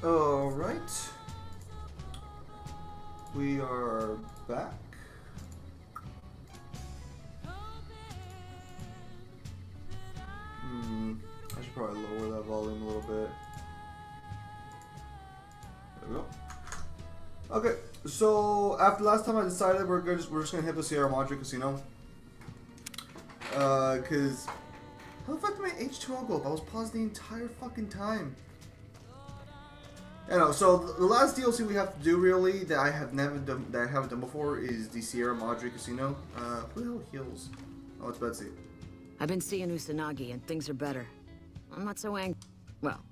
Alright. We are back. I should probably lower that volume a little bit. There we go. Okay, so after last time I decided we're just gonna hit the Sierra Madre Casino. Cause how the fuck did my H2O go up? I was paused the entire fucking time. I know. So the last DLC we have to do really that I haven't done before is the Sierra Madre Casino. Who the hell heals? Oh, it's Betsy. I've been seeing Usanagi and things are better. I'm not so angry. Well.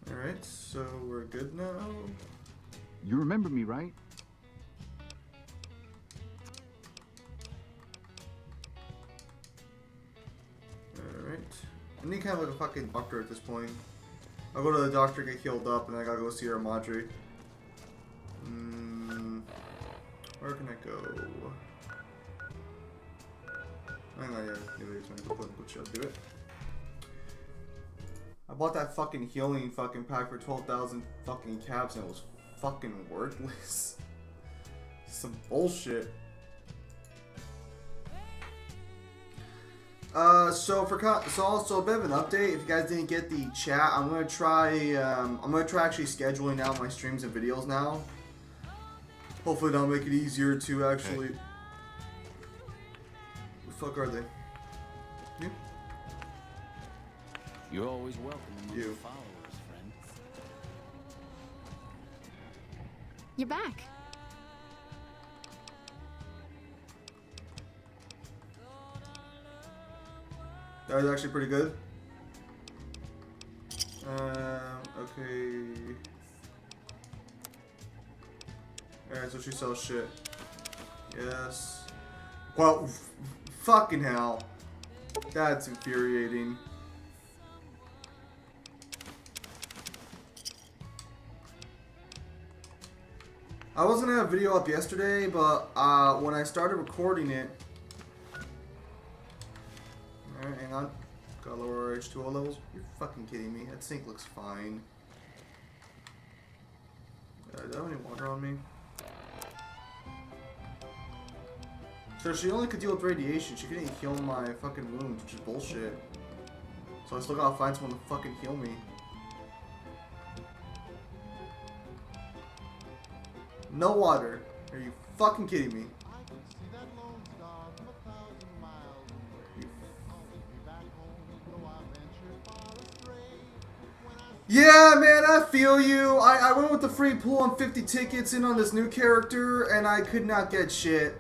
Alright, so we're good now. You remember me, right? Alright. I need kind of like a fucking doctor at this point. I'll go to the doctor, get healed up, and I gotta go see Sierra Madre. Where can I go? Hang on, yeah. Anyways, I'm gonna go chill, do it. I bought that fucking healing fucking pack for 12,000 fucking caps and it was fucking worthless. Some bullshit. So also a bit of an update. If you guys didn't get the chat, I'm gonna try actually scheduling out my streams and videos now. Hopefully that'll make it easier to actually. Hey. The fuck are they? You? You're always welcome among You. your followers, friend. You're back. That was actually pretty good. Okay. Alright, so she sells shit. Yes. Well, fucking hell. That's infuriating. I wasn't gonna have a video up yesterday, but when I started recording it. Alright, hang on. Gotta lower our H2O levels. You're fucking kidding me. That sink looks fine. Do I have any water on me? So she only could deal with radiation. She couldn't heal my fucking wounds, which is bullshit. So I still gotta find someone to fucking heal me. No water. Are you fucking kidding me? Yeah, man, I feel you. I went with the free pool on 50 tickets in on this new character, and I could not get shit.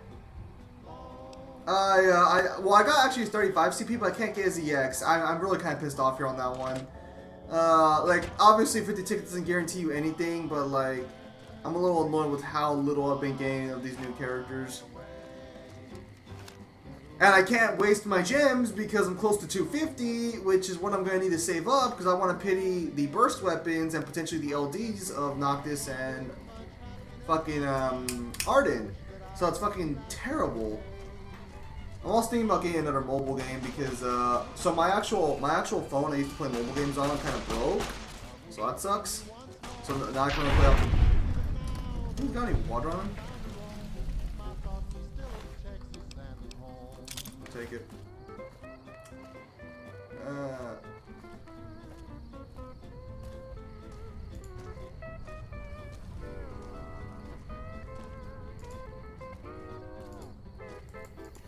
Well, I got actually 35 CP, but I can't get his EX. I'm really kind of pissed off here on that one. Like, obviously 50 tickets doesn't guarantee you anything, but like, I'm a little annoyed with how little I've been gaining of these new characters. And I can't waste my gems because I'm close to 250, which is what I'm going to need to save up because I want to pity the burst weapons and potentially the LDs of Noctis and fucking Arden. So it's fucking terrible. I'm also thinking about getting another mobile game because so my actual phone I used to play mobile games on kind of broke, so that sucks. So now I can only play out. You got any water on him? Take it.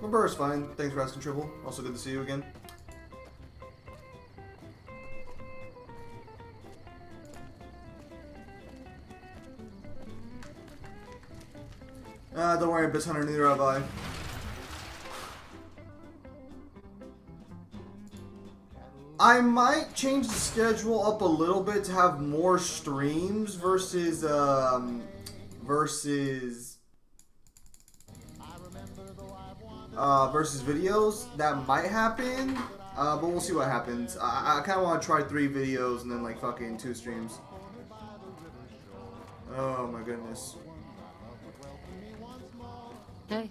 My burr's fine. Thanks for asking, Triple. Also good to see you again. Don't worry, Bitch Hunter, neither have I. I might change the schedule up a little bit to have more streams versus videos. That might happen, but we'll see what happens. I kind of want to try 3 videos and then like fucking 2 streams. Oh my goodness. Hey.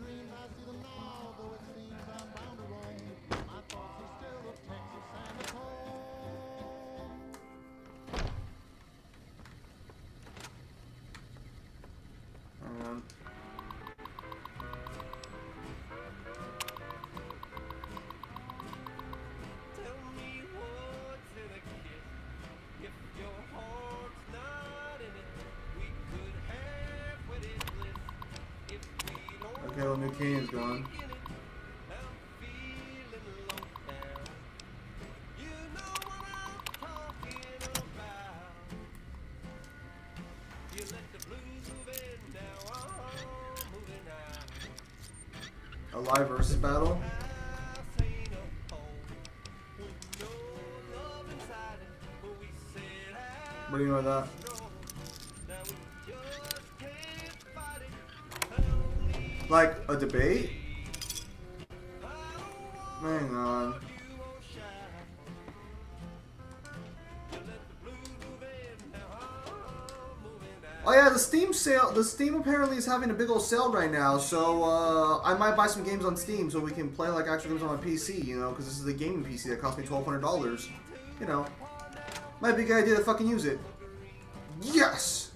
until New Kane is gone. A live versus battle. What do you know about that? Like a debate? Hang on. Oh yeah, the Steam sale. The Steam apparently is having a big old sale right now, so I might buy some games on Steam so we can play like actual games on my PC. You know, because this is a gaming PC that cost me $1,200. You know, might be a good idea to fucking use it. Yes.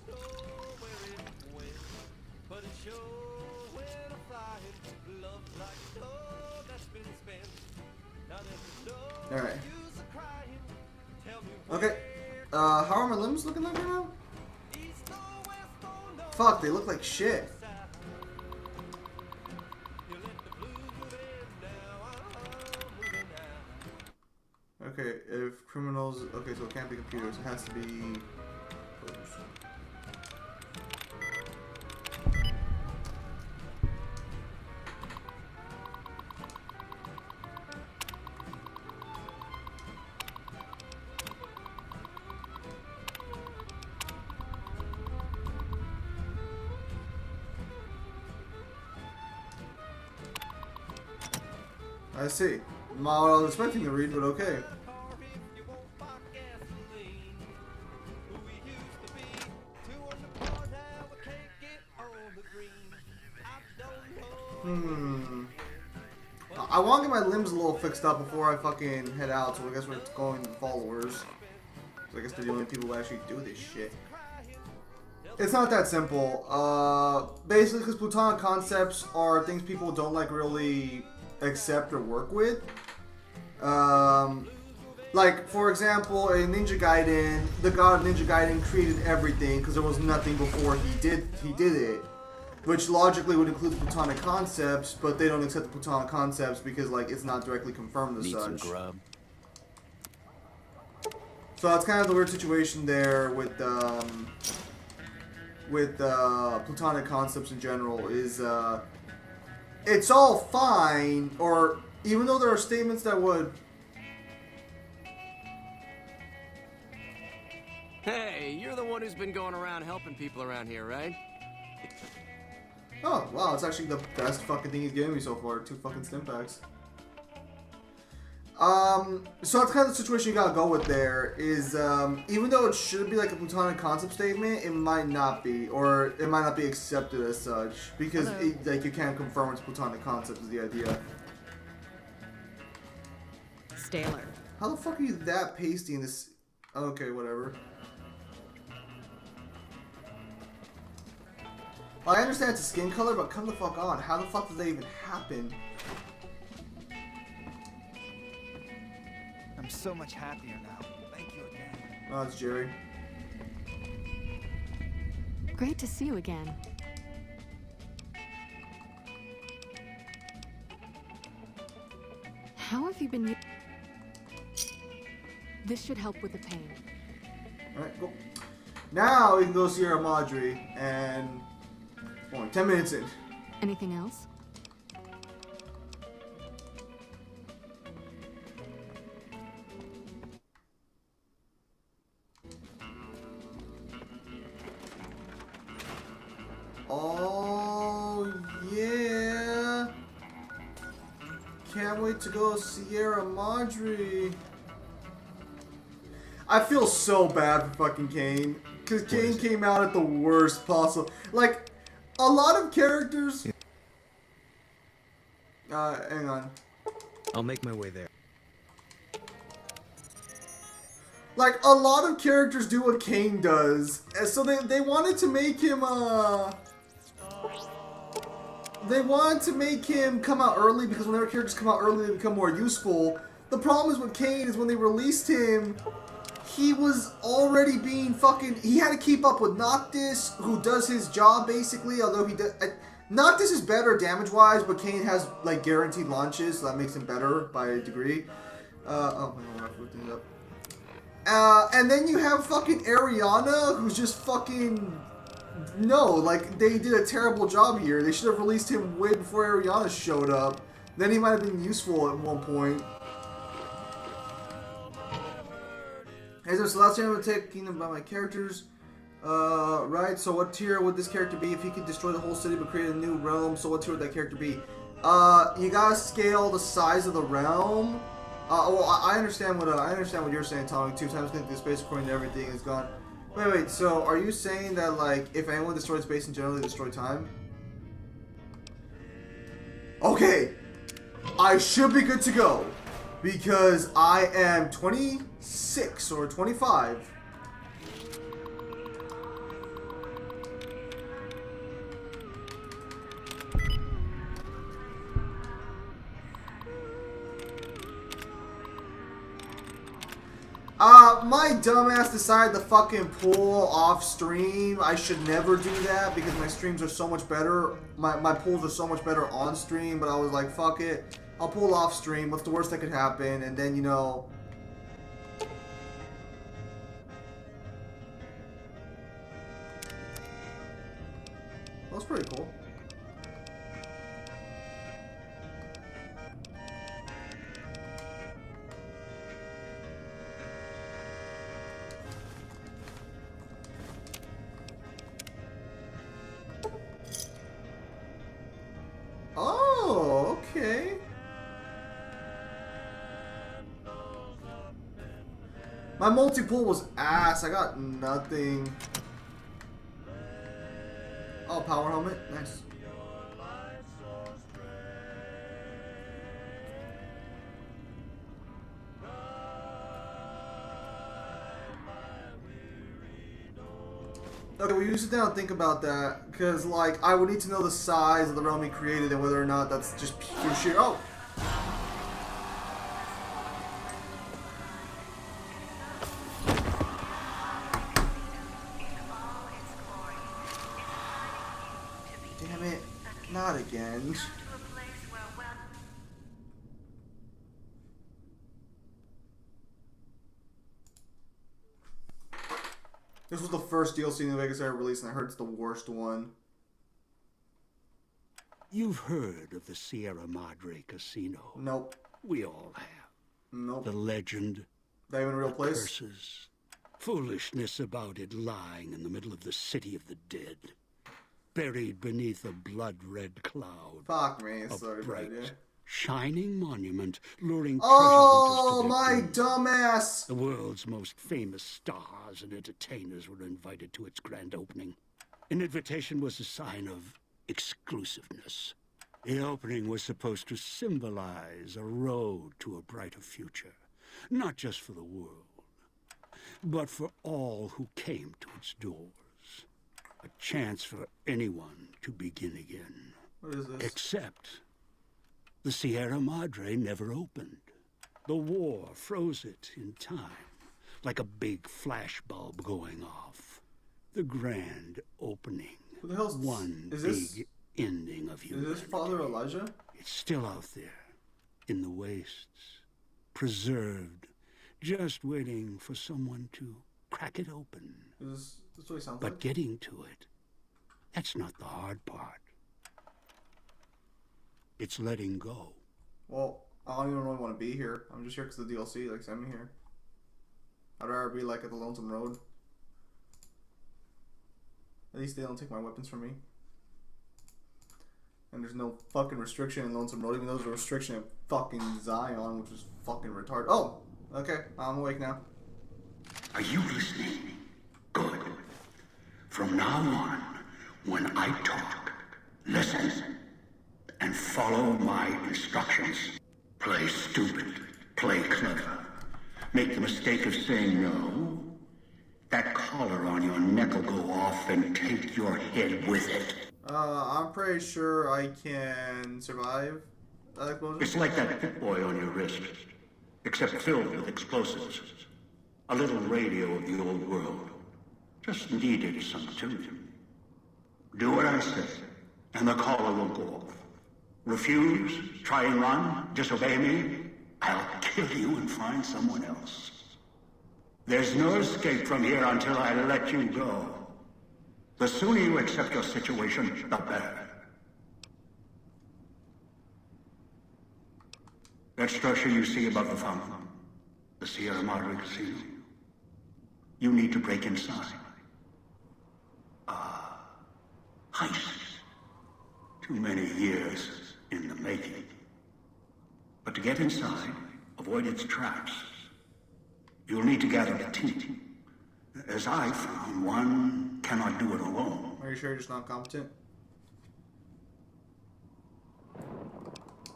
All right. Okay. How are my limbs looking like right now? Fuck, they look like shit. Okay, if criminals... Okay, so it can't be computers. It has to be... I see. Not what I was expecting to read, but okay. I want to get my limbs a little fixed up before I fucking head out, so I guess we're going to followers. So I guess they're the only people who actually do this shit. It's not that simple. Basically, because platonic concepts are things people don't like really accept or work with. Like, for example, in Ninja Gaiden, the god of Ninja Gaiden created everything because there was nothing before he did it. Which logically would include the platonic concepts, but they don't accept the platonic concepts because, like, it's not directly confirmed as Need some such. grub. So that's kind of the weird situation there with platonic concepts in general. Is it's all fine, or even though there are statements that would. Hey, you're the one who's been going around helping people around here, right? Oh, wow, it's actually the best fucking thing he's given me so far. 2 fucking stim packs. So that's kind of the situation you gotta go with there, is, even though it should be like a platonic concept statement, it might not be, or it might not be accepted as such, because, like, you can't confirm it's platonic concept is the idea. Staler. How the fuck are you that pasty in this? Okay, whatever. I understand it's a skin color, but come the fuck on. How the fuck did that even happen? I'm so much happier now. Thank you again. Oh, it's Jerry. Great to see you again. How have you been? This should help with the pain. Alright, cool. Now we can go see our Madre, and... only 10 minutes in. Anything else? Oh, yeah. Can't wait to go Sierra Madre. I feel so bad for fucking Kane. Because Kane came out at the worst possible. Like, a lot of characters... hang on. I'll make my way there. Like, a lot of characters do what Kane does. And so they wanted to make him, they wanted to make him come out early because whenever characters come out early, they become more useful. The problem is with Kane is when they released him, he was already being fucking... He had to keep up with Noctis, who does his job, basically, although he does... Noctis is better damage-wise, but Kane has like guaranteed launches, so that makes him better by a degree. And then you have fucking Ariana, who's just fucking... No, like, they did a terrible job here. They should have released him way before Ariana showed up. Then he might have been useful at one point. Hey, so last time I'm taking about my characters. Right, so what tier would this character be if he could destroy the whole city but create a new realm? So what tier would that character be? You gotta scale the size of the realm. Well, I understand what you're saying, Tommy. 2 times the space according to everything is gone. Wait. So are you saying that like if anyone destroyed space in general, they destroy time? Okay, I should be good to go because I am 26 or 25. My dumbass decided to fucking pull off stream. I should never do that because my streams are so much better. My pulls are so much better on stream, but I was like, fuck it. I'll pull off stream. What's the worst that could happen? And then, you know... That was pretty cool. Oh, okay. My multi-pull was ass. I got nothing. Oh, power helmet. Nice. Okay, well, you sit down and think about that, because, like, I would need to know the size of the realm he created and whether or not that's just pure sheer... Oh! Damn it. Not again. This was the first DLC New Vegas ever released, and I heard it's the worst one. You've heard of the Sierra Madre Casino. Nope. We all have. Nope. The legend. That even a real place? Curses. Foolishness about it lying in the middle of the city of the dead. Buried beneath a blood-red cloud. Fuck me, it's a so bright, good, yeah. shining monument luring Oh, treasure my hunters to their doom. dumbass! The world's most famous stars and entertainers were invited to its grand opening. An invitation was a sign of exclusiveness. The opening was supposed to symbolize a road to a brighter future, not just for the world, but for all who came to its doors. A chance for anyone to begin again. What is this? Except the Sierra Madre never opened. The war froze it in time, like a big flashbulb going off. The grand opening. Who the hell's one is big this? ending of Is humanity. this Father Elijah? It's still out there, in the wastes, preserved, just waiting for someone to crack it open. Is this what he sounds But like? getting to it, that's not the hard part. It's letting go. Well, I don't even really want to be here. I'm just here because of the DLC, like, send me here. I'd rather be, like, at the Lonesome Road. At least they don't take my weapons from me. And there's no fucking restriction in Lonesome Road, even though there's a restriction in fucking Zion, which is fucking retarded. Oh! Okay, I'm awake now. Are you listening? Good. From now on, when I talk, listen and follow my instructions. Play stupid. Play clever. Make the mistake of saying no. That collar on your neck will go off and take your head with it. I'm pretty sure I can survive that explosion. It's like that Pit Boy on your wrist, except filled with explosives. A little radio of the old world. Just needed some tuning. Do what I say, and the caller will go off. Refuse, try and run, disobey me, I'll kill you and find someone else. There's no escape from here until I let you go. The sooner you accept your situation, the better. That structure you see above the fountain, the Sierra Madre Casino. You need to break inside. Heist. Too many years in the making. But to get inside, avoid its traps. You'll need to gather a team. As I found, one cannot do it alone. Are you sure you're just not competent?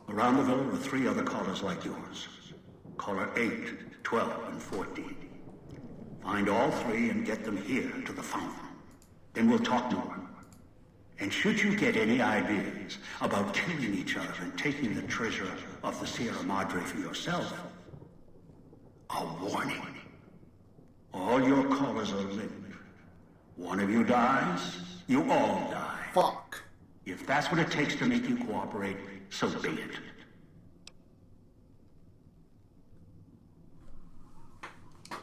Around the villa are 3 other callers like yours. Caller 8, 12, and 14. Find all 3 and get them here to the fountain. Then we'll talk more. And should you get any ideas about killing each other and taking the treasure of the Sierra Madre for yourself, a warning. All your callers are linked. One of you dies, you all die. Fuck. If that's what it takes to make you cooperate, so be it.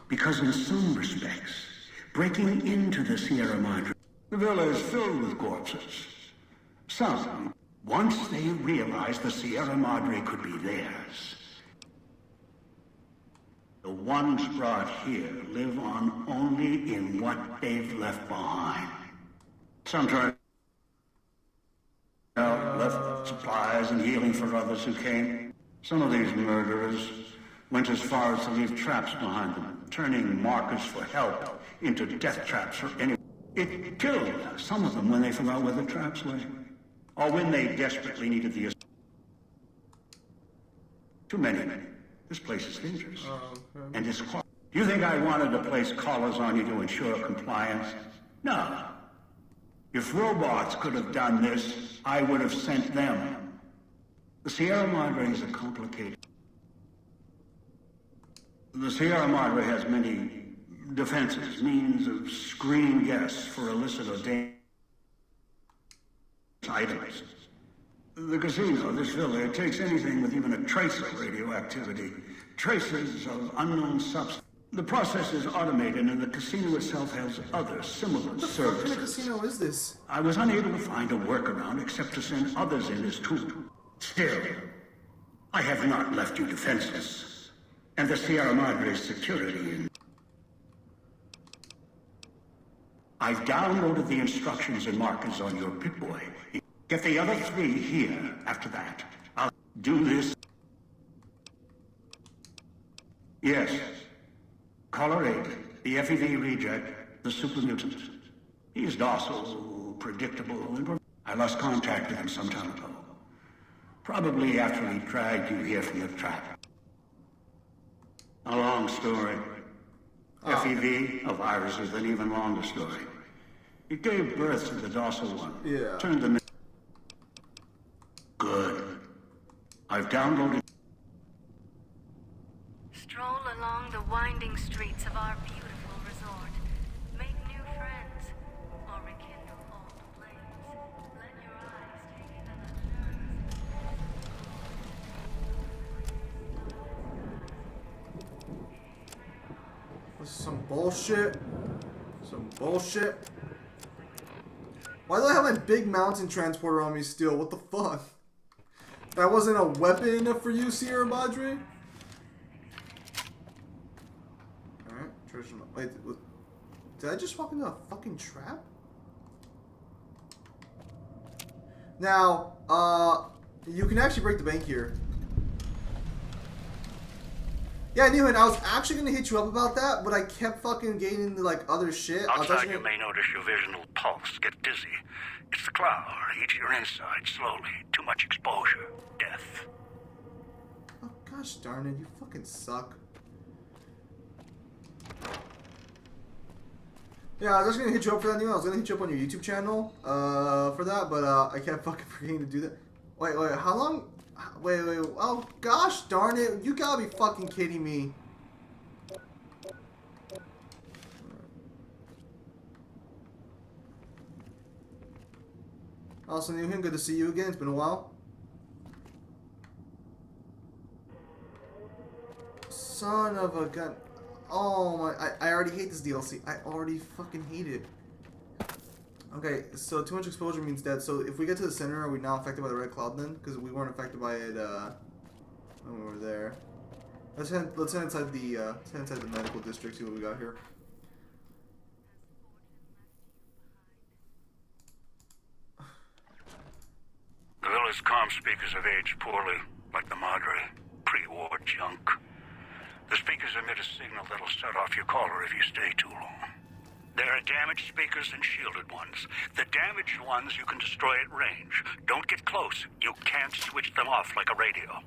Because in some respects, breaking into the Sierra Madre, the villa is filled with corpses. Some, once they realized the Sierra Madre could be theirs, the ones brought here live on only in what they've left behind. Some turned out, left supplies and healing for others who came. Some of these murderers went as far as to leave traps behind them, turning markers for help into death traps for anyone. It killed some of them when they forgot where the traps were, or when they desperately needed the... Too many. This place is dangerous. And it's quiet. Do you think I wanted to place collars on you to ensure compliance? No. If robots could have done this, I would have sent them. The Sierra Madre is a complicated... The Sierra Madre has many defenses, means of screening guests for illicit or dangerous items. The casino, this villa, it takes anything with even a trace of radioactivity, traces of unknown substance. The process is automated, and the casino itself has other similar What the services. fuck kind of casino is this? I was unable to find a workaround except to send others in as too. Still, I have not left you defenseless, and the Sierra Madre's security in... I've downloaded the instructions and markers on your Pip-Boy. Get the other 3 here after that. I'll do this. Yes. Caller 8, the FEV reject, the super mutant. He's docile, predictable, and I lost contact with him some time ago. Probably after he dragged you here from the trap. A long story. FEV, a virus, is an even longer story. It gave birth to the docile one. Yeah. Turned them in. Good. I've downloaded... Stroll along the winding streets of our beautiful resort. Make new friends, or rekindle old flames. Let your eyes take in the This is some bullshit. Some bullshit. Why do I have my big mountain transporter on me still? What the fuck? That wasn't a weapon enough for you, Sierra Madre? Alright, treasure. Wait, did I just walk into a fucking trap? Now, you can actually break the bank here. Yeah, Newman, I was actually gonna hit you up about that, but I kept fucking getting into like other shit. Outside, you may notice your vision will pulse, get dizzy. It's the cloud. Eat your inside slowly. Too much exposure. Death. Oh, gosh darn it, you fucking suck. Yeah, I was just gonna hit you up for that, Newman. I was gonna hit you up on your YouTube channel, for that, but, I kept fucking forgetting to do that. Wait, how long? Wait, oh gosh darn it, you gotta be fucking kidding me. Also knew him. Good to see you again. It's been a while. Son of a gun. Oh my. I already hate this DLC. I already fucking hate it. Okay, so too much exposure means dead. So if we get to the center, are we now affected by the red cloud then? Because we weren't affected by it when we were there. Let's head inside the medical district. See what we got here. The villa's comm speakers have aged poorly, like the Madre. Pre-war junk. The speakers emit a signal that'll set off your caller if you stay too long. There are damaged speakers and shielded ones. The damaged ones you can destroy at range. Don't get close. You can't switch them off like a radio.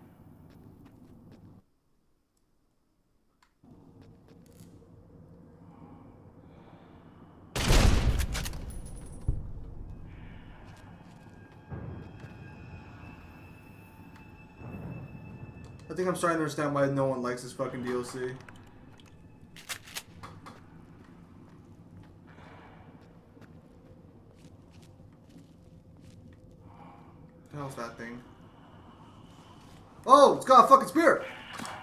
I think I'm starting to understand why no one likes this fucking DLC. What the hell's that thing? Oh, it's got a fucking spear!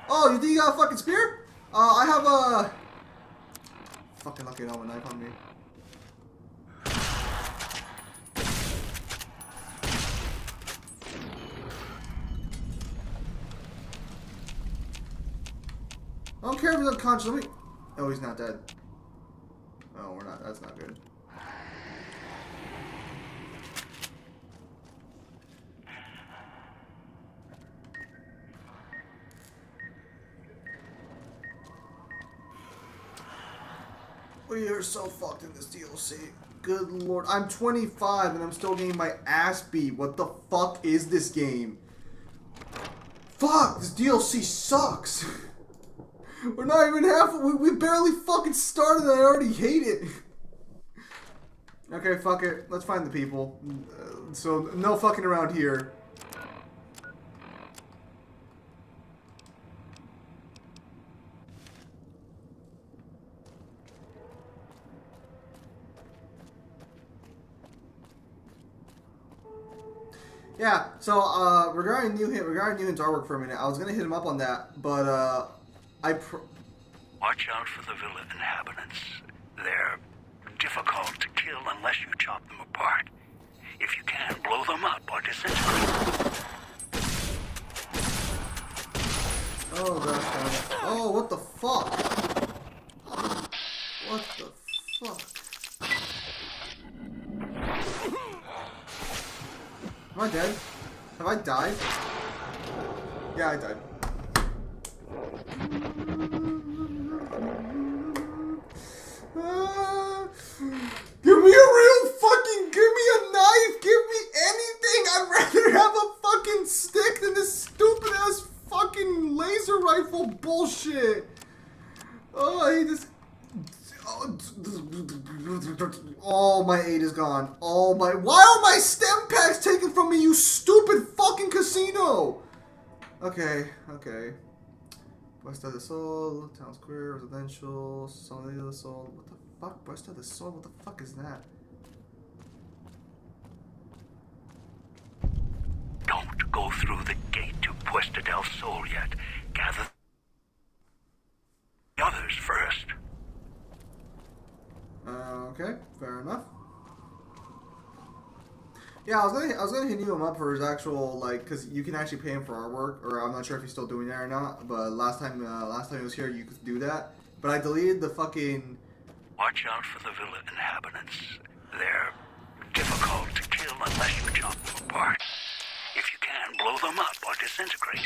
Oh, you think you got a fucking spear? I have a... Fucking lucky I don't have a knife on me. I don't care if he's unconscious. Let me... Oh, he's not dead. Oh, we're not. That's not good. We are so fucked in this DLC. Good lord. I'm 25 and I'm still getting my ass beat. What the fuck is this game? Fuck! This DLC sucks! We're not even we barely fucking started and I already hate it. Okay, fuck it. Let's find the people. So, no fucking around here. Yeah, so, regarding Newhan's artwork for a minute, I was gonna hit him up on that, but, Watch out for the villa inhabitants. They're difficult to kill unless you chop them apart. If you can, blow them up or disintegrate. Oh, gosh, damn it. Oh, what the fuck? What the fuck? Am I dead? Have I died? Yeah, I died. Give me a real fucking, give me a knife, give me anything. I'd rather have a fucking stick than this stupid ass fucking laser rifle bullshit. Oh, I hate this. All my aid is gone. All my, why are my stem packs taken from me, you stupid fucking casino? Okay, okay. Puesta del Sol, Town Square, Residential, Solid del Sol. What the fuck? Puesta del Sol? What the fuck is that? Don't go through the gate to Puesta del Sol yet. Gather the others first. Okay, fair enough. Yeah, I was gonna hit him up for his actual, like, cause you can actually pay him for artwork, or I'm not sure if he's still doing that or not. But last time he was here, you could do that. But I deleted the fucking. Watch out for the villa inhabitants. They're difficult to kill unless you chop them apart. If you can, blow them up or disintegrate.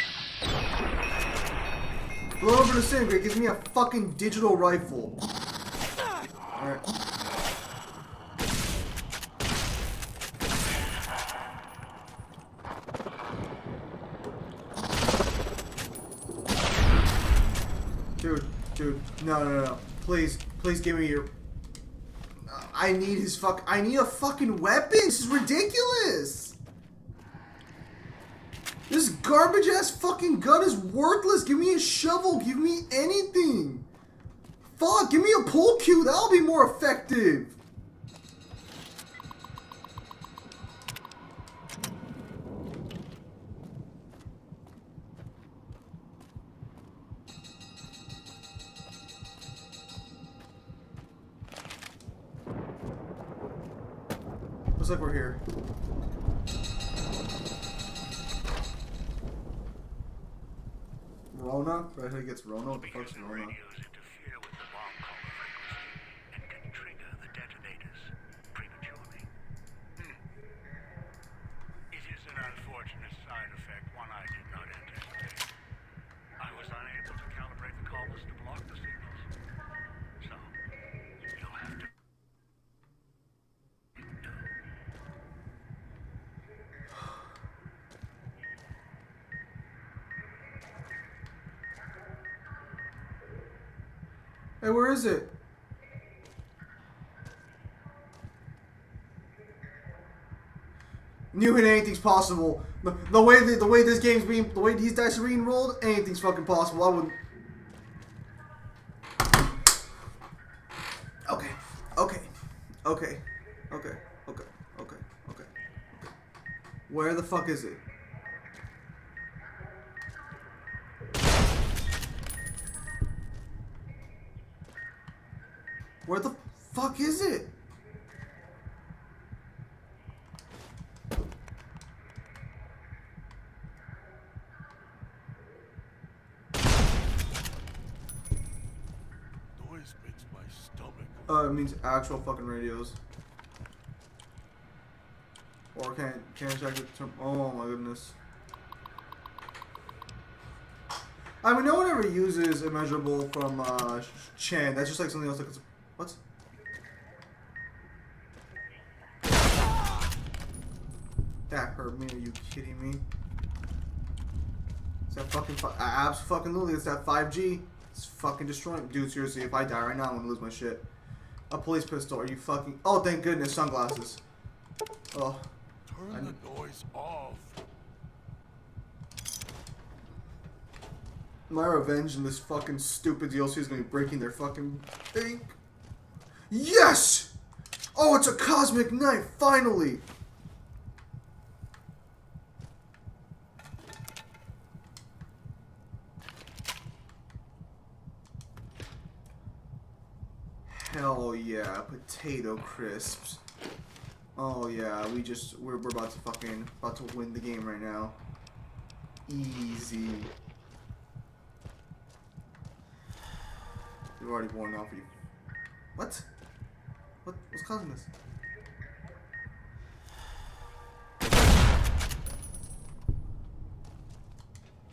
Blow over disintegrate gives me a fucking digital rifle. Alright. Dude, no. Please give me your... I need I need a fucking weapon! This is ridiculous! This garbage ass fucking gun is worthless! Give me a shovel, give me anything! Fuck, give me a pull cue, that'll be more effective! like we're here. Rona? Right, who gets Rona? What the fuck's Rona? Interfere with the bomb caller frequency and can trigger the detonators prematurely. It is an unfortunate side effect, one I did not anticipate. I was unable to calibrate the collars to block the signals. So, you'll have to... Hey, where is it? Knew it, anything's possible. The way this game's being, the way these dice are being rolled, anything's fucking possible. I wouldn't. Okay, okay, okay, okay, okay, okay, okay. Where the fuck is it? Where the fuck is it? Noise makes my stomach. It means actual fucking radios. Or can I check the term? Oh my goodness. I mean, no one ever uses immeasurable from Chen. That's just like something else. Like, what? That hurt me. Are you kidding me? It's that fucking absolutely. It's that 5G. It's fucking destroying. Dude, seriously, if I die right now, I'm gonna lose my shit. A police pistol. Are you fucking? Oh, thank goodness, sunglasses. Oh. Turn the noise off. My revenge in this fucking stupid DLC is gonna be breaking their fucking thing. Yes! Oh, it's a cosmic knife, finally! Hell yeah, potato crisps. Oh yeah, we're about to win the game right now. Easy. We've already worn off you. What? What's causing this?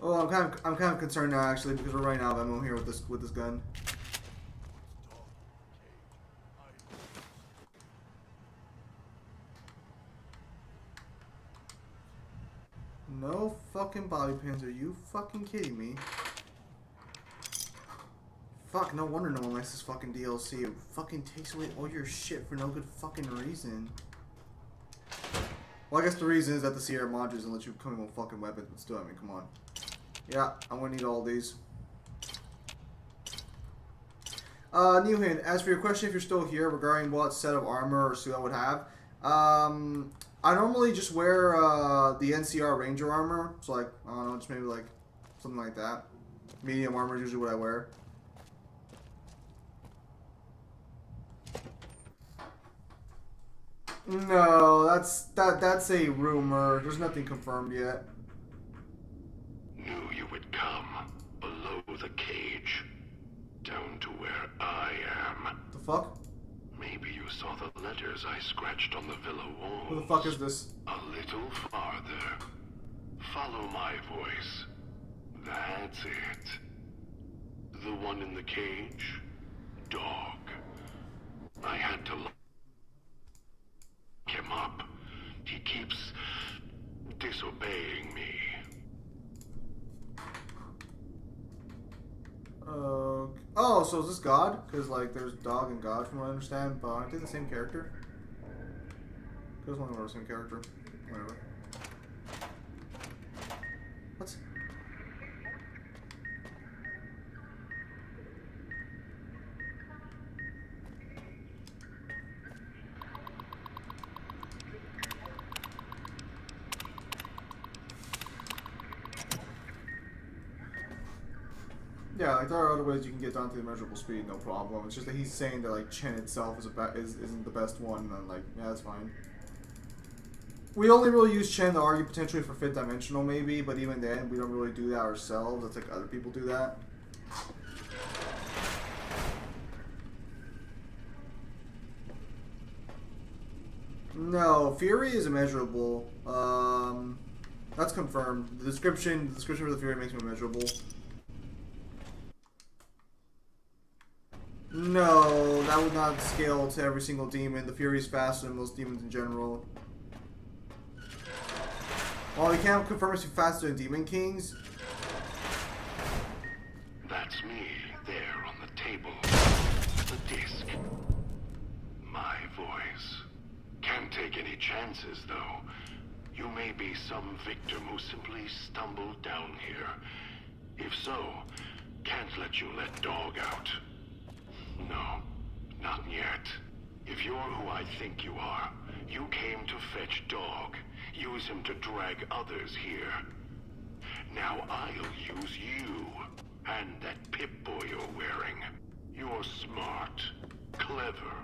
Oh, I'm kind of concerned now actually because we're running out of ammo here with this gun. No fucking bobby pins. Are you fucking kidding me? Fuck, no wonder no one likes this fucking DLC. It fucking takes away all your shit for no good fucking reason. Well, I guess the reason is that the Sierra mod doesn't let you come in with fucking weapons, but still, I mean, come on. Yeah, I'm gonna need all these. New hint, as for your question, if you're still here regarding what set of armor or suit I would have, I normally just wear the NCR Ranger armor, so like, I don't know, just maybe like something like that. Medium armor is usually what I wear. No, that's a rumor. There's nothing confirmed yet. Knew you would come below the cage, down to where I am. The fuck? Maybe you saw the letters I scratched on the villa walls. Who the fuck is this? A little farther. Follow my voice. That's it. The one in the cage? Dog. I had to lock him up. He keeps disobeying me. Oh, so is this God? Because, like, there's Dog and God from what I understand, but aren't they the same character? Because one of them are the same character. Whatever. What? Yeah, like there are other ways you can get down to the measurable speed, no problem. It's just that he's saying that like Chen itself isn't the best one, and like yeah, that's fine. We only really use Chen to argue potentially for fifth dimensional, maybe, but even then, we don't really do that ourselves. It's like other people do that. No, Fury is immeasurable. That's confirmed. The description for the Fury makes him immeasurable. No, that would not scale to every single demon. The Fury is faster than most demons in general. While we can't confirm it's faster than Demon Kings. That's me, there on the table. The disc. My voice. Can't take any chances, though. You may be some victim who simply stumbled down here. If so, can't let you let Dog out. No, not yet. If you're who I think you are, you came to fetch Dog. Use him to drag others here. Now I'll use you. And that Pip-Boy you're wearing. You're smart. Clever.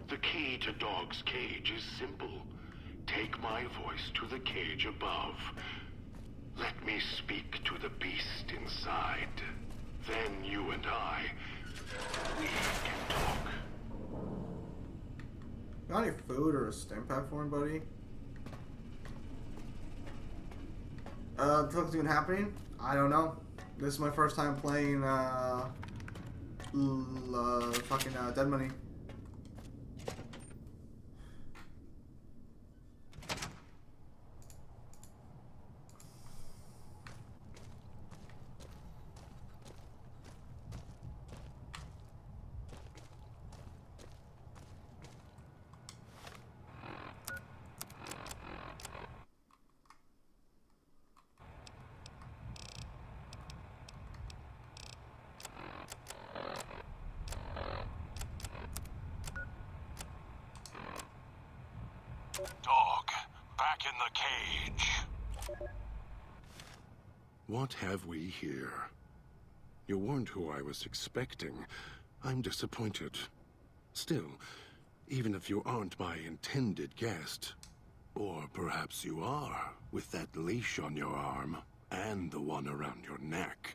The key to Dog's cage is simple. Take my voice to the cage above. Let me speak to the beast inside. Then you and I, we can talk. Got any food or a stim pack for him, buddy? What's even happening? I don't know. This is my first time playing, fucking, Dead Money. Dog, back in the cage. What have we here? You weren't who I was expecting. I'm disappointed. Still, even if you aren't my intended guest, or perhaps you are, with that leash on your arm, and the one around your neck.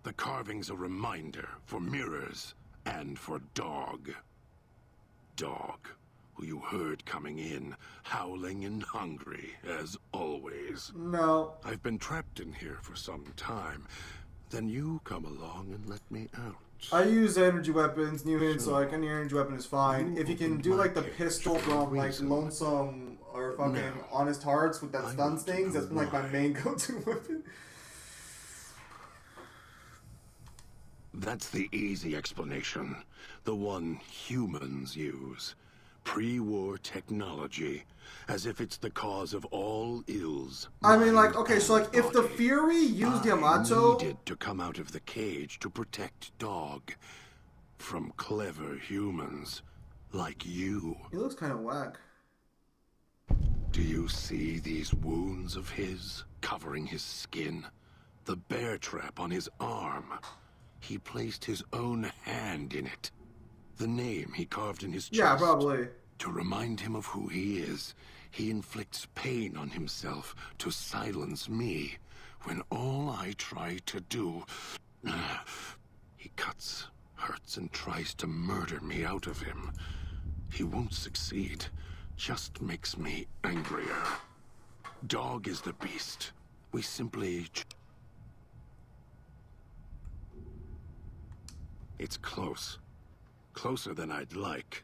The carving's a reminder for mirrors and for Dog. Dog, who you heard coming in, howling and hungry, as always. No. I've been trapped in here for some time. Then you come along and let me out. I use energy weapons, new hint, so like any energy weapon is fine. If you can do like the pistol from like Lonesome or fucking Honest Hearts with that stun things, that's been like my main go-to weapon. That's the easy explanation. The one humans use. Pre-war technology. As if it's the cause of all ills. I mean, like, okay, so like if the Fury used Yamato... needed to come out of the cage to protect Dog. From clever humans. Like you. He looks kind of whack. Do you see these wounds of his covering his skin? The bear trap on his arm. He placed his own hand in it. The name he carved in his chest. Yeah, probably. To remind him of who he is, he inflicts pain on himself to silence me, when all I try to do... He cuts, hurts, and tries to murder me out of him. He won't succeed, just makes me angrier. Dog is the beast. We simply... It's close. Closer than I'd like.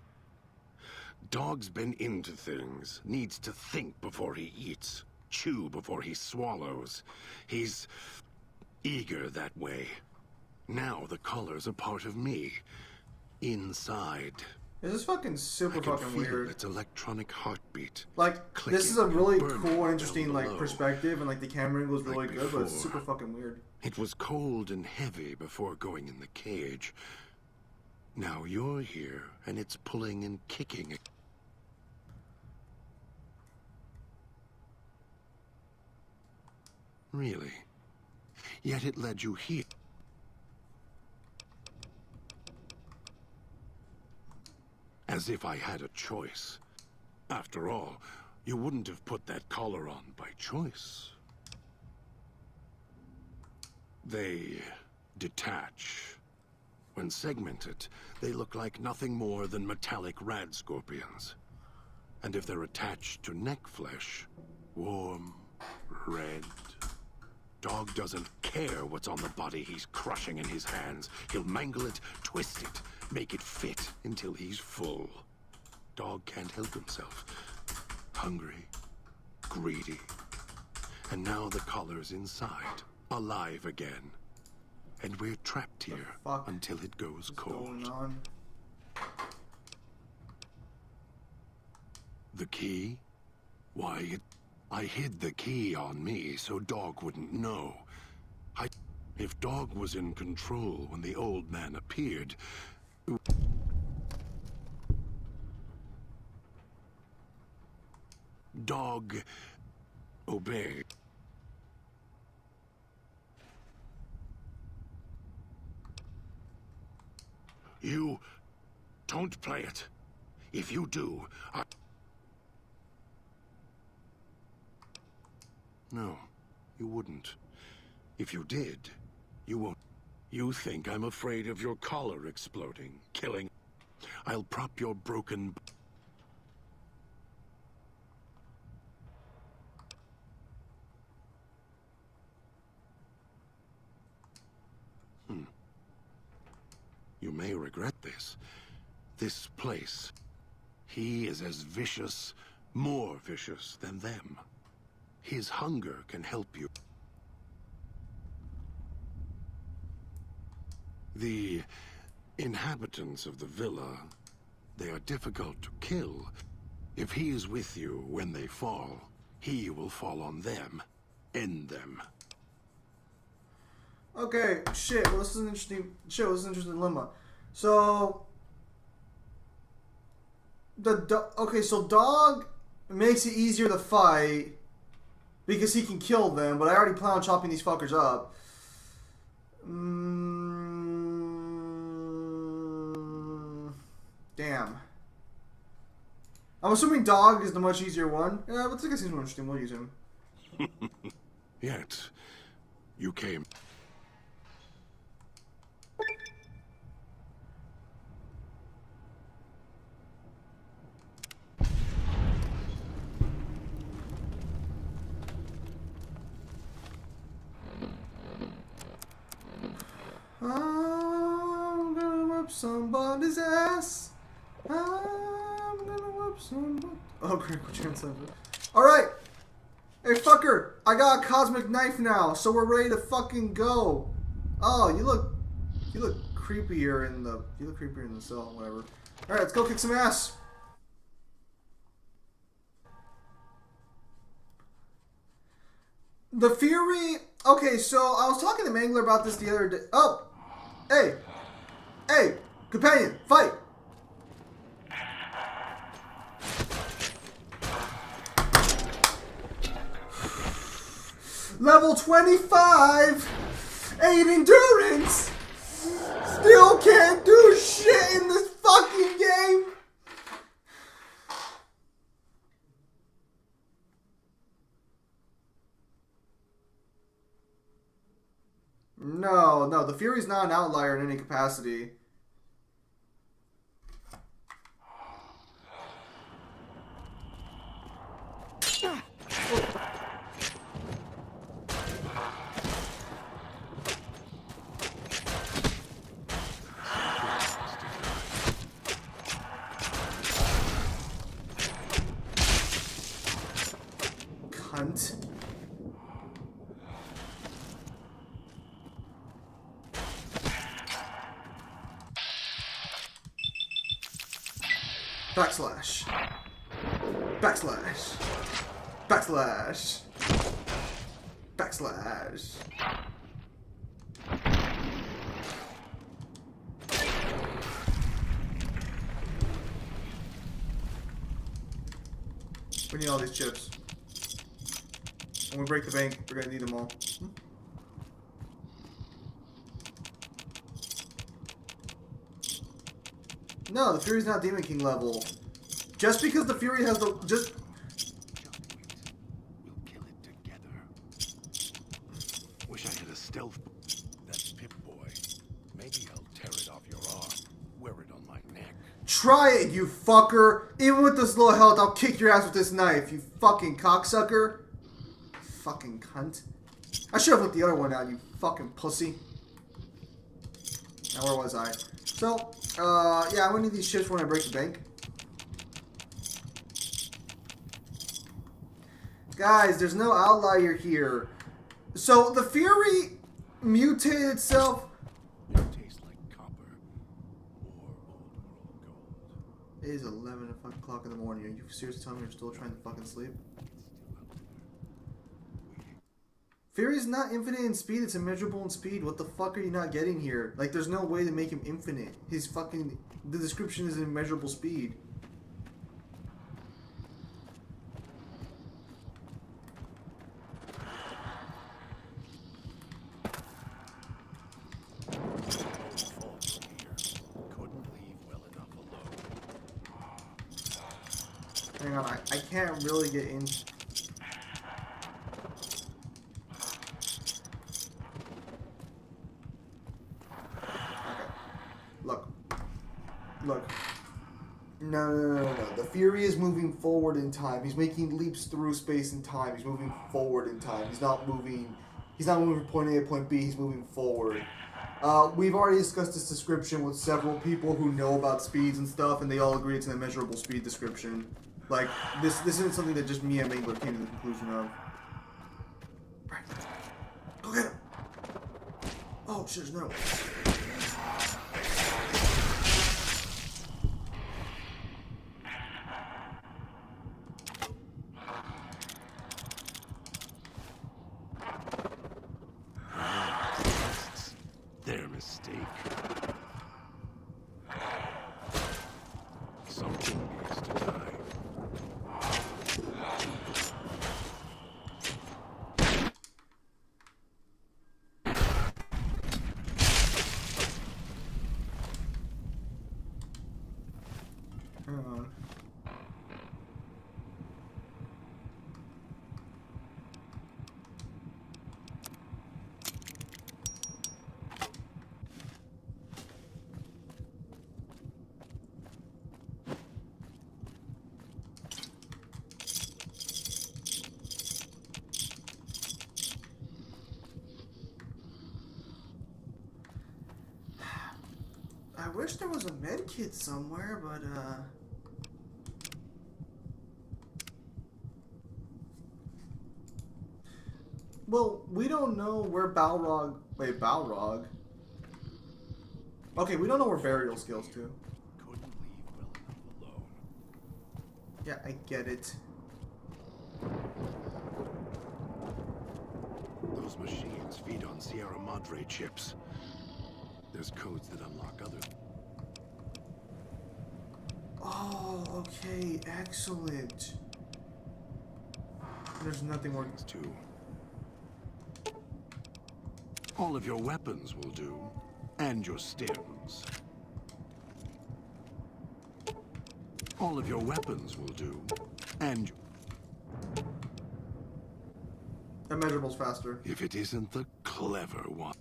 Dog's been into things. Needs to think before he eats. Chew before he swallows. He's eager that way. Now the color's a part of me. Inside. This is fucking super fucking feel weird. its electronic heartbeat. Like, clicking, this is a really burning cool and interesting, down like, below. perspective, and, like, the camera angle is really Like good, but it's before. super fucking weird. It was cold and heavy before going in the cage. Now you're here, and it's pulling and kicking. Really? Yet it led you here. As As if I had a choice. After all, you wouldn't have put that collar on by choice. They detach. When segmented, they look like nothing more than metallic rad scorpions. And if they're attached to neck flesh, warm, red. Dog doesn't care what's on the body he's crushing in his hands. He'll mangle it, twist it, make it fit until he's full. Dog can't help himself. Hungry, greedy. And now the collar's inside, alive again. And we're trapped here until it goes cold. The key? Why, I hid the key on me so Dog wouldn't know. If Dog was in control when the old man appeared... Dog obeyed. You don't play it. If you do, No, you wouldn't. If you did, you won't. You think I'm afraid of your collar exploding, killing. I'll prop your broken... You may regret this. This place. He is as vicious, more vicious than them. His hunger can help you. The inhabitants of the villa, they are difficult to kill. If he is with you when they fall, he will fall on them. End them. Okay, shit. Well, this is an interesting interesting dilemma. So, so Dog makes it easier to fight because he can kill them, but I already plan on chopping these fuckers up. Damn. I'm assuming Dog is the much easier one. Yeah, but this guy seems more interesting. We'll use him. Yet, you came. I'm gonna whip somebody's ass. I'm gonna whip somebody. Oh, critical chance of it. Alright! Hey, fucker! I got a cosmic knife now, so we're ready to fucking go. Oh, you look creepier in the cell, whatever. Alright, let's go kick some ass. The Fury. Okay, so I was talking to Mangler about this the other day. Oh! Hey! Hey! Companion! Fight! Level 25! 8 endurance! Still can't do shit in this fucking game! No, the Fury's not an outlier in any capacity. Cunt. Backslash. Backslash. Backslash. Backslash. We need all these chips. When we break the bank, we're gonna need them all. No, the Fury's not Demon King level. Just because the Fury has the... Just... We'll kill it together. Wish I had a stealth... That Pip-Boy. Maybe I'll tear it off your arm. Wear it on my neck. Try it, you fucker! Even with this low health, I'll kick your ass with this knife, you fucking cocksucker! Fucking cunt. I should have let the other one out, you fucking pussy. Now, where was I? So, yeah, I'm gonna need these chips when I break the bank. Guys, there's no outlier here. So, the Fury mutated itself. It tastes like copper. Or old world gold. It is 11 o'clock in the morning. Are you seriously telling me you're still trying to fucking sleep? Fury's not infinite in speed, it's immeasurable in speed. What the fuck are you not getting here? Like, there's no way to make him infinite. His fucking... The description is immeasurable speed. Hang on, I can't really get in... Look. No. The Fury is moving forward in time. He's making leaps through space and time. He's moving forward in time. He's not moving from point A to point B. He's moving forward. We've already discussed this description with several people who know about speeds and stuff, and they all agree it's an immeasurable speed description. Like, this isn't something that just me and Mangler came to the conclusion of. Right. Go get him! Oh, shit, no. Their mistake. Something needs to die. Hang on. I wish there was a med kit somewhere, but well, we don't know where Balrog... Wait, Balrog? Okay, we don't know where Burial Skills to. Couldn't leave well enough alone. Yeah, I get it. Those machines feed on Sierra Madre chips. There's codes that unlock other... Oh, okay, excellent. There's nothing more... things too. All of your weapons will do, and your stems. All of your weapons will do, and... Immeasurable's faster. If it isn't the clever one.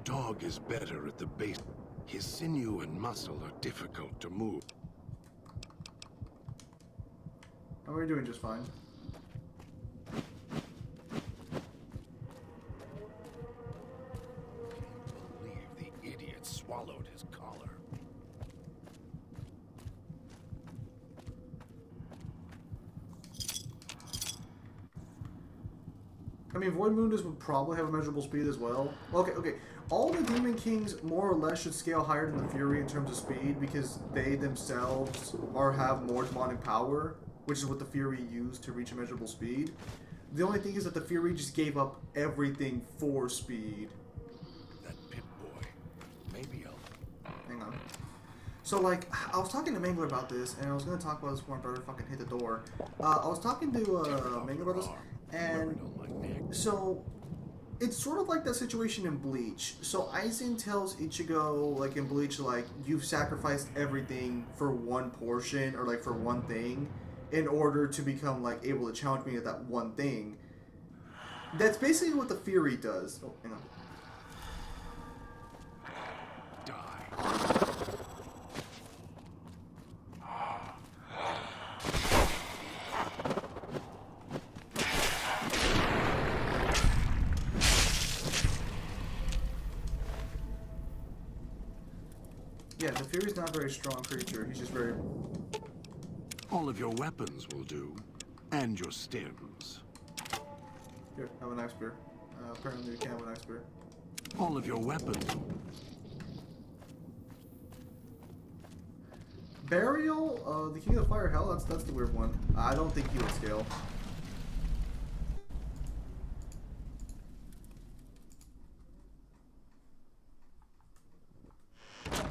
Dog is better at the base. His sinew and muscle are difficult to move. And we're doing just fine. Can't believe the idiot swallowed his collar. I mean, Void Mundus would probably have immeasurable speed as well. Okay. All the Demon Kings more or less should scale higher than the Fury in terms of speed because they themselves have more demonic power, which is what the Fury used to reach immeasurable speed. The only thing is that the Fury just gave up everything for speed. That Pip-Boy. Maybe I'll... Hang on. So, like, I was talking to Mangler about this, and I was going to talk about this before my brother fucking hit the door. I was talking to Mangler about this, and so It's sort of like that situation in Bleach. So Aizen tells Ichigo, like in Bleach, like, you've sacrificed everything for one portion, or like for one thing, in order to become like able to challenge me at that one thing. That's basically what the Fury does. Oh, hang on. Yeah, the Fury's not a very strong creature. He's just very... All of your weapons will do, and your stems. Here, have an ice spear. Apparently we can't have an ice spear. All of your weapons. Burial, the King of Fire Hell, that's the weird one. I don't think he would scale.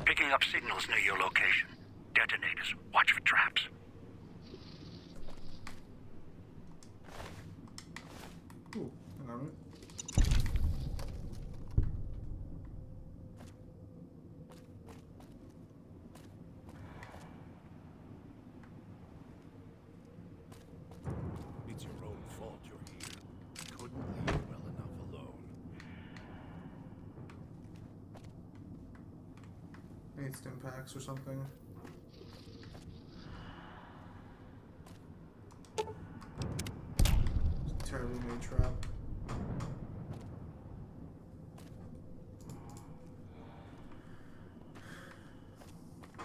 Picking up signals near your location. Detonators. Watch for traps. Ooh, hang on a minute. It's your own fault you're here. Couldn't leave well enough alone. I need stim packs or something. It's a terribly made trap.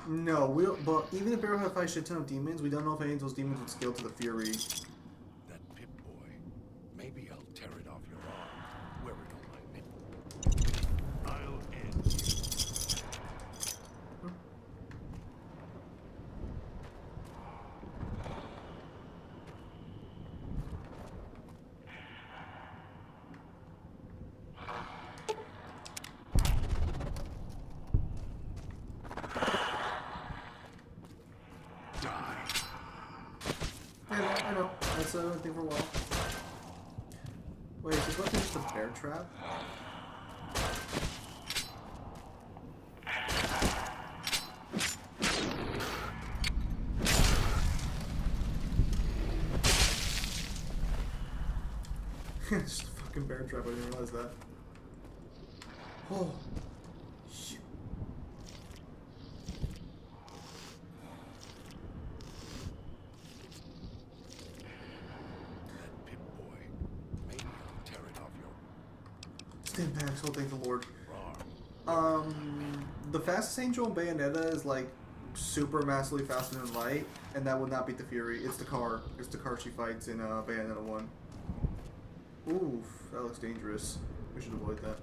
No, we don't, but even if Barrow had 5 shit ton of demons, we don't know if any of those demons would scale to the Fury. That Pip-Boy. Maybe I'll tear it off your arm. Wear it on my nipple. I'll end you. I know. That's the only thing for a while. Wait, is this what just a bear trap? It's just a fucking bear trap, I didn't realize that. Oh. Shit. That Pip-Boy. Maybe I'll tear it off your Stim packs, oh thank the Lord. arm. The fastest angel in Bayonetta is like super massively faster than light, and that would not beat the Fury. It's the car. It's the car she fights in Bayonetta 1. Oof, that looks dangerous. We should avoid that.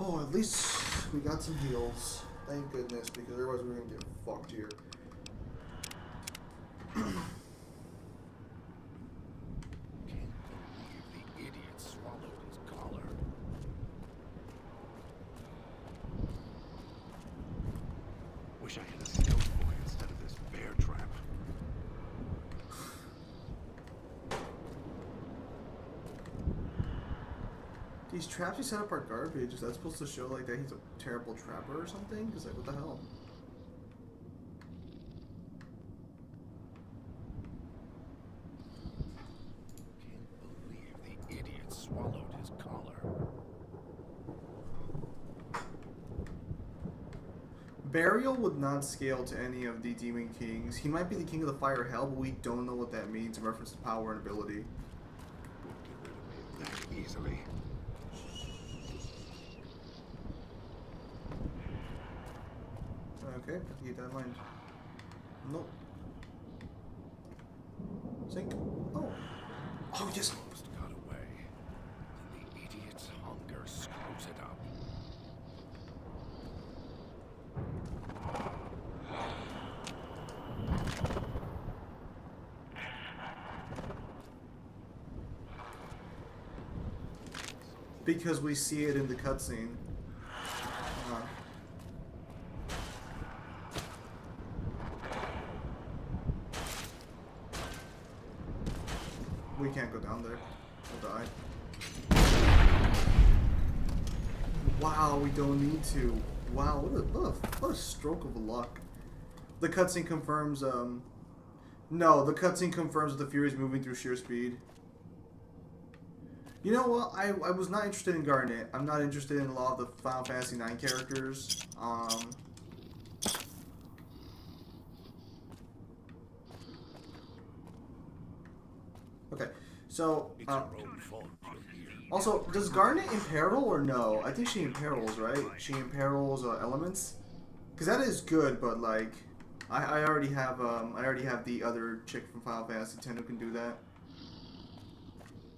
Oh, at least we got some heals. Thank goodness, because otherwise we're gonna get fucked here. Can't believe the idiot swallowed his collar. Wish I had a stealth boy instead of this bear trap. These traps he set up are garbage. Is that supposed to show like that he's a terrible trapper or something? Cause like what the hell? Can't believe the idiot swallowed his collar. Burial would not scale to any of the Demon Kings. He might be the King of the Fire Hell, but we don't know what that means in reference to power and ability. Won't get rid of me that easily. Okay, keep that in mind. Nope. Sink. Oh. Oh, yes. Almost got away. Then the idiot's hunger screws it up. Because we see it in the cutscene. We can't go down there. Die. Wow, we don't need to. Wow, what a stroke of luck. The cutscene confirms, no, the cutscene confirms that the Fury is moving through sheer speed. You know what? I was not interested in Garnet. I'm not interested in a lot of the Final Fantasy IX characters. Okay, so, also, does Garnet imperil or no? I think she imperils, right? She imperils elements? Because that is good, but like, I already have the other chick from Final Fantasy X who can do that.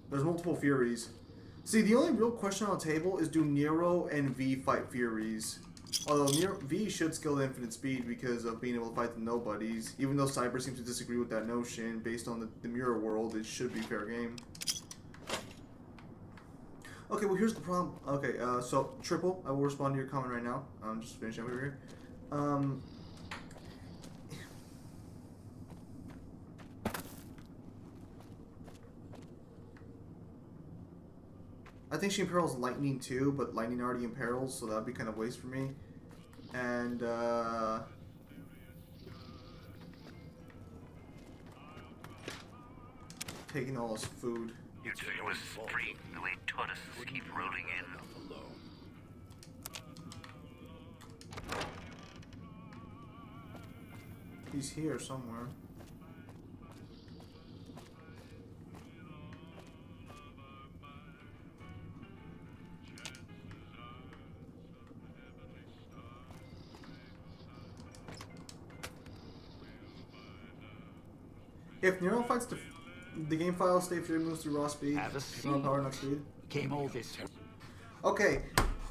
There's multiple Furies. See, the only real question on the table is do Nero and V fight Furies? Although V should skill the infinite speed because of being able to fight the nobodies. Even though Cyber seems to disagree with that notion, based on the mirror world, it should be fair game. Okay, well here's the problem. Okay, so Triple, I will respond to your comment right now. I'm just finishing over here. I think she imperils Lightning too, but Lightning already imperils, so that'd be kind of waste for me. And taking all his food. It's a street the way tourists keep rolling in. He's here somewhere. If Nero fights the game file, stay Fury moves through raw speed. Raw power, not speed. Came all this. Okay,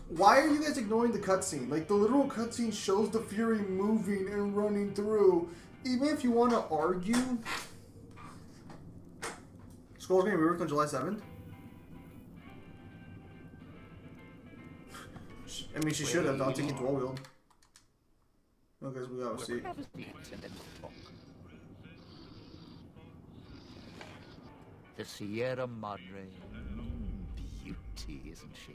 why are you guys ignoring the cutscene? Like, the literal cutscene shows the Fury moving and running through. Even if you want to argue... Scroll's getting reworked on July 7th? I mean, she should have not taken dual wield. Okay, so we gotta see. The Sierra Madre. Beauty, isn't she?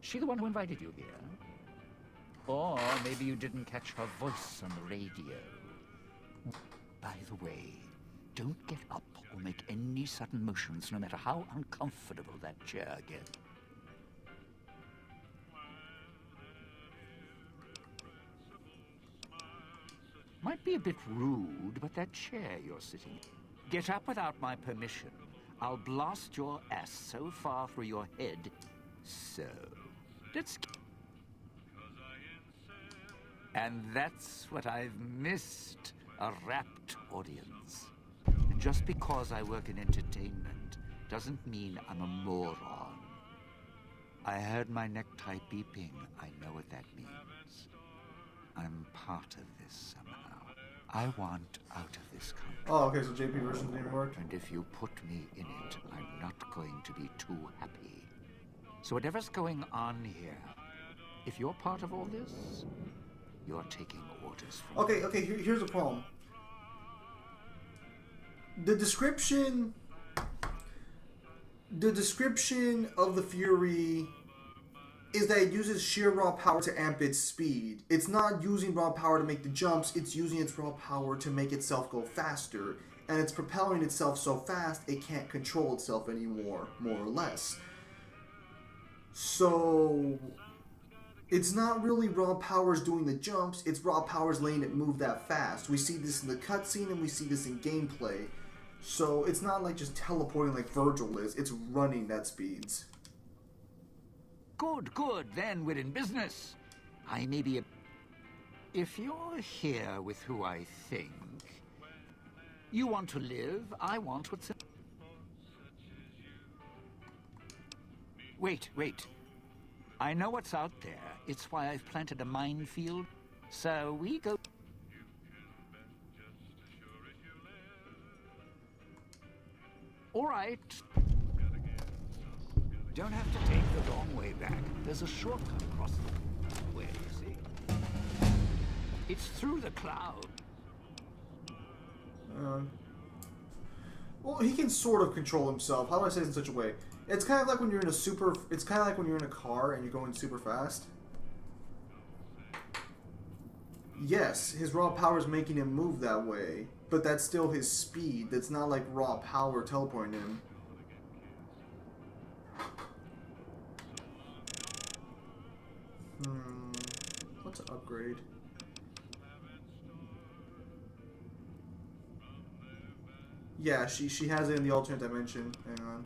She the one who invited you here? Or maybe you didn't catch her voice on the radio. By the way, don't get up or make any sudden motions, no matter how uncomfortable that chair gets. Might be a bit rude, but that chair you're sitting in. Get up without my permission. I'll blast your ass so far through your head. So, let's... And that's what I've missed, a rapt audience. Just because I work in entertainment doesn't mean I'm a moron. I heard my necktie beeping. I know what that means. I'm part of this somehow. I want out of this country. Oh, okay, so JP version didn't work. And if you put me in it, I'm not going to be too happy. So whatever's going on here, if you're part of all this, you're taking orders from me. Okay, here's the problem. The description of the Fury is that it uses sheer raw power to amp its speed. It's not using raw power to make the jumps, it's using its raw power to make itself go faster. And it's propelling itself so fast, it can't control itself anymore, more or less. So, it's not really raw powers doing the jumps, it's raw powers letting it move that fast. We see this in the cutscene and we see this in gameplay. So, it's not like just teleporting like Virgil is, it's running that speeds. Good, then we're in business. I may be a... If you're here with who I think, you want to live, I want what's... Wait. I know what's out there. It's why I've planted a minefield. So we go... All right. Don't have to take the long way back. There's a shortcut across the way, you see. It's through the cloud. Well, he can sort of control himself. How do I say it in such a way? It's kind of like when you're in a super. It's kind of like when you're in a car and you're going super fast. Yes, his raw power is making him move that way, but that's still his speed. That's not like raw power teleporting him. What's an upgrade? Yeah, she has it in the alternate dimension. Hang on.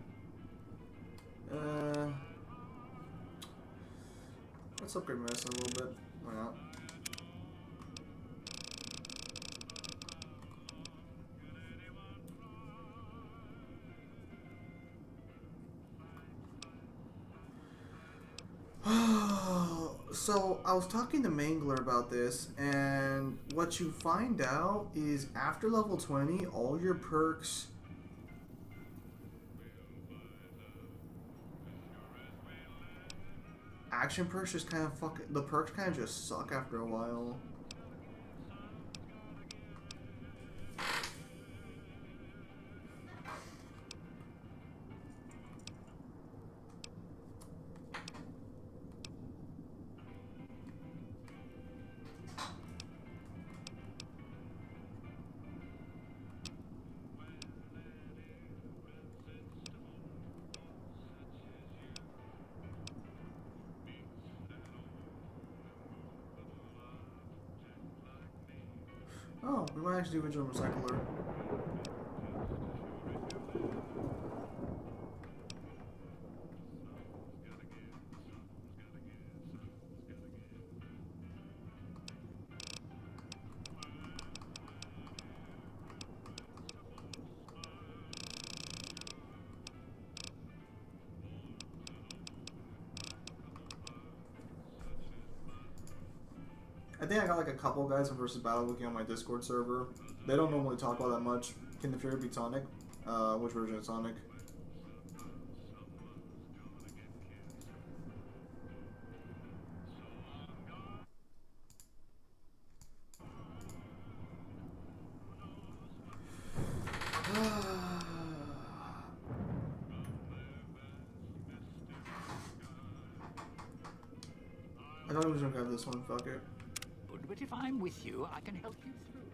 Let's upgrade medicine a little bit. Why not? So I was talking to Mangler about this, and what you find out is after level 20, all your perks action perks just kind of the perks kind of just suck after a while. Oh, we might actually do Original Recycler. I think I got like a couple guys from Versus Battle looking on my Discord server. They don't normally talk about that much. Can the Fury be Sonic? Which version of Sonic? I thought I was gonna grab this one, fuck it. But if I'm with you, I can help you through it.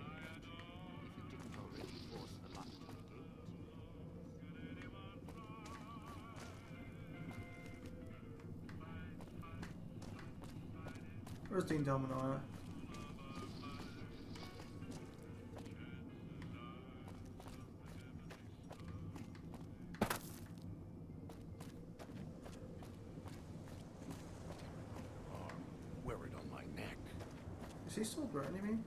If you didn't already force the lock. Where's Dean Domino at? Wear it on my neck. Is he still threatening me?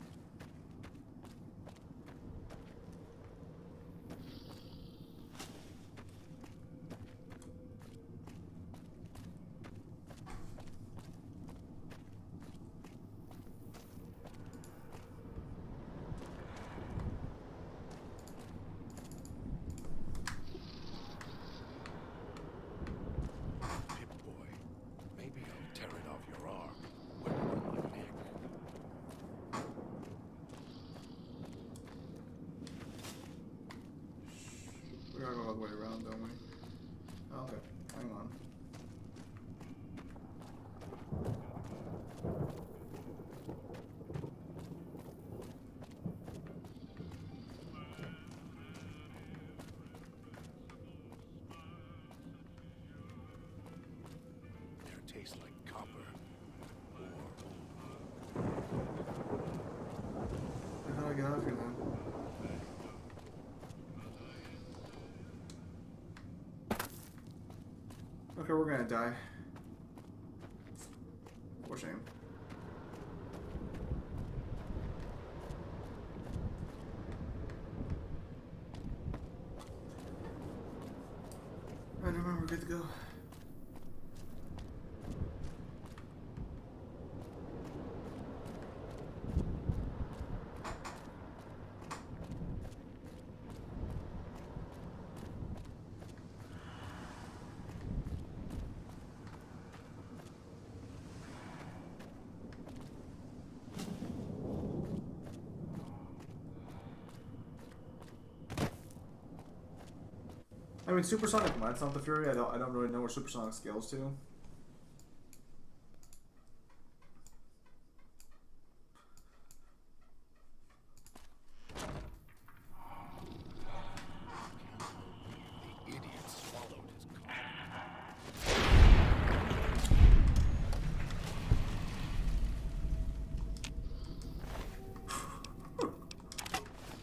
Pip-Boy, maybe I'll tear it off your arm. Wear it on my neck. We gotta go all the way around, don't we? Okay, hang on. They taste like copper. How do I get out of here then? Okay, we're gonna die. For shame. Alright, never mind, we're good to go. I mean, supersonic might sound the Fury. I don't really know where supersonic scales to.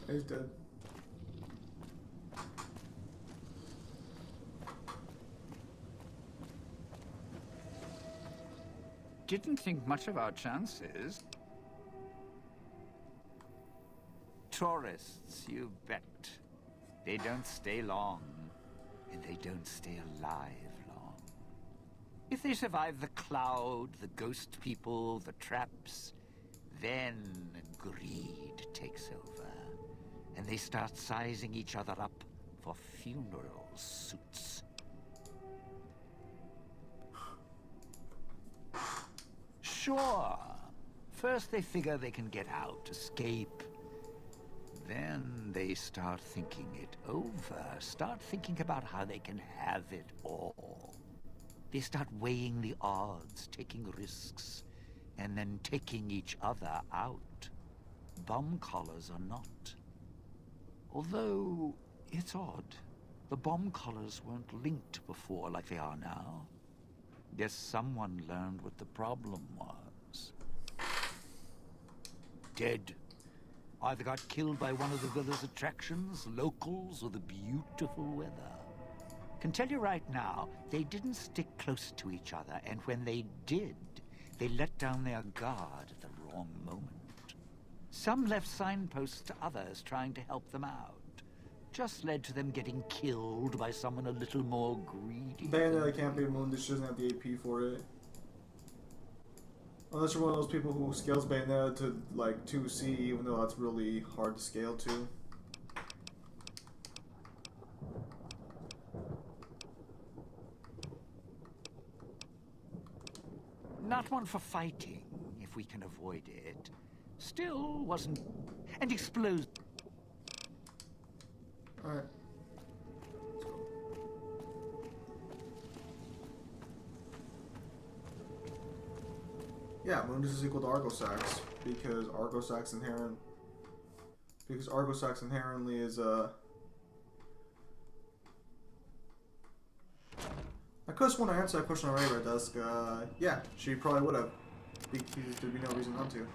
He's dead. Didn't think much of our chances. Tourists, you bet. They don't stay long, and they don't stay alive long. If they survive the cloud, the ghost people, the traps, then greed takes over, and they start sizing each other up for funeral suits. Sure. First they figure they can get out, escape. Then they start thinking it over, start thinking about how they can have it all. They start weighing the odds, taking risks, and then taking each other out. Bomb collars are not. Although, it's odd. The bomb collars weren't linked before like they are now. Guess someone learned what the problem was. Dead. Either got killed by one of the villa's attractions, locals, or the beautiful weather. Can tell you right now, they didn't stick close to each other, and when they did, they let down their guard at the wrong moment. Some left signposts to others trying to help them out. Just led to them getting killed by someone a little more greedy. Bayonetta can't be Moon, she doesn't have the AP for it. Unless you're one of those people who scales Bayonetta to like 2C, even though that's really hard to scale to. Not one for fighting, if we can avoid it. Still wasn't... and explodes. Alright. Yeah, Mundus is equal to Argosax because Argosax inherently is I could have sworn I answered that question already, Red Dusk. Yeah, she probably would have. There'd be no reason not to.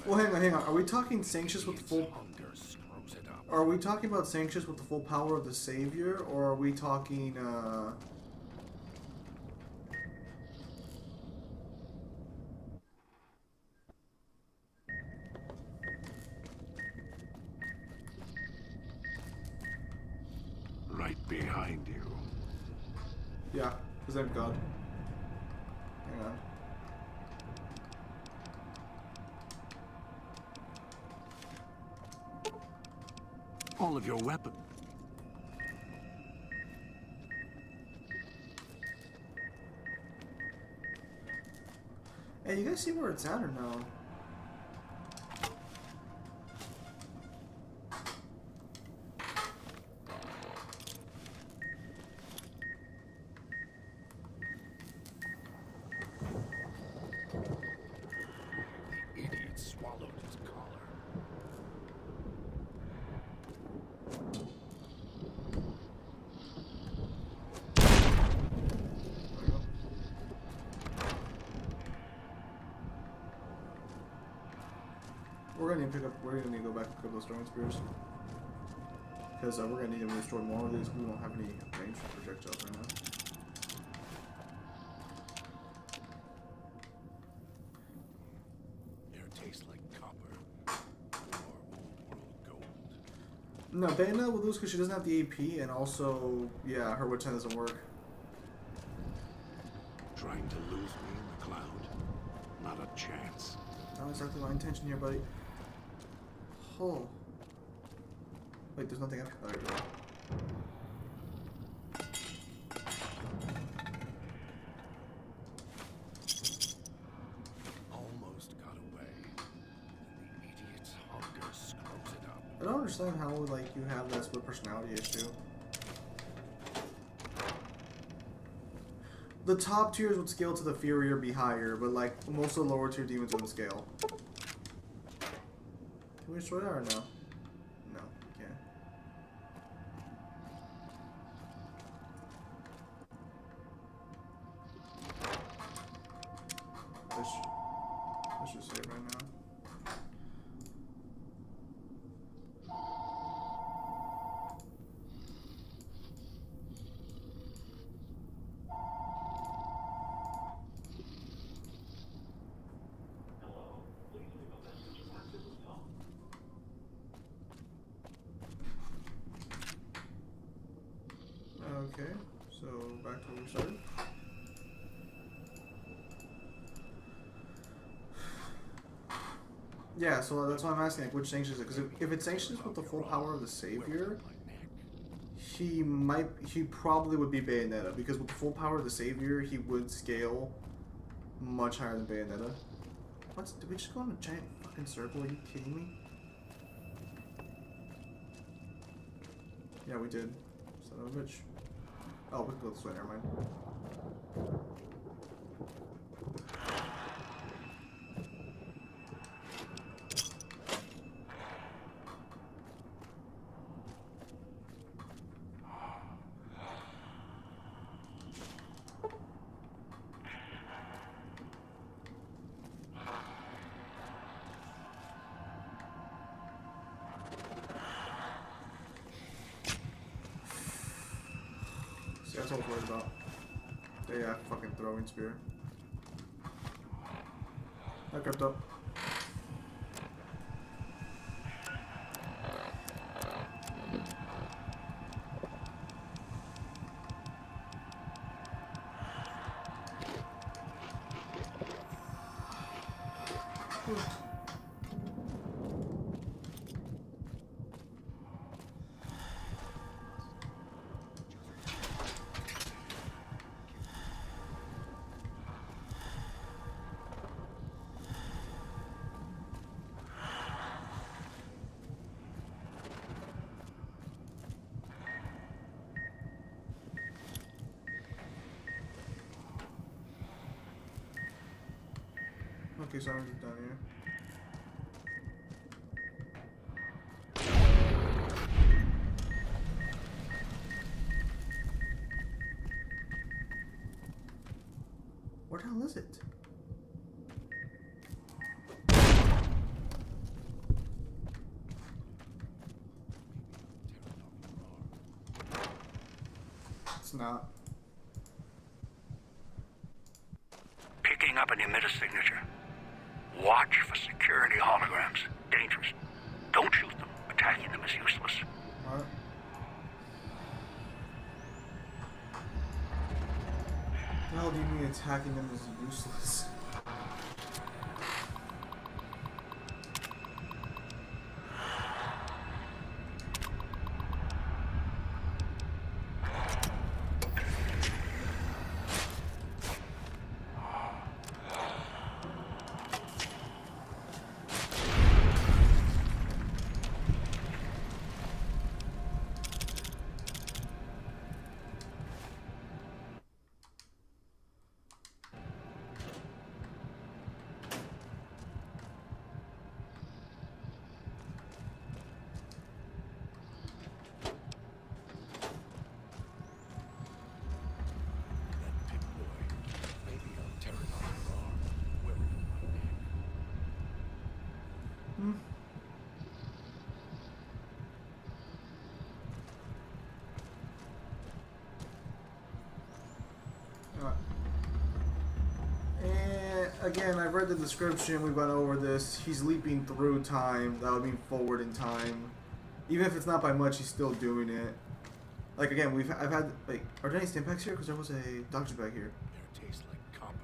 Well, hang on. Are we talking Sanctious with the full... Are we talking about Sanctious with the full power of the Savior, or are we talking, Right behind you. Yeah, his name God. Hang on. All of your weapons. Hey, you guys see where it's at or no? The idiot swallowed his collar. We're gonna need to go back and pick up those throwing spears. Because we're gonna need to restore more of these. We don't have any range for projectiles right now. Air tastes like copper or old world gold. No, Bayonetta will lose because she doesn't have the AP, and also, yeah, her Witch Hunt doesn't work. Trying to lose me in the cloud? Not a chance. Not exactly my intention here, buddy. Oh. Wait, there's nothing up here. There we go. Almost got away. The idiot's hunger screws it up. I don't understand how, like, you have that split personality issue. The top tiers would scale to the Fury or be higher, but, like, most of the lower tier demons wouldn't scale. Can we destroy that or no? No, we can't. Let's just save right now. Okay, so back to where we started. Yeah, so that's why I'm asking, like, which sanction is it? Because if it sanctions with the full power of the Savior, he probably would be Bayonetta, because with the full power of the Savior, he would scale much higher than Bayonetta. What? Did we just go in a giant fucking circle? Are you kidding me? Yeah, we did. Son of a bitch. Oh, we can go this way, never mind. See, that's what I was worried about. Yeah, fucking throwing spear. I crept up. Okay, so I'm just down here. Where the hell is it? It's not. Picking up an emitter signature. Watch for security holograms. Dangerous. Don't shoot them. Attacking them is useless. Alright. What the hell do you mean attacking them is useless? And again, I've read the description, we've gone over this. He's leaping through time, that would mean forward in time. Even if it's not by much, he's still doing it. Like again, I've had like, are there any Stimpaks here? Because there was a doctor's bag here. Air tastes like copper.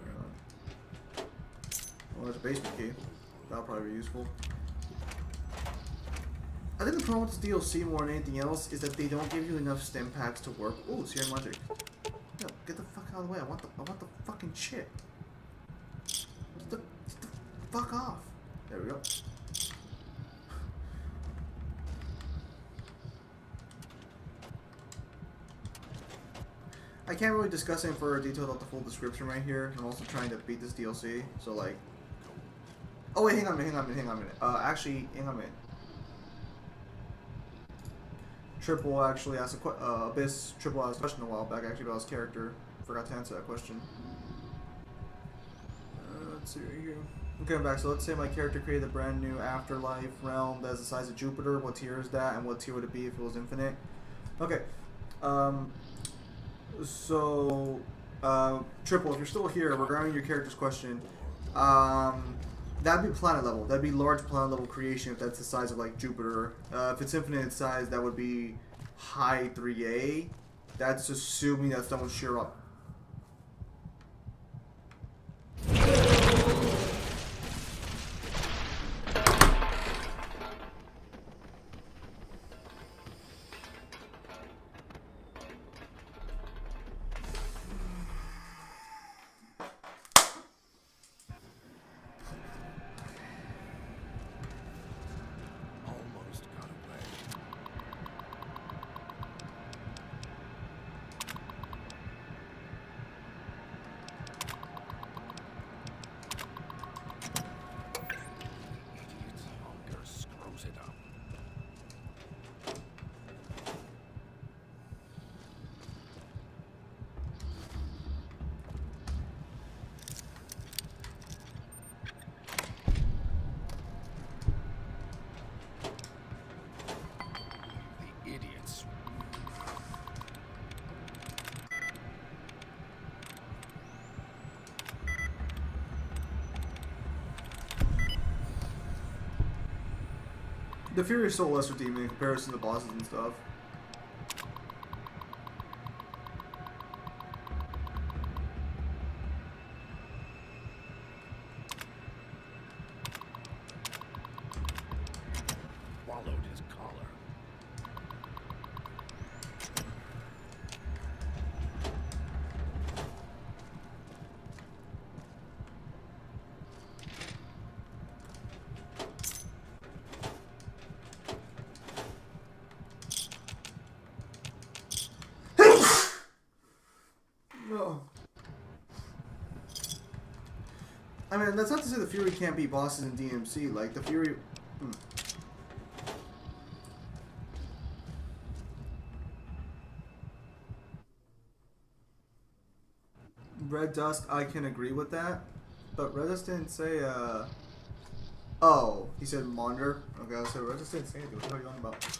Well, there's a basement key. That'll probably be useful. I think the problem with this DLC more than anything else is that they don't give you enough Stimpaks to work. Oh, Sierra Magic. Yo, get the fuck out of the way. I want the fucking chip. Get the fuck off. There we go. I can't really discuss in further detail about the full description right here. I'm also trying to beat this DLC, so like... Oh wait, hang on a minute. Actually, hang on a minute. Triple actually asked Abyss Triple asked a question a while back actually about his character. Forgot to answer that question. Let's see right here. Okay, I'm back. So let's say my character created a brand new afterlife realm that's the size of Jupiter. What tier is that, and what tier would it be if it was infinite? Okay. So, Triple, if you're still here, regarding your character's question, that'd be planet level. That'd be large planet level creation if that's the size of like Jupiter. If it's infinite in size, that would be high 3A. That's assuming that's done with shear up. The Fury is so lesser demon in comparison to the bosses and stuff. Swallowed his collar. No. I mean, that's not to say the Fury can't beat bosses in DMC. Like, the Fury... Red Dust, I can agree with that. But Red Dust didn't say, Oh, he said monitor. Okay, I said Red Dust didn't say anything. What the hell are you on about?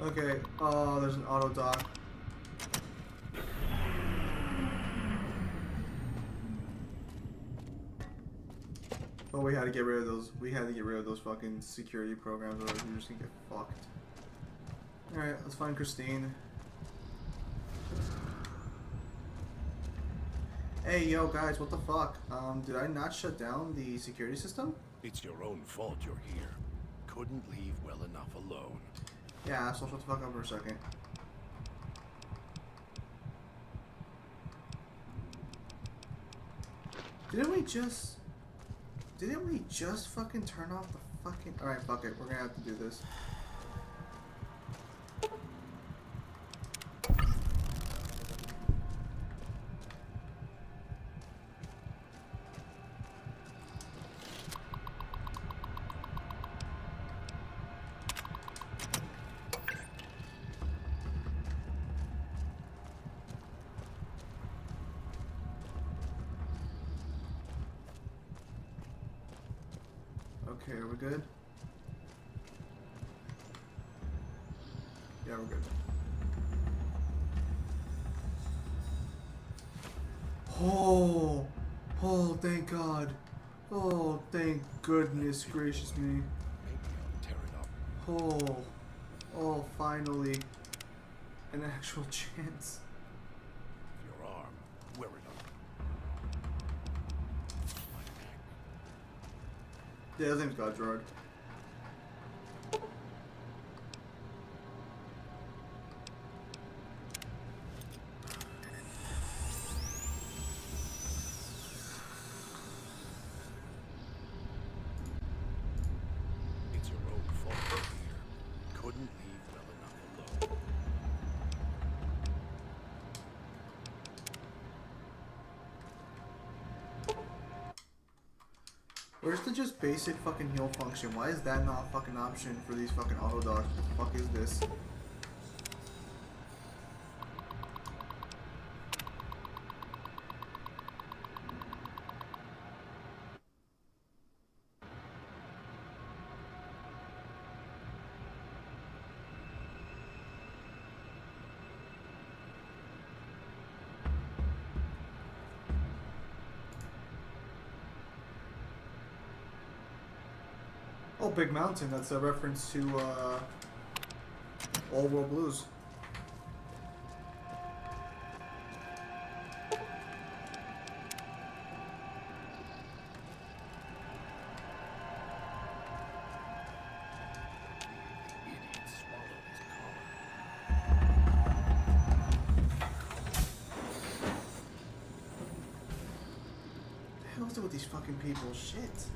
Okay, oh, there's an auto dock. But we had to get rid of those. We had to get rid of those fucking security programs, or we're just gonna get fucked. All right, let's find Christine. Hey, yo, guys, what the fuck? Did I not shut down the security system? It's your own fault you're here. Couldn't leave well enough alone. Yeah, so shut the fuck up for a second. Didn't we just fucking turn off the fucking... Alright, fuck it. We're gonna have to do this. Okay, are we good? Yeah, we're good. Oh, oh, thank God. Oh, thank goodness gracious me. Oh, oh, finally. An actual chance. Your arm, wear it up. Yeah, his name's God Gerard. It's your own fault, Peter. Couldn't leave well enough alone. Where's the just basic fucking heal function? Why is that not a fucking option for these fucking auto dogs? What the fuck is this? Oh, Big Mountain. That's a reference to All World Blues. The hell's it with these fucking people? Shit.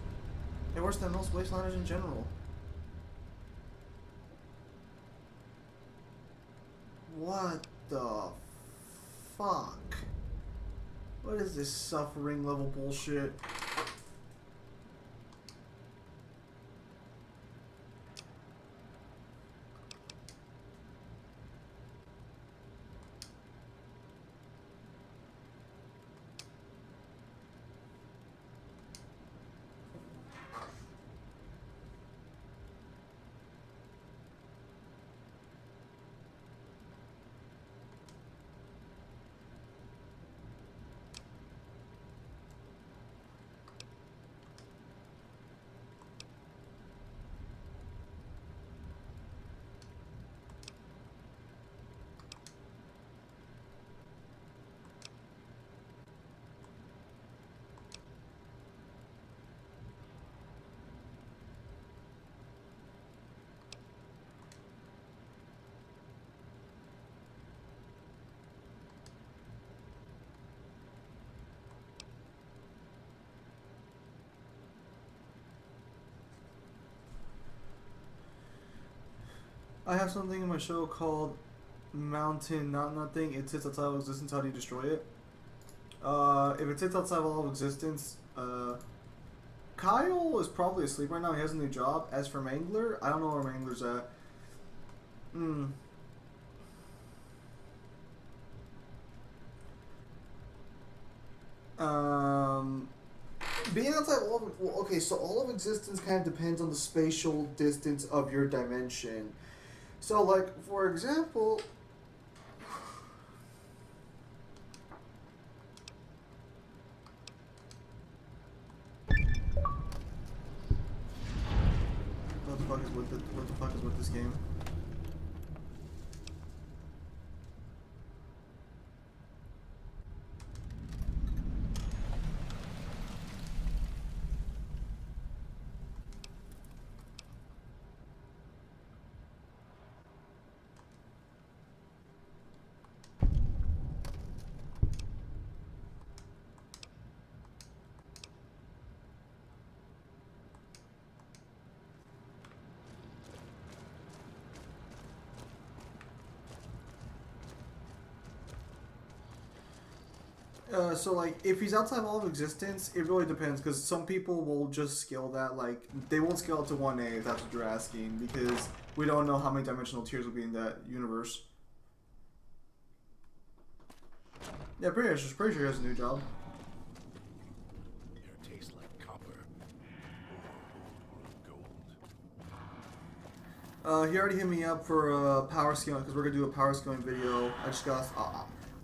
They're worse than most wastelanders in general. What the fuck? What is this suffering level bullshit? I have something in my show called Mountain Not Nothing. It sits outside of existence. How do you destroy it? If it sits outside of all of existence, Kyle is probably asleep right now. He has a new job. As for Mangler, I don't know where Mangler's at. Being outside all of, well, okay, so all of existence kind of depends on the spatial distance of your dimension. So, like, for example, what the fuck is with this game? So like, if he's outside all of existence, it really depends, because some people will just scale that, like, they won't scale it to 1A if that's what you're asking, because we don't know how many dimensional tiers will be in that universe. Yeah, pretty sure he has a new job. Air tastes like copper or gold. He already hit me up for power scaling, because we're gonna do a power scaling video. I just got.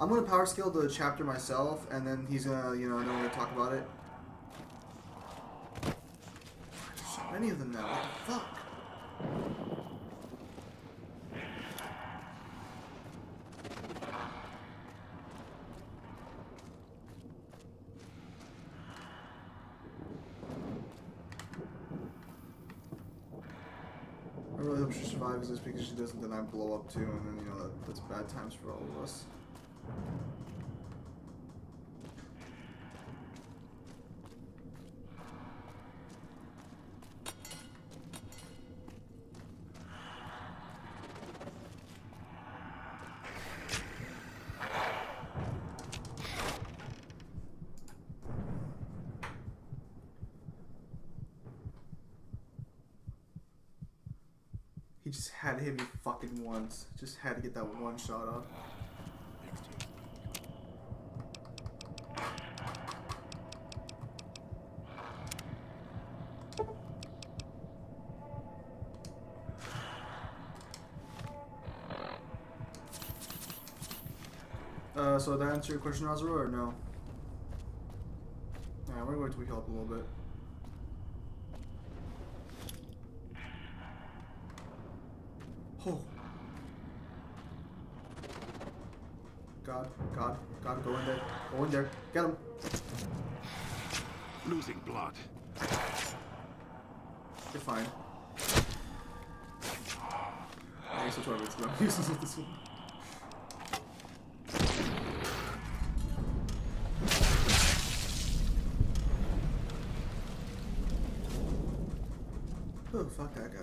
I'm gonna power scale the chapter myself, and then he's gonna, you know, I know we're gonna talk about it. There's so many of them now. What the fuck? I really hope she survives this, because if she doesn't, then I blow up too, and then, you know, that's bad times for all of us. He just had to hit me fucking once. Just had to get that one shot off. So did that answer your question, Azura, or no? Yeah, we're going to heal up a little bit. Oh. God, go in there. Go in there. Get him. Losing blood. You're fine. I guess which one it's going to use this one. Oh, fuck that guy.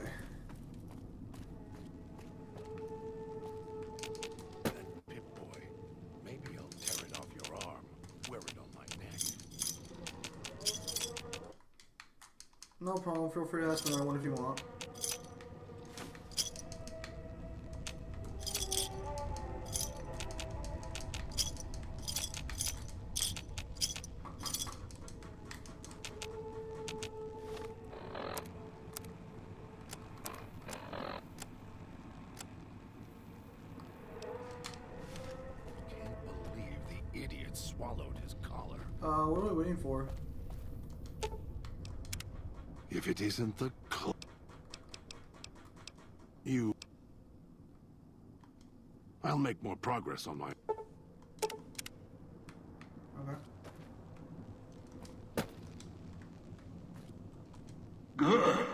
No problem, feel free to ask another one if you want. Can't believe the idiot swallowed his collar. What are we waiting for? If it isn't the I'll make more progress on my... Okay. Good.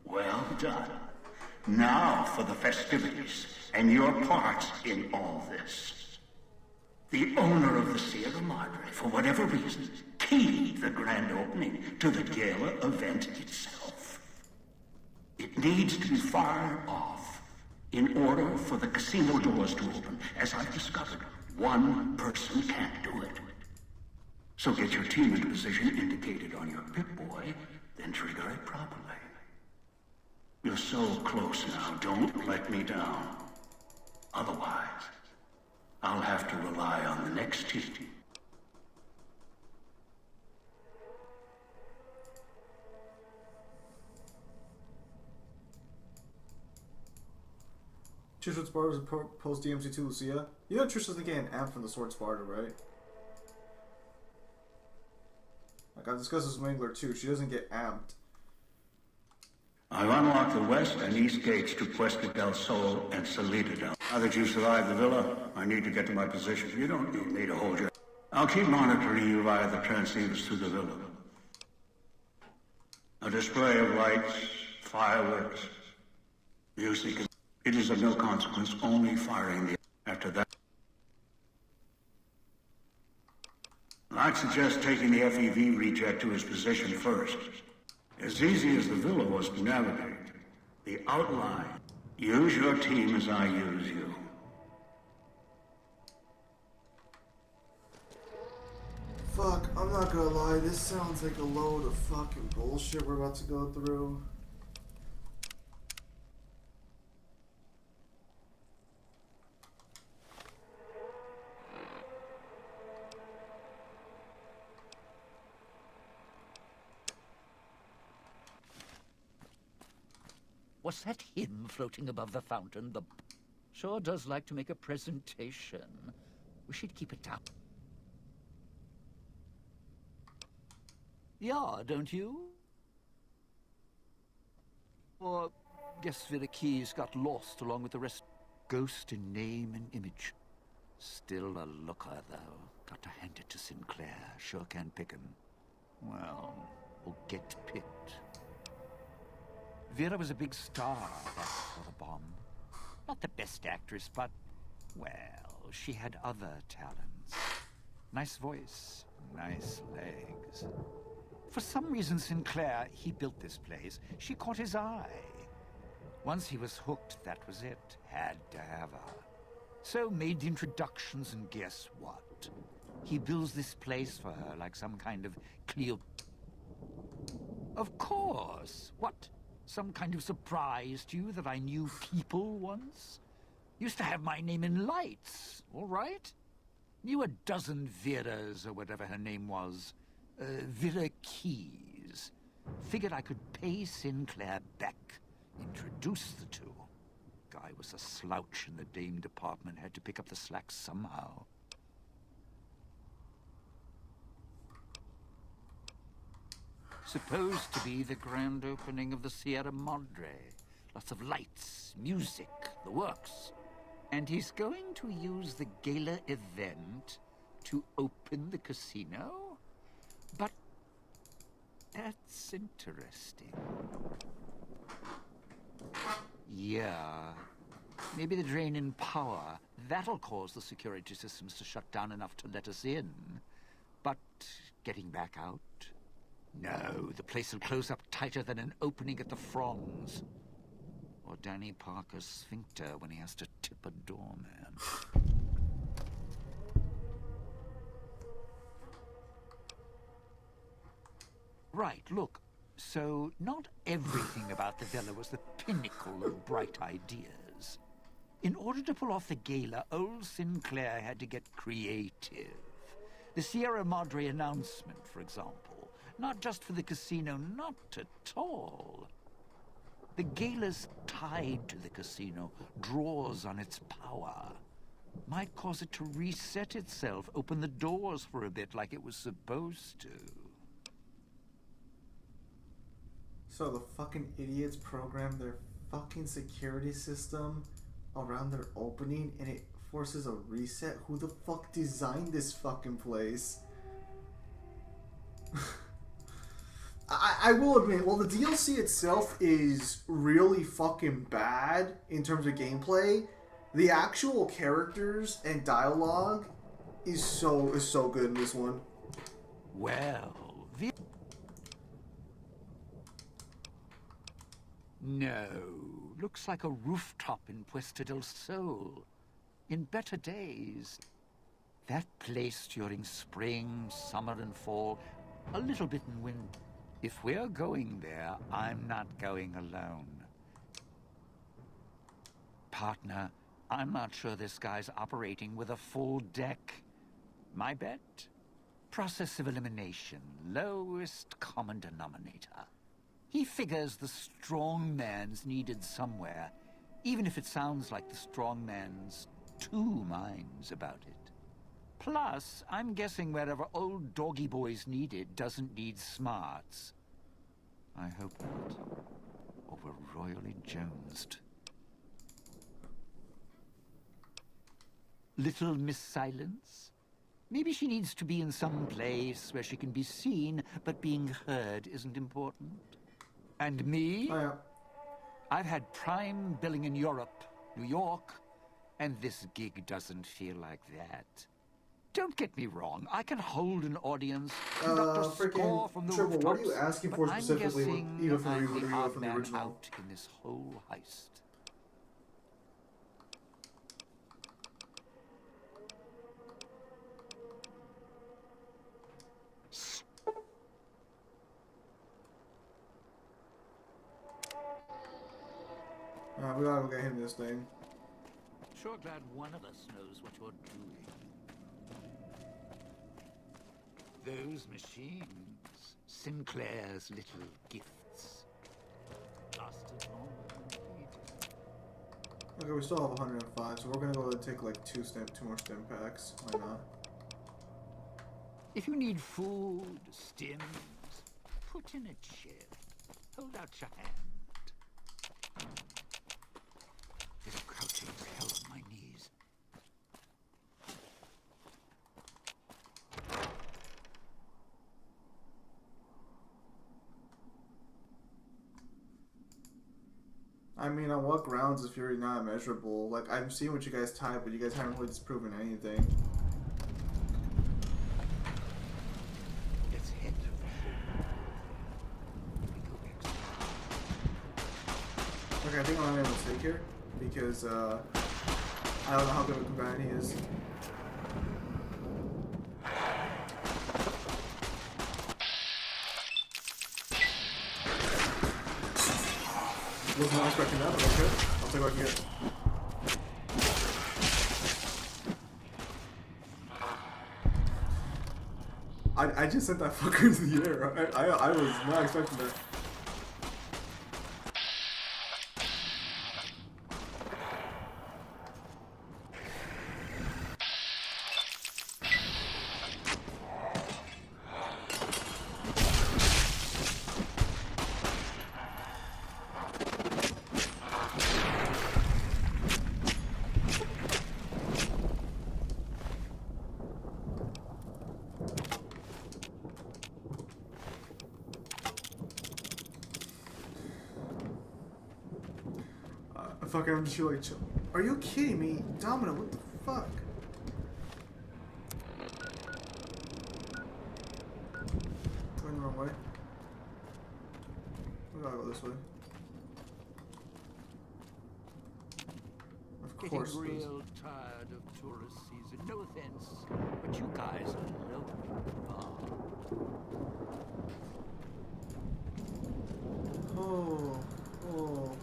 Well done. Now for the festivities and your part in all this. The owner of the Sierra Madre, for whatever reason, keyed the grand opening to the gala event itself. It needs to be fired off in order for the casino doors to open. As I've discovered, one person can't do it. So get your team into position indicated on your Pip-Boy, then trigger it properly. You're so close now, don't let me down. Otherwise, I'll have to rely on the next team. Trisha Sparta is post DMC2 Lucia. You know Trish doesn't get an amp from the Sword Sparta, right? Like, I discussed this with Mangler too. She doesn't get amped. I've unlocked the west and east gates to Puesta del Sol and Salida del. Now that you've survived the villa, I need to get to my position. You don't need me to hold you. I'll keep monitoring you via the transceivers through the villa. A display of lights, fireworks, music. It is of no consequence, only firing the... After that... I'd suggest taking the FEV reject to his position first. As easy as the villa was to navigate, the outline... Use your team as I use you. Fuck, I'm not gonna lie, this sounds like a load of fucking bullshit we're about to go through. Was that him floating above the fountain? The sure does like to make a presentation. We should keep it up. Yeah, don't you? Or guess Vera Keys got lost along with the rest. Ghost in name and image. Still a looker, though. Got to hand it to Sinclair. Sure can pick him. Well, or get picked. Vera was a big star before the bomb. Not the best actress, but, well, she had other talents. Nice voice, nice legs. For some reason, Sinclair, he built this place. She caught his eye. Once he was hooked, that was it. Had to have her. So made the introductions, and guess what? He builds this place for her like some kind of Cleo... Of course. What? Some kind of surprise to you that I knew people once? Used to have my name in lights, all right? Knew a dozen Veras, or whatever her name was. Vera Keys. Figured I could pay Sinclair back. Introduce the two. Guy was a slouch in the dame department. Had to pick up the slack somehow. Supposed to be the grand opening of the Sierra Madre. Lots of lights, music, the works. And he's going to use the gala event to open the casino? But that's interesting. Yeah. Maybe the drain in power. That'll cause the security systems to shut down enough to let us in. But getting back out? No, the place will close up tighter than an opening at the Frongs. Or Danny Parker's sphincter when he has to tip a doorman. Right, look. So, not everything about the villa was the pinnacle of bright ideas. In order to pull off the gala, old Sinclair had to get creative. The Sierra Madre announcement, for example. Not just for the casino, not at all. The gala's tied to the casino, draws on its power. Might cause it to reset itself, open the doors for a bit like it was supposed to. So the fucking idiots programmed their fucking security system around their opening and it forces a reset? Who the fuck designed this fucking place? I will admit, while the DLC itself is really fucking bad in terms of gameplay, the actual characters and dialogue is so good in this one. Well, no, looks like a rooftop in Puesta del Sol. In better days. That place during spring, summer and fall, a little bit in winter. If we're going there, I'm not going alone. Partner, I'm not sure this guy's operating with a full deck. My bet? Process of elimination, lowest common denominator. He figures the strong man's needed somewhere, even if it sounds like the strong man's two minds about it. Plus, I'm guessing wherever old doggy boy's needed doesn't need smarts. I hope not. Or we're royally jonesed. Little Miss Silence? Maybe she needs to be in some place where she can be seen, but being heard isn't important. And me? Oh, yeah. I've had prime billing in Europe, New York, and this gig doesn't feel like that. Don't get me wrong, I can hold an audience, not just score from the Triple, rooftops, what are you asking for but specifically, I'm even guessing for I'm review the odd from the man original? out in this whole heist. We gotta go get him this thing. Sure glad one of us knows what you're doing. Those machines, Sinclair's little gifts, lasted longer than needed. Okay, we still have 105, so we're gonna go and take like two more stim packs. Why not? If you need food, stims, put in a chair. Hold out your hand. This crouching as hell on my knees. I mean, on what grounds is Fury not immeasurable? Like, I've seen what you guys type, but you guys haven't really disproven anything. Let's head to the hole. We go next. Okay, I think I'm gonna make a mistake here, because, I don't know how good of a combatant he is. Was not expecting that, but okay. I'll take what I can get. I just sent that fucker into the air. I was not expecting that. Fucking, I'm just like, chill. Are you kidding me? Domino, what the fuck? Going the wrong way. We gotta go this way. Of course. Getting real tired of tourist season. No offense, but you guys are low at the bar. Oh, oh.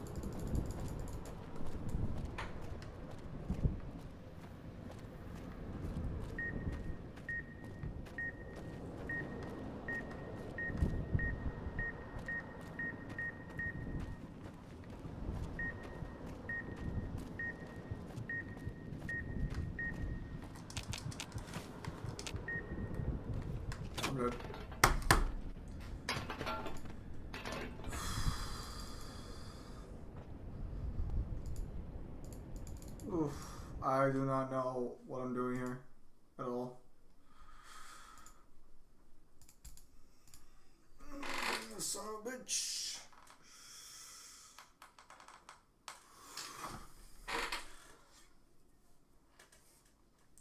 I'm good. Oof. I do not know what I'm doing here at all. Son of a bitch.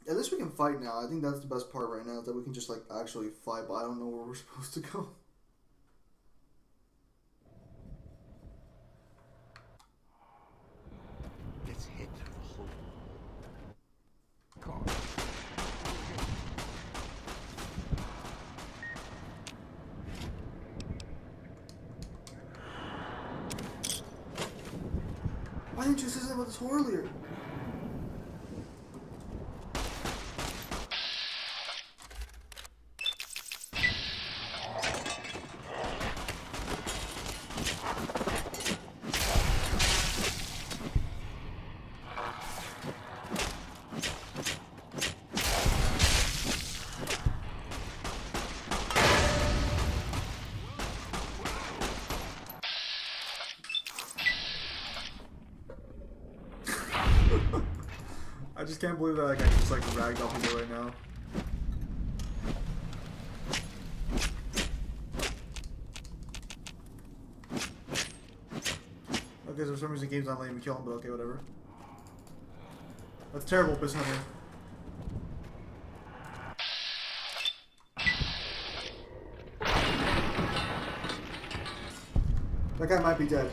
At least we can fight now. I think that's the best part right now, is that we can just like actually fight, but I don't know where we're supposed to go. Let's head to the hole. Come on. Why didn't you say something about this earlier? I just can't believe that like, I can just like ragdoll people right now. Okay, so for some reason the game's not letting me kill him, but okay, whatever. That's terrible, Piss Hunter. That guy might be dead.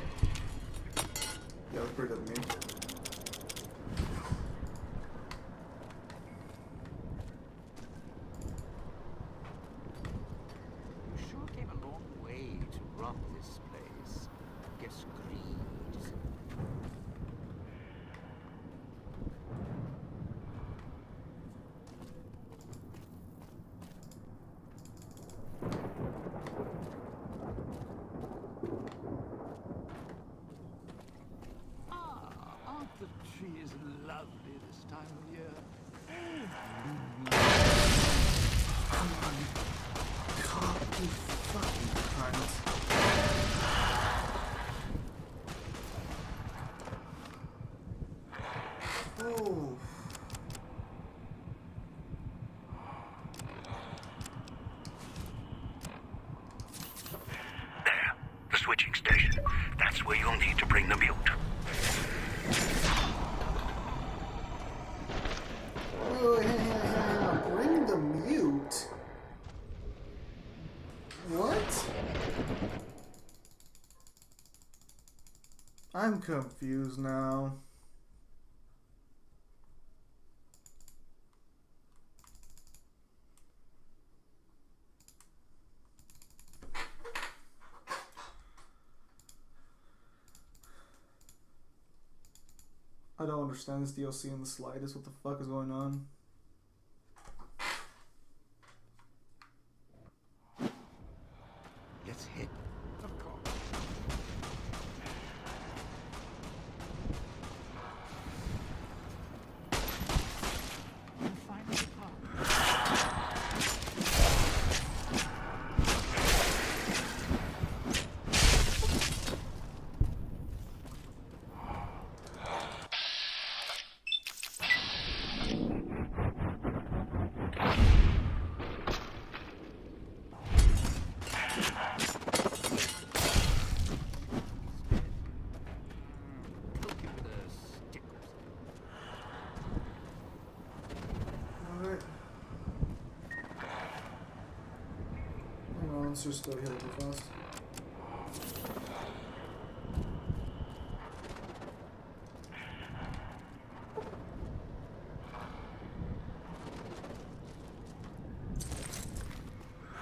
Yeah, that's pretty dead to me. You sure came a long way to rob this place. Guess greed is I'm confused now. I don't understand this DLC in the slightest. What the fuck is going on? Let's hit. Of course. And find the car. Alright. Hang on, let's just go here real fast.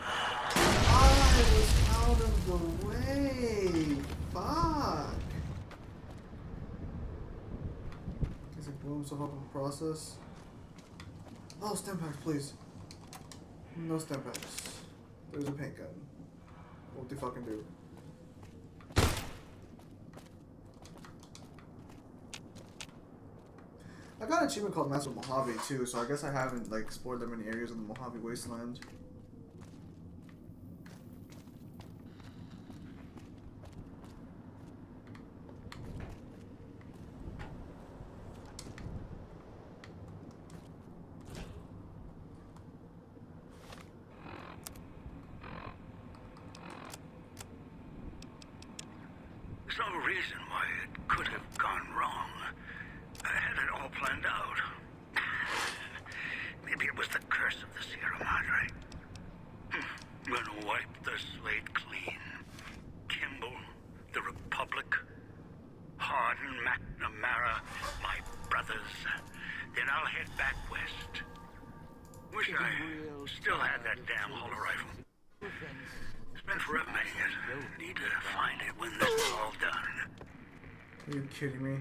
I was out of the way. Fuck. Guess it blew himself up in the process. Oh, stem packs, please. No stem packs. There's a paint gun. What they fucking do? I got an achievement called Master of Mojave too, so I guess I haven't like explored that many areas of the Mojave Wasteland. There's no reason why it could have gone wrong. I had it all planned out. Maybe it was the curse of the Sierra Madre. I'm gonna wipe the slate clean. Kimball, the Republic, Hardin, McNamara, my brothers. Then I'll head back west. Wish I still had that damn holo rifle. It's been forever making it. Need to find it when this is all done. Are you kidding me?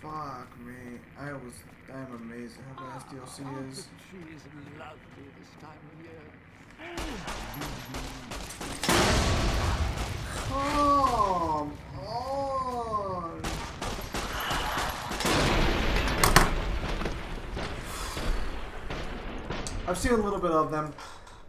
Fuck me. I'm amazed at how fast DLC is. The tree is lovely this time of year. Come on! I've seen a little bit of them.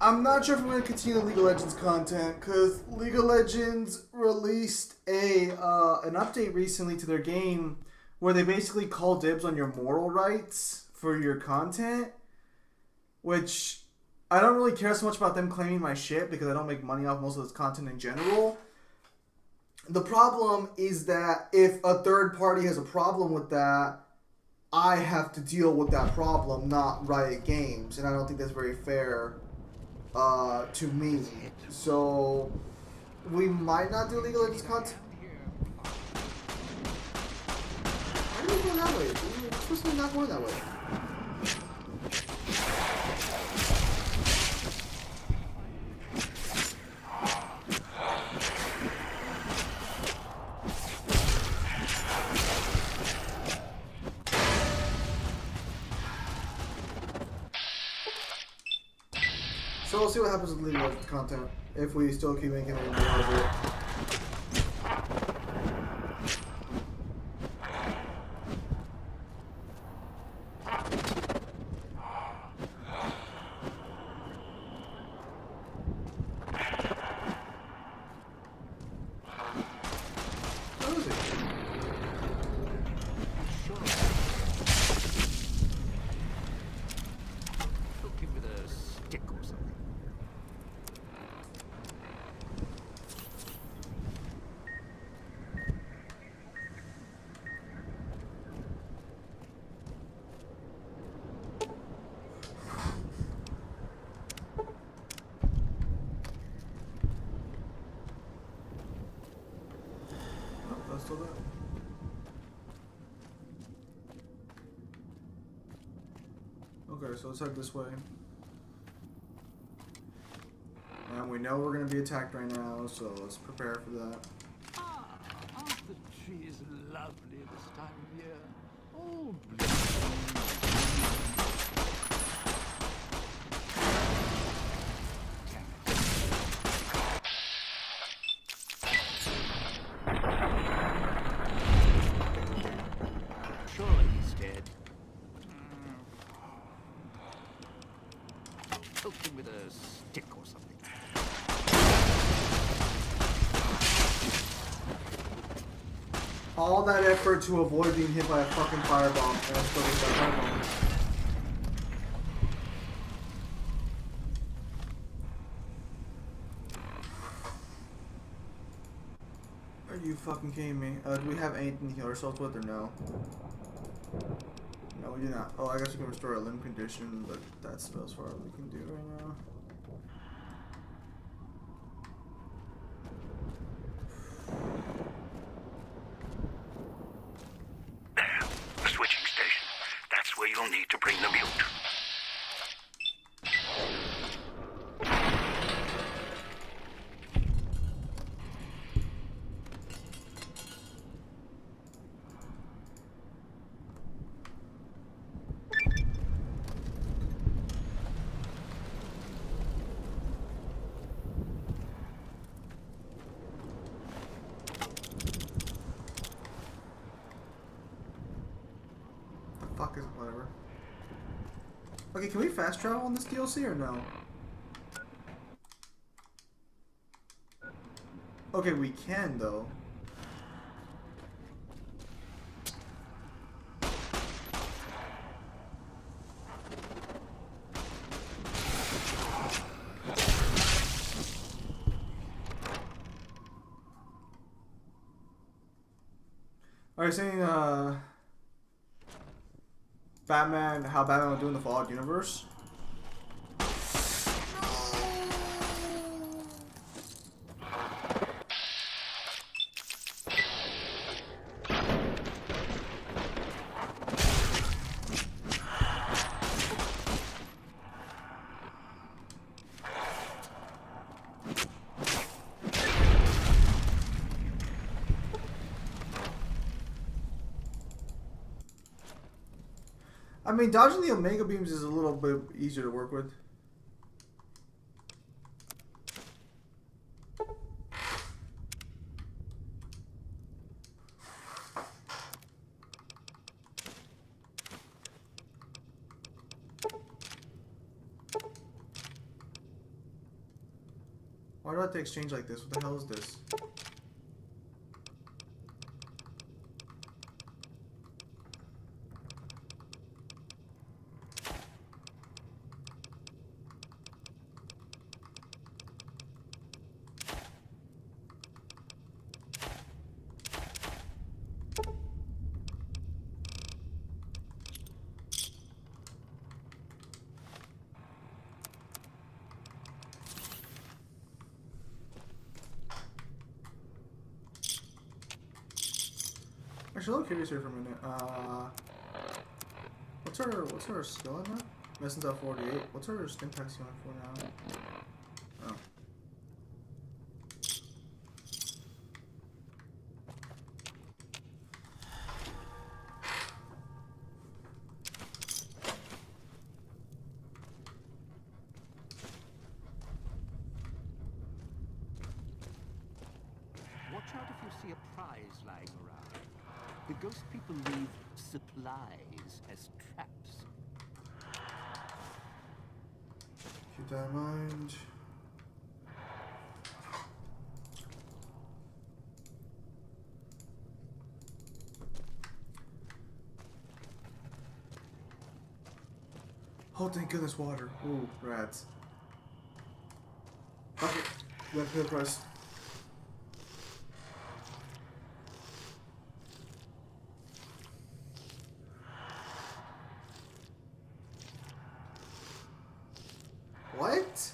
I'm not sure if I'm going to continue the League of Legends content because League of Legends released an update recently to their game where they basically call dibs on your moral rights for your content, which I don't really care so much about them claiming my shit because I don't make money off most of this content in general. The problem is that if a third party has a problem with that, I have to deal with that problem, not Riot Games, and I don't think that's very fair to me. So we might not do League of Legends content. Why are you going that way? You're supposed to be not going that way. So we'll see what happens with League of Legends content if we still keep making any more of it. Where is he? Poke him with a stick or something. still there? Okay, so let's head this way. And we know we're gonna be attacked right now, so let's prepare for that. Aren't the trees lovely this time of year? Oh, surely he's dead. Poke him with a stick or something. All that effort to avoid being hit by a fucking firebomb, and I still get that firebomb. Are you fucking kidding me? Do we have anything to heal ourselves with or no? No, we do not. Oh, I guess we can restore a limb condition, but that's about as far as we can do right now. The switching station. That's where you'll need to bring the mute. Fuck is whatever. Okay, can we fast travel on this DLC or no? Okay, we can though. Alright, saying Batman, how Batman would do in the Fallout universe. I mean, dodging the Omega Beams is a little bit easier to work with. Why do I have to exchange like this? What the hell is this? Actually, a little curious here for a minute. What's her skill on that? Messing up 48. What's her stim packs going for now? Oh. Watch out if you see a prize lying around. The ghost people leave supplies as traps. Keep that in mind. Oh, thank goodness, water. Ooh, rats. Okay, we have to pay the price. What?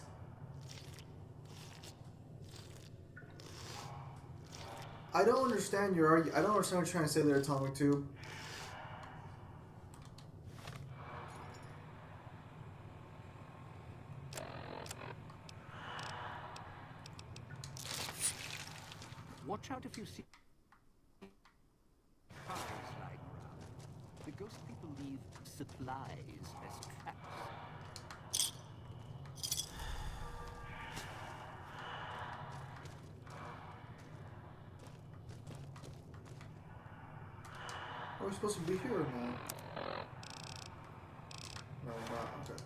I don't understand your argument. I don't understand what you're trying to say there, Atomic Tube. Watch out if you see cars lying around. The ghost people leave supplies as traps. Are we supposed to be here or not? No, we're not. Okay.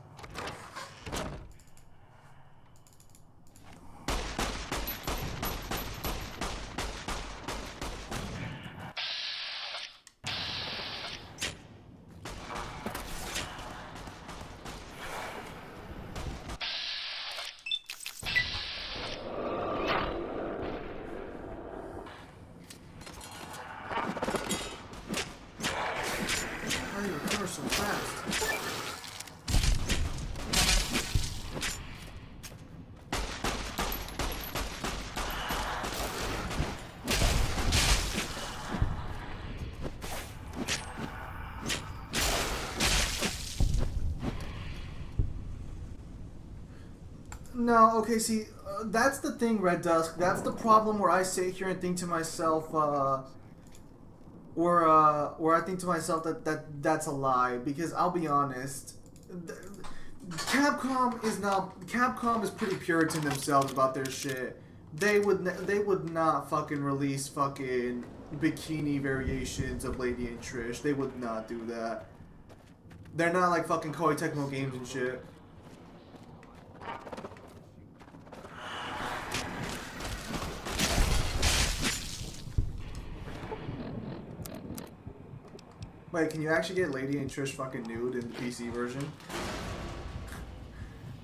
Why are you recovering so fast? No, okay, see, that's the thing, Red Dusk. That's the problem where I sit here and think to myself, where I think to myself that's a lie. Because I'll be honest, Capcom is pretty Puritan themselves about their shit. They would not fucking release fucking bikini variations of Lady and Trish. They would not do that. They're not like fucking Koei Tecmo Games and shit. Wait, can you actually get Lady and Trish fucking nude in the PC version?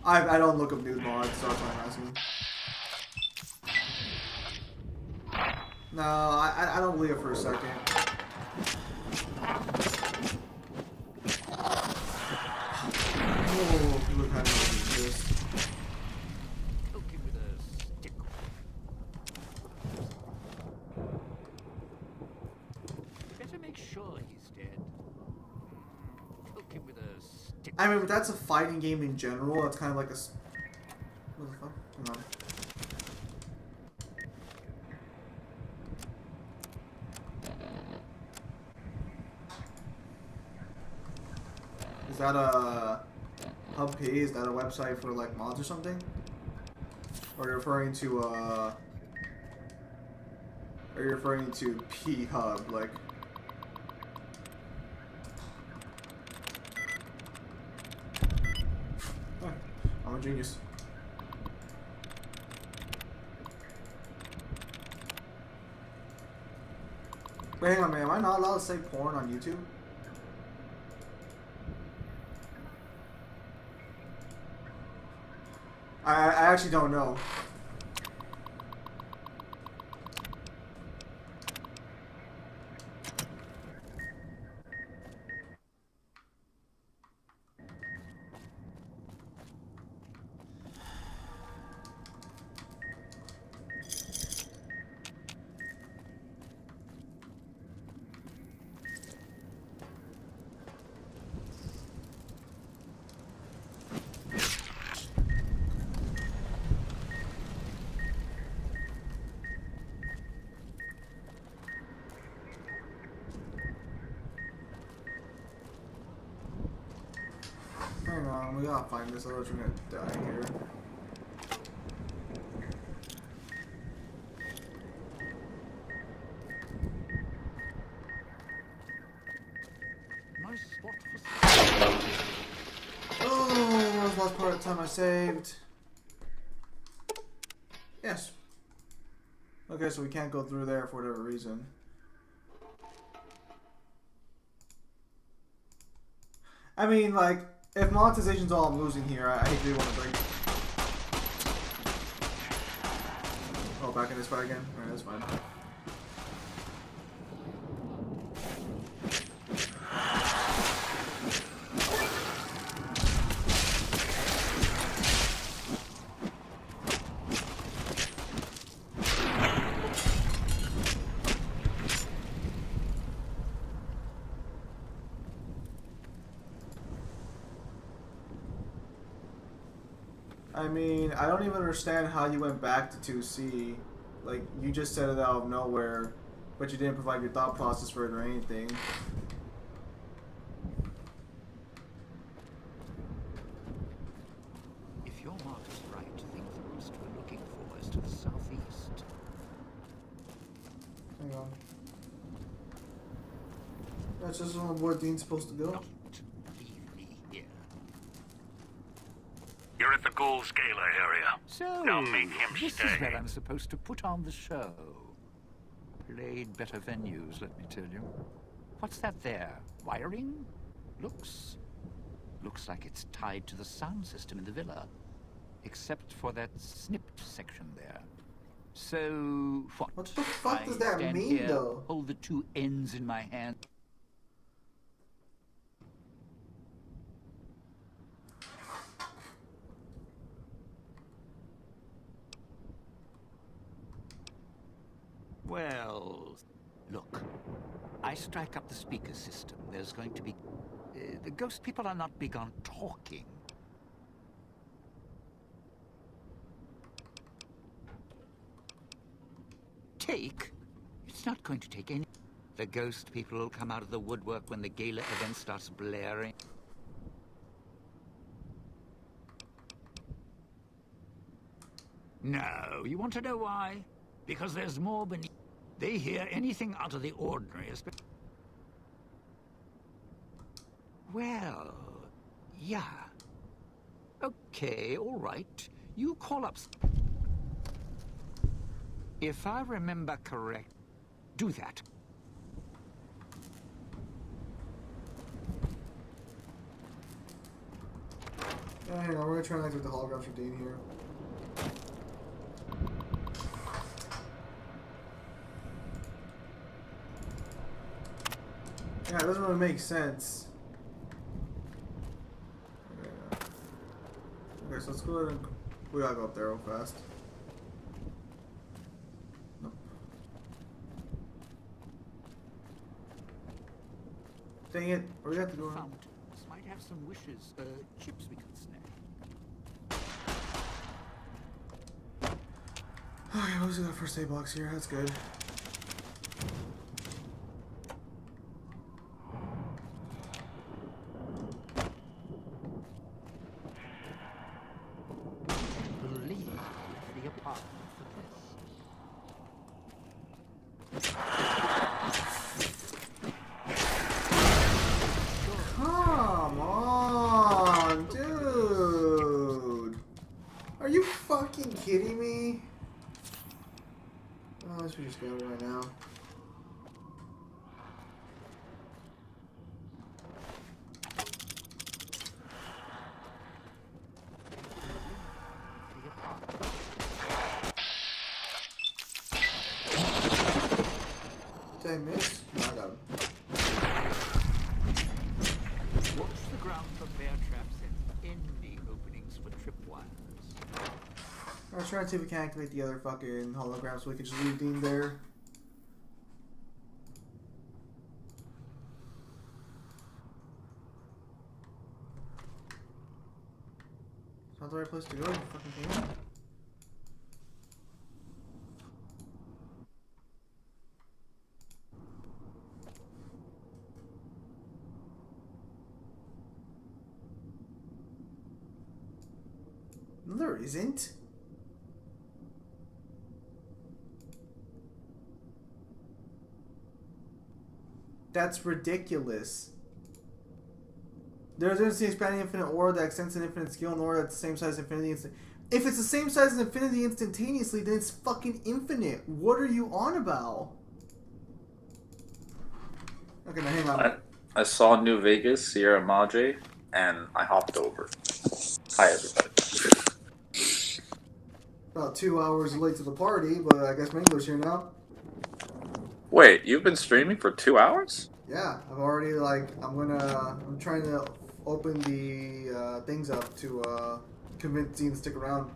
I don't look up nude mods, so that's why I'm asking. No, I don't believe it for a second. Oh, look how nice this. Poke him with a stick. You better make sure he's dead. Poke him with a stick. I mean, but that's a fighting game in general. It's kind of like a... What the fuck? Hang on. Is that a Hub P? Is that a website for like mods or something? Or are you referring to are you referring to P Hub like? I'm a genius. Wait, hang on, man. Am I not allowed to say porn on YouTube? I actually don't know. Hang on, we gotta find this, otherwise we're gonna die here. Nice spot for... Oh, that was the last part of the time I saved. Yes. Okay, so we can't go through there for whatever reason. I mean, like, if monetization's all I'm losing here, I do want to break. Oh, back in this fight again? Alright, that's fine. I mean, I don't even understand how you went back to 2C. Like, you just said it out of nowhere, but you didn't provide your thought process for it or anything. If your mark is right, I think the roost we're looking for is to the southeast. Hang on. That's just on where Dean's supposed to go. Not leave me here. You're at the Ghoul Scalar area. So, Now make him this stay. is where I'm supposed to put on the show. Played better venues, let me tell you. What's that there? Wiring? Looks like it's tied to the sound system in the villa. Except for that snipped section there. So, what? What the fuck I does that stand mean, here, though? hold the two ends in my hand. Well, look, I strike up the speaker system. There's going to be... the ghost people are not big on talking. Take? It's not going to take any... The ghost people will come out of the woodwork when the gala event starts blaring. No, you want to know why? Because there's more beneath. They hear anything out of the ordinary, especially... Well, yeah. Okay, all right. You call up... If I remember correct, do that. Hang on, we're gonna try and with the holograms for Dean here. Yeah, it doesn't really make sense. Okay, so let's go ahead and... We gotta go up there real fast. Nope. Dang it, where do we have to go? Fountains might have some wishes, chips we could snag. Okay, let's do that first aid box here, that's good. Believe the apartment for this. Come on, dude. Are you fucking kidding me? Oh, let's just go right now. Did I miss? No, I got him. Watch the ground for bear traps and any openings for tripwires. Let's try and see if we can activate the other fucking hologram so we can just leave Dean there. It's not the right place to go, you fucking thing. No, there isn't. That's ridiculous. There's an expanding infinite aura that extends an infinite scale, and aura that's the same size as infinity instant. If it's the same size as infinity instantaneously, then it's fucking infinite. What are you on about? Okay, now hang on. I saw New Vegas, Sierra Madre, and I hopped over. Hi, everybody. About 2 hours late to the party, but I guess Mangler's here now. Wait, you've been streaming for 2 hours? Yeah, I've already, I'm trying to open the things up to convince Dean to stick around.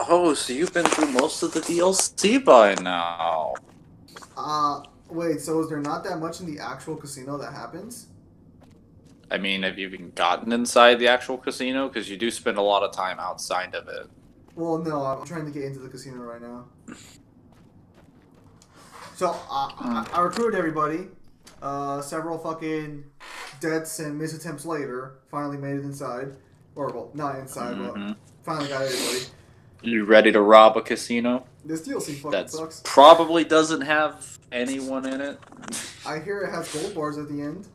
Oh, so you've been through most of the DLC by now. Wait, so is there not that much in the actual casino that happens? I mean, have you even gotten inside the actual casino? Because you do spend a lot of time outside of it. Well, no, I'm trying to get into the casino right now. So, I recruited everybody. Several fucking deaths and misattempts later, finally made it inside. Or, well, not inside, but finally got everybody. You ready to rob a casino? This DLC fucking That sucks. probably doesn't have anyone in it. I hear it has gold bars at the end.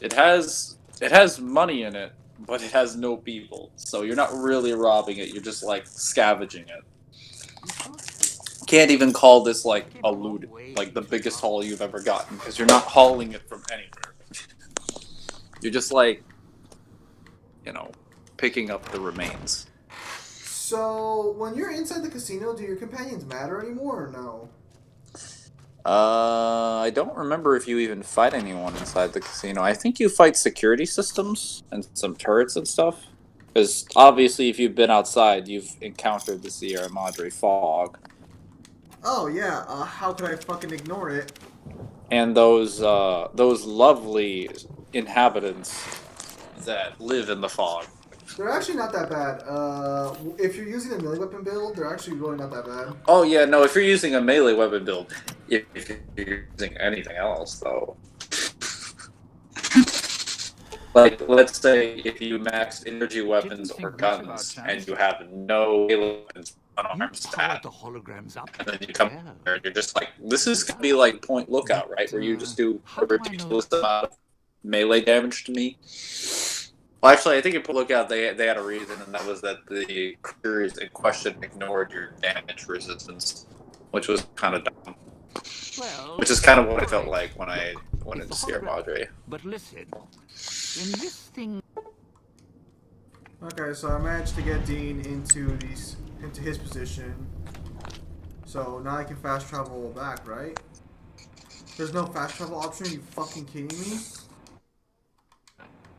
It has money in it, but it has no people. So you're not really robbing it. You're just like scavenging it. Can't even call this like a loot, like the biggest haul you've ever gotten, because you're not hauling it from anywhere. You're just like, you know, picking up the remains. So, when you're inside the casino, do your companions matter anymore or no? I don't remember if you even fight anyone inside the casino. I think you fight security systems and some turrets and stuff. Because obviously, if you've been outside, you've encountered the Sierra Madre fog. Oh yeah, how could I fucking ignore it? And those lovely inhabitants that live in the fog. They're actually not that bad. If you're using a melee weapon build, they're actually really not that bad. Oh yeah, no, if you're using a melee weapon build, if you're using anything else, though. Like, let's say if you max energy weapons or guns, and you have no melee weapons, unarmed stat, the holograms up. and then you come here, and you're just like, this is gonna be like Point Lookout, right? Where you just do a ridiculous amount of melee damage to me. Well, actually, I think in Point Lookout they had a reason, and that was that the creatures in question ignored your damage resistance, which was kind of dumb. Well, Which is kind of what I felt like when I went into Sierra Madre. But listen, in this thing. Okay, so I managed to get Dean into his position. So now I can fast travel back, right? There's no fast travel option. Are you fucking kidding me?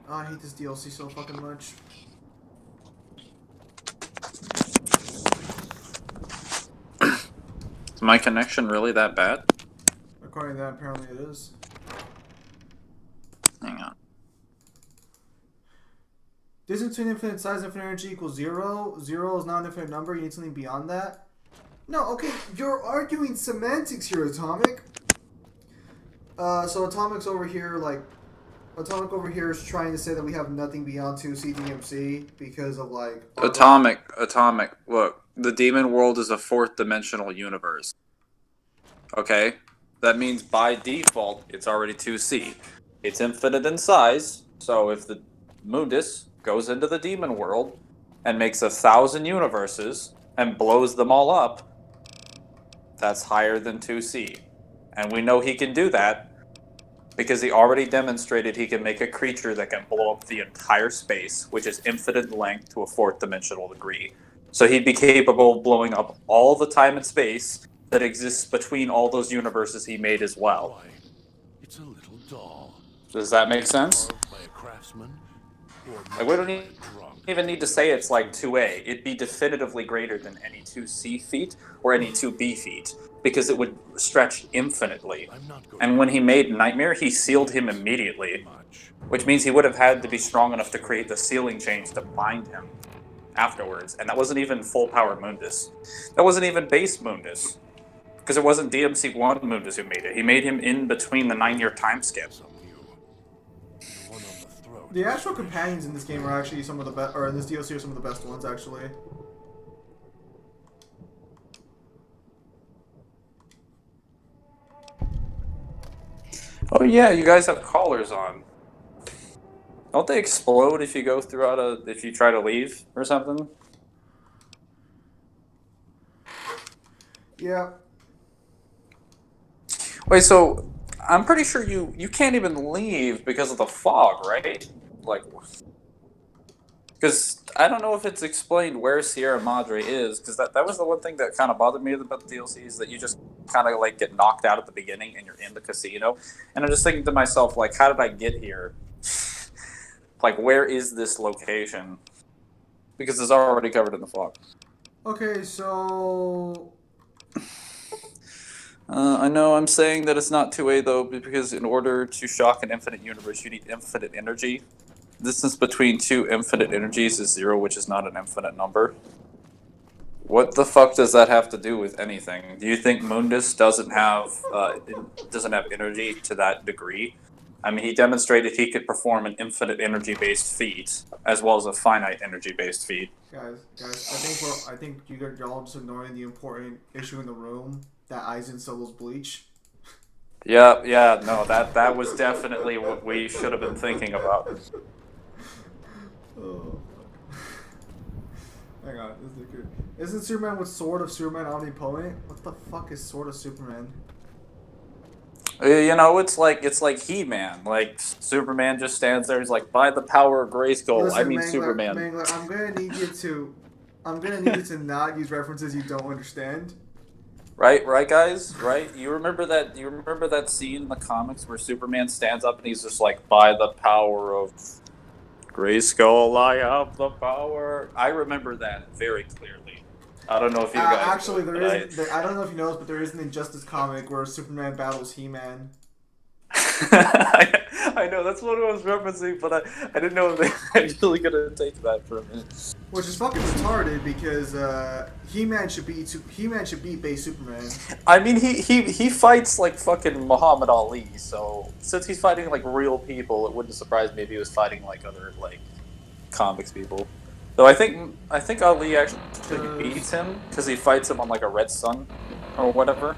Oh, I hate this DLC so fucking much. Is my connection really that bad? According to that, apparently it is. Hang on. Distance between infinite size and infinite energy equals 0. 0 is not an infinite number. You need something beyond that. No, okay, you're arguing semantics here, Atomic. So Atomic's over here, like... Atomic over here is trying to say that we have nothing beyond 2C DMC because of, like... Atomic, look. The Demon World is a fourth dimensional universe. Okay? That means by default, it's already 2C. It's infinite in size, so if the Mundus goes into the Demon World and makes 1,000 universes and blows them all up, that's higher than 2C. And we know he can do that because he already demonstrated he can make a creature that can blow up the entire space, which is infinite length to a fourth dimensional degree. So he'd be capable of blowing up all the time and space that exists between all those universes he made as well. It's a little doll. Does that make sense? By a craftsman, Like, we don't even need to say it's like 2A. It'd be definitively greater than any 2C feat or any 2B feat, because it would stretch infinitely. And when he made Nightmare, he sealed him immediately, which means he would have had to be strong enough to create the sealing chains to bind him afterwards. And that wasn't even full power Mundus. That wasn't even base Mundus, because it wasn't DMC1 Mundus who made it. He made him in between the 9-year time skip. The actual companions in this game are actually some of the best, or in this DLC are some of the best ones, actually. Oh yeah, you guys have collars on. Don't they explode if you go throughout if you try to leave or something? Yeah. Wait, so I'm pretty sure you can't even leave because of the fog, right? Like, because I don't know if it's explained where Sierra Madre is, because that was the one thing that kind of bothered me about the DLC, is that you just kind of like get knocked out at the beginning and you're in the casino. And I'm just thinking to myself, like, how did I get here? Like, where is this location? Because it's already covered in the fog. Okay, so... I know I'm saying that it's not 2A though, because in order to shock an infinite universe, you need infinite energy. Distance between two infinite energies is 0, which is not an infinite number. What the fuck does that have to do with anything? Do you think Mundus doesn't have energy to that degree? I mean, he demonstrated he could perform an infinite energy-based feat as well as a finite energy-based feat. Guys, I think you're all just ignoring the important issue in the room that Aizen Solo's bleach. Yeah, no, that was definitely what we should have been thinking about. Oh, fuck. Hang on, this is good. Isn't Superman with Sword of Superman omnipotent? What the fuck is Sword of Superman? You know, it's like He-Man. Like Superman just stands there. He's like, by the power of Grayskull. Listen, I mean, Mangler, Superman. Mangler, I'm gonna need you to not use references you don't understand. Right, guys. Right. You remember that scene in the comics where Superman stands up and he's just like, by the power of Grayskull, I have the power. I remember that very clearly. I don't know if you guys. Actually, I don't know if you know this, but there is an Injustice comic where Superman battles He-Man. I know, that's what I was referencing, but I didn't know if they actually gonna take that for a minute. Which is fucking retarded because He-Man should beat base Superman. I mean, he fights like fucking Muhammad Ali, so since he's fighting like real people, it wouldn't surprise me if he was fighting like other like comics people. Though I think Ali actually beats him because he fights him on like a red sun or whatever,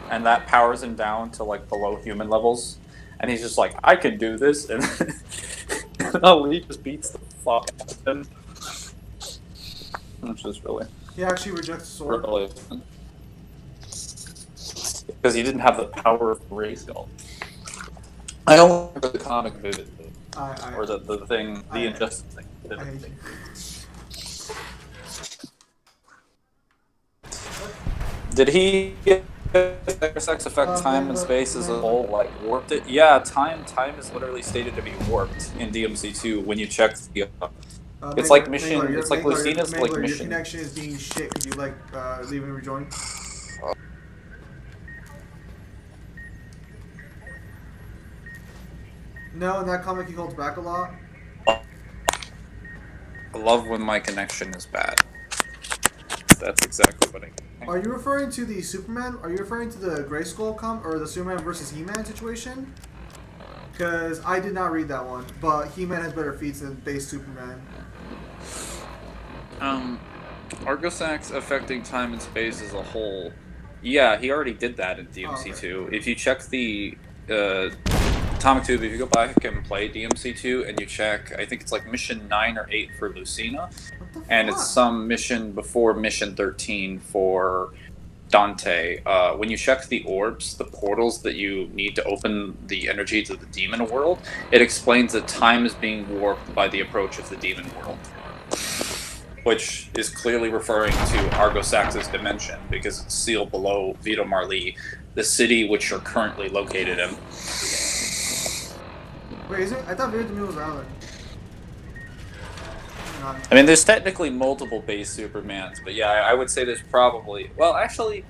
and that powers him down to like below human levels. And he's just like, I can do this, and Ali just beats the fuck out of him. Which is really... He actually rejects the sword. Really... Because he didn't have the power of Grayskull. I don't remember the comic vividly. Or the thing, the Injustice thing vividly. Did he... sex affect time and space as a whole, like warped it? Yeah, time is literally stated to be warped in DMC2 when you check the. It's like mission. It's like Lucina's like mission. Your connection is being shit. Could you like leave and rejoin? No, in that comic he holds back a lot. I love when my connection is bad. That's exactly what I get. Are you referring to the Superman? Are you referring to the Grayskull or the Superman versus He-Man situation? Because I did not read that one, but He-Man has better feats than base Superman. Argosax affecting time and space as a whole. Yeah, he already did that in DMC2. Okay. If you check the Atomic Tube, if you go back and play DMC2 and you check, I think it's like mission 9 or 8 for Lucina, and it's some mission before mission 13 for Dante. When you check the orbs, the portals that you need to open the energy to the demon world, it explains that time is being warped by the approach of the demon world. Which is clearly referring to Argosax's dimension, because it's sealed below Vito Marley, the city which you're currently located in. Wait, is it? I thought Vito Marley was Island. I mean, there's technically multiple base Supermans, but yeah, I would say there's probably... Well, actually,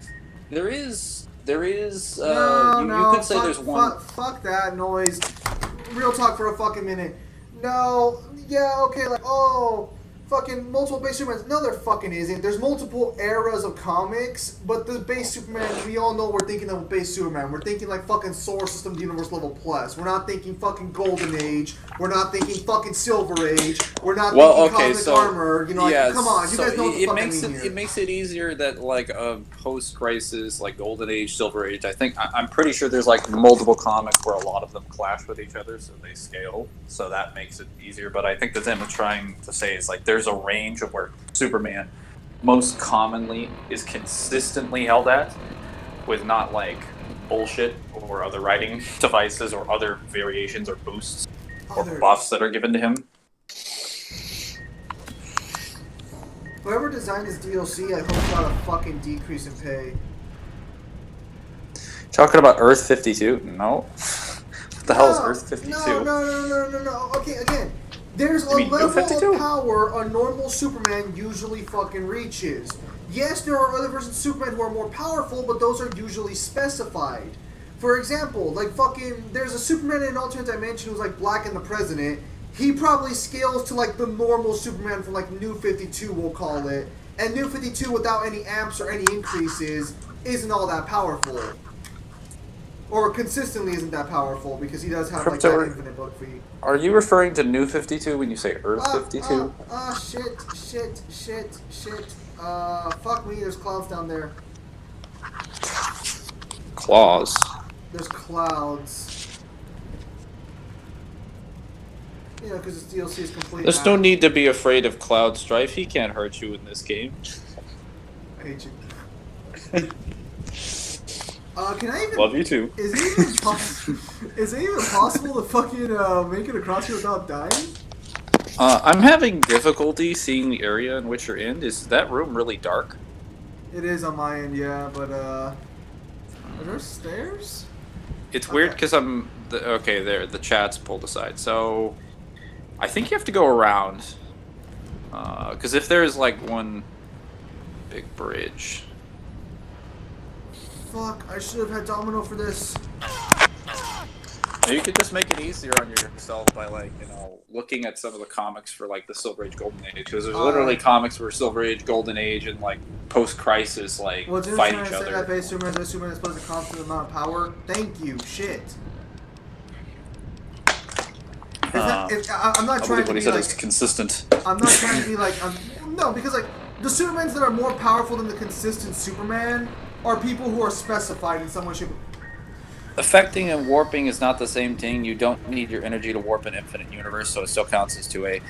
there is... you could say there's one... Fuck that noise. Real talk for a fucking minute. No, yeah, okay, like, oh... Fucking multiple base Supermans. No, there fucking isn't. There's multiple eras of comics, but the base Superman, we all know we're thinking of base Superman. We're thinking like fucking Solar System Universe level plus. We're not thinking fucking Golden Age. We're not thinking fucking Silver Age. We're not thinking Cosmic Armor. You know, like, come on, you guys know what the fuck I mean here. It makes it easier that like post-crisis, like Golden Age, Silver Age. I'm pretty sure there's like multiple comics where a lot of them clash with each other, so they scale. So that makes it easier. But I think that Tim is trying to say is like there's a range of where Superman most commonly is consistently held at, with not like bullshit or other writing devices or other variations or boosts or buffs that are given to him. Whoever designed this DLC, I hope got a fucking decrease in pay. Talking about Earth 52? No. What the hell is Earth 52? No. Okay, again. There's a level of power a normal Superman usually fucking reaches. Yes, there are other versions of Superman who are more powerful, but those are usually specified. For example, like fucking, there's a Superman in an alternate dimension who's like black and the president. He probably scales to like the normal Superman from like New 52, we'll call it. And New 52 without any amps or any increases isn't all that powerful. Or consistently isn't that powerful because he does have like that infinite book feed. Are you referring to New 52 when you say Earth 52? Shit. Fuck me, there's clouds down there. Claws. There's clouds. Yeah, because this DLC is complete. There's no need to be afraid of Cloud Strife. He can't hurt you in this game. I hate you. Can I even... Love you too. Is it even possible to fucking make it across here without dying? I'm having difficulty seeing the area in which you're in. Is that room really dark? It is on my end, yeah, but are there stairs? It's weird because I'm... okay, there, the chat's pulled aside. So, I think you have to go around. Because if there's like one big bridge... Fuck, I should have had Domino for this. You could just make it easier on yourself by, like, you know, looking at some of the comics for, like, the Silver Age, Golden Age. Because there's literally comics for Silver Age, Golden Age, and, like, post-crisis, like, fight each other. That base Superman is supposed to constant amount of power. Thank you, shit. I'm not trying to be said like... it's consistent. I'm not trying to be like... no, because, like, the Supermans that are more powerful than the consistent Superman are people who are specified in some way, shape, Affecting and warping is not the same thing. You don't need your energy to warp an infinite universe, so it still counts as 2A.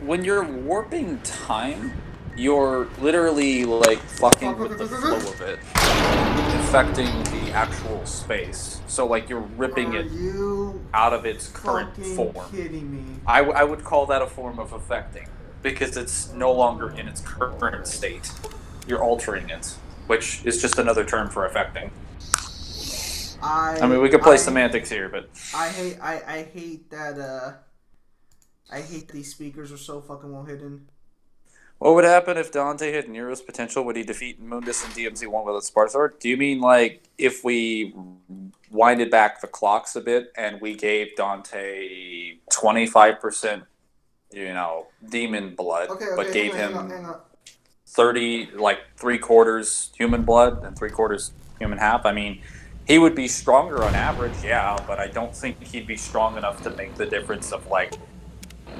When you're warping time, you're literally, like, fucking with the flow of it. Affecting the actual space. So, like, you're ripping it out of its current form. Kidding me? I would call that a form of affecting, because it's no longer in its current state. You're altering it, which is just another term for affecting. I mean, we could play semantics here, but I hate that. I hate these speakers are so fucking well hidden. What would happen if Dante had Nero's potential? Would he defeat Mundus and DMZ1 with a Sparta Sword? Do you mean, like, if we winded back the clocks a bit and we gave Dante 25%, you know, demon blood, but gave him 30, like, 3/4 human blood and 3/4 human half? I mean, he would be stronger on average, yeah, but I don't think he'd be strong enough to make the difference of, like,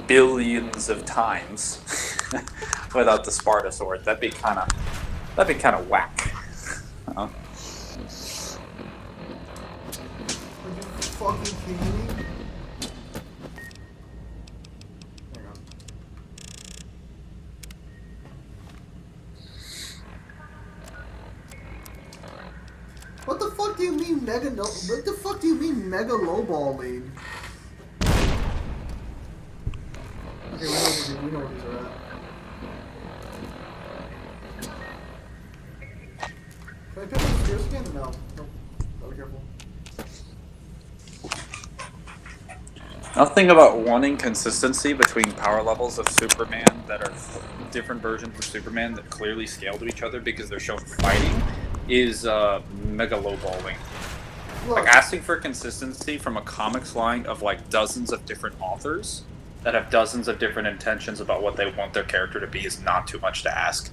billions of times without the Sparta Sword. That'd be kind of whack. Are you fucking kidding me? What the fuck do you mean what the fuck do you mean mega lowballing? Okay, we know what these are at. Can I pick up the stairs again? No. Nope. Gotta be careful. Nothing about wanting consistency between power levels of Superman that are different versions of Superman that clearly scale to each other because they're shown fighting is mega lowballing. Like, asking for consistency from a comics line of, like, dozens of different authors that have dozens of different intentions about what they want their character to be is not too much to ask.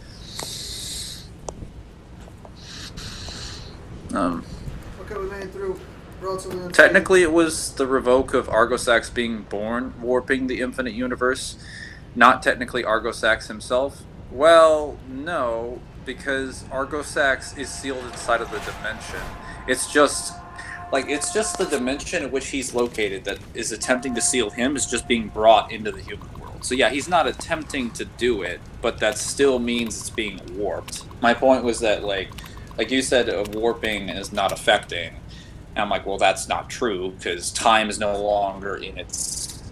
Okay, we made it through relatively. Technically, it was the revoke of Argosax being born warping the infinite universe, not technically Argosax himself. Well, no, because Argosax is sealed inside of the dimension. It's just the dimension in which he's located that is attempting to seal him is just being brought into the human world. So yeah, he's not attempting to do it, but that still means it's being warped. My point was that, like you said, warping is not affecting. And I'm like, well, that's not true, because time is no longer in its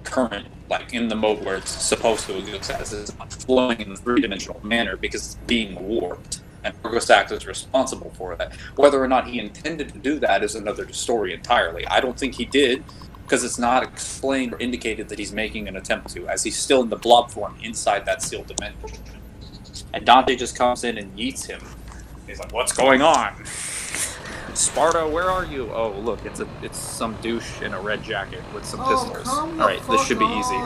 current, like, in the mode where it's supposed to exist as. It's not flowing in a three-dimensional manner because it's being warped. And Argosax is responsible for that. Whether or not he intended to do that is another story entirely. I don't think he did, because it's not explained or indicated that he's making an attempt to, as he's still in the blob form inside that sealed dimension. and Dante just comes in and yeets him. He's like, "What's going on? Sparta, where are you?" Oh, look, it's some douche in a red jacket with some pistols. All right, this should be easy.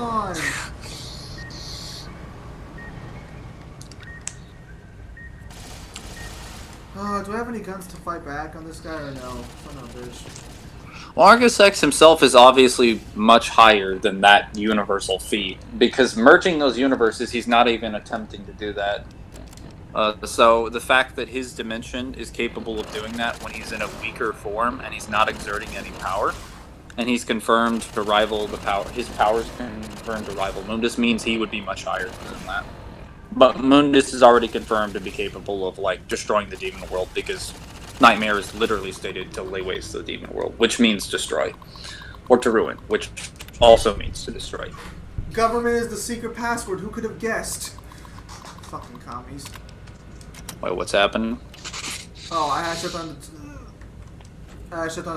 Do I have any guns to fight back on this guy or no? Son of a bitch. Well, Argus X himself is obviously much higher than that universal feat, because merging those universes, he's not even attempting to do that. So the fact that his dimension is capable of doing that when he's in a weaker form and he's not exerting any power, and he's confirmed to rival the power, his powers confirmed to rival Mundus, means he would be much higher than that. But Mundus is already confirmed to be capable of, like, destroying the demon world, because Nightmare is literally stated to lay waste to the demon world, which means destroy. Or to ruin, which also means to destroy. Government is the secret password. Who could have guessed? Fucking commies. Wait, what's happening? Oh, I shut down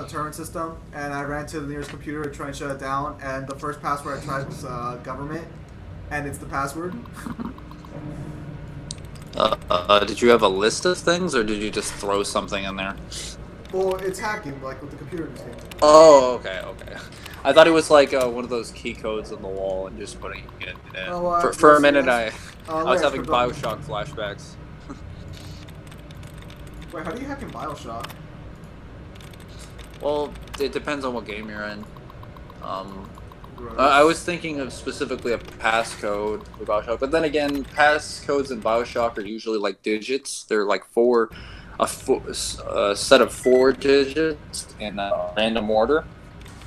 the turret system, and I ran to the nearest computer to try and shut it down, and the first password I tried was government, and it's the password. Did you have a list of things, or did you just throw something in there? Well, it's hacking, like with the computer in this game. Oh, okay. I thought it was like one of those key codes on the wall and just putting it in. For a minute, I was having Bioshock flashbacks. Wait, how do you hack in Bioshock? Well, it depends on what game you're in. I was thinking of specifically a passcode for Bioshock, but then again, passcodes in Bioshock are usually like digits. They're like a set of 4 digits in a random order.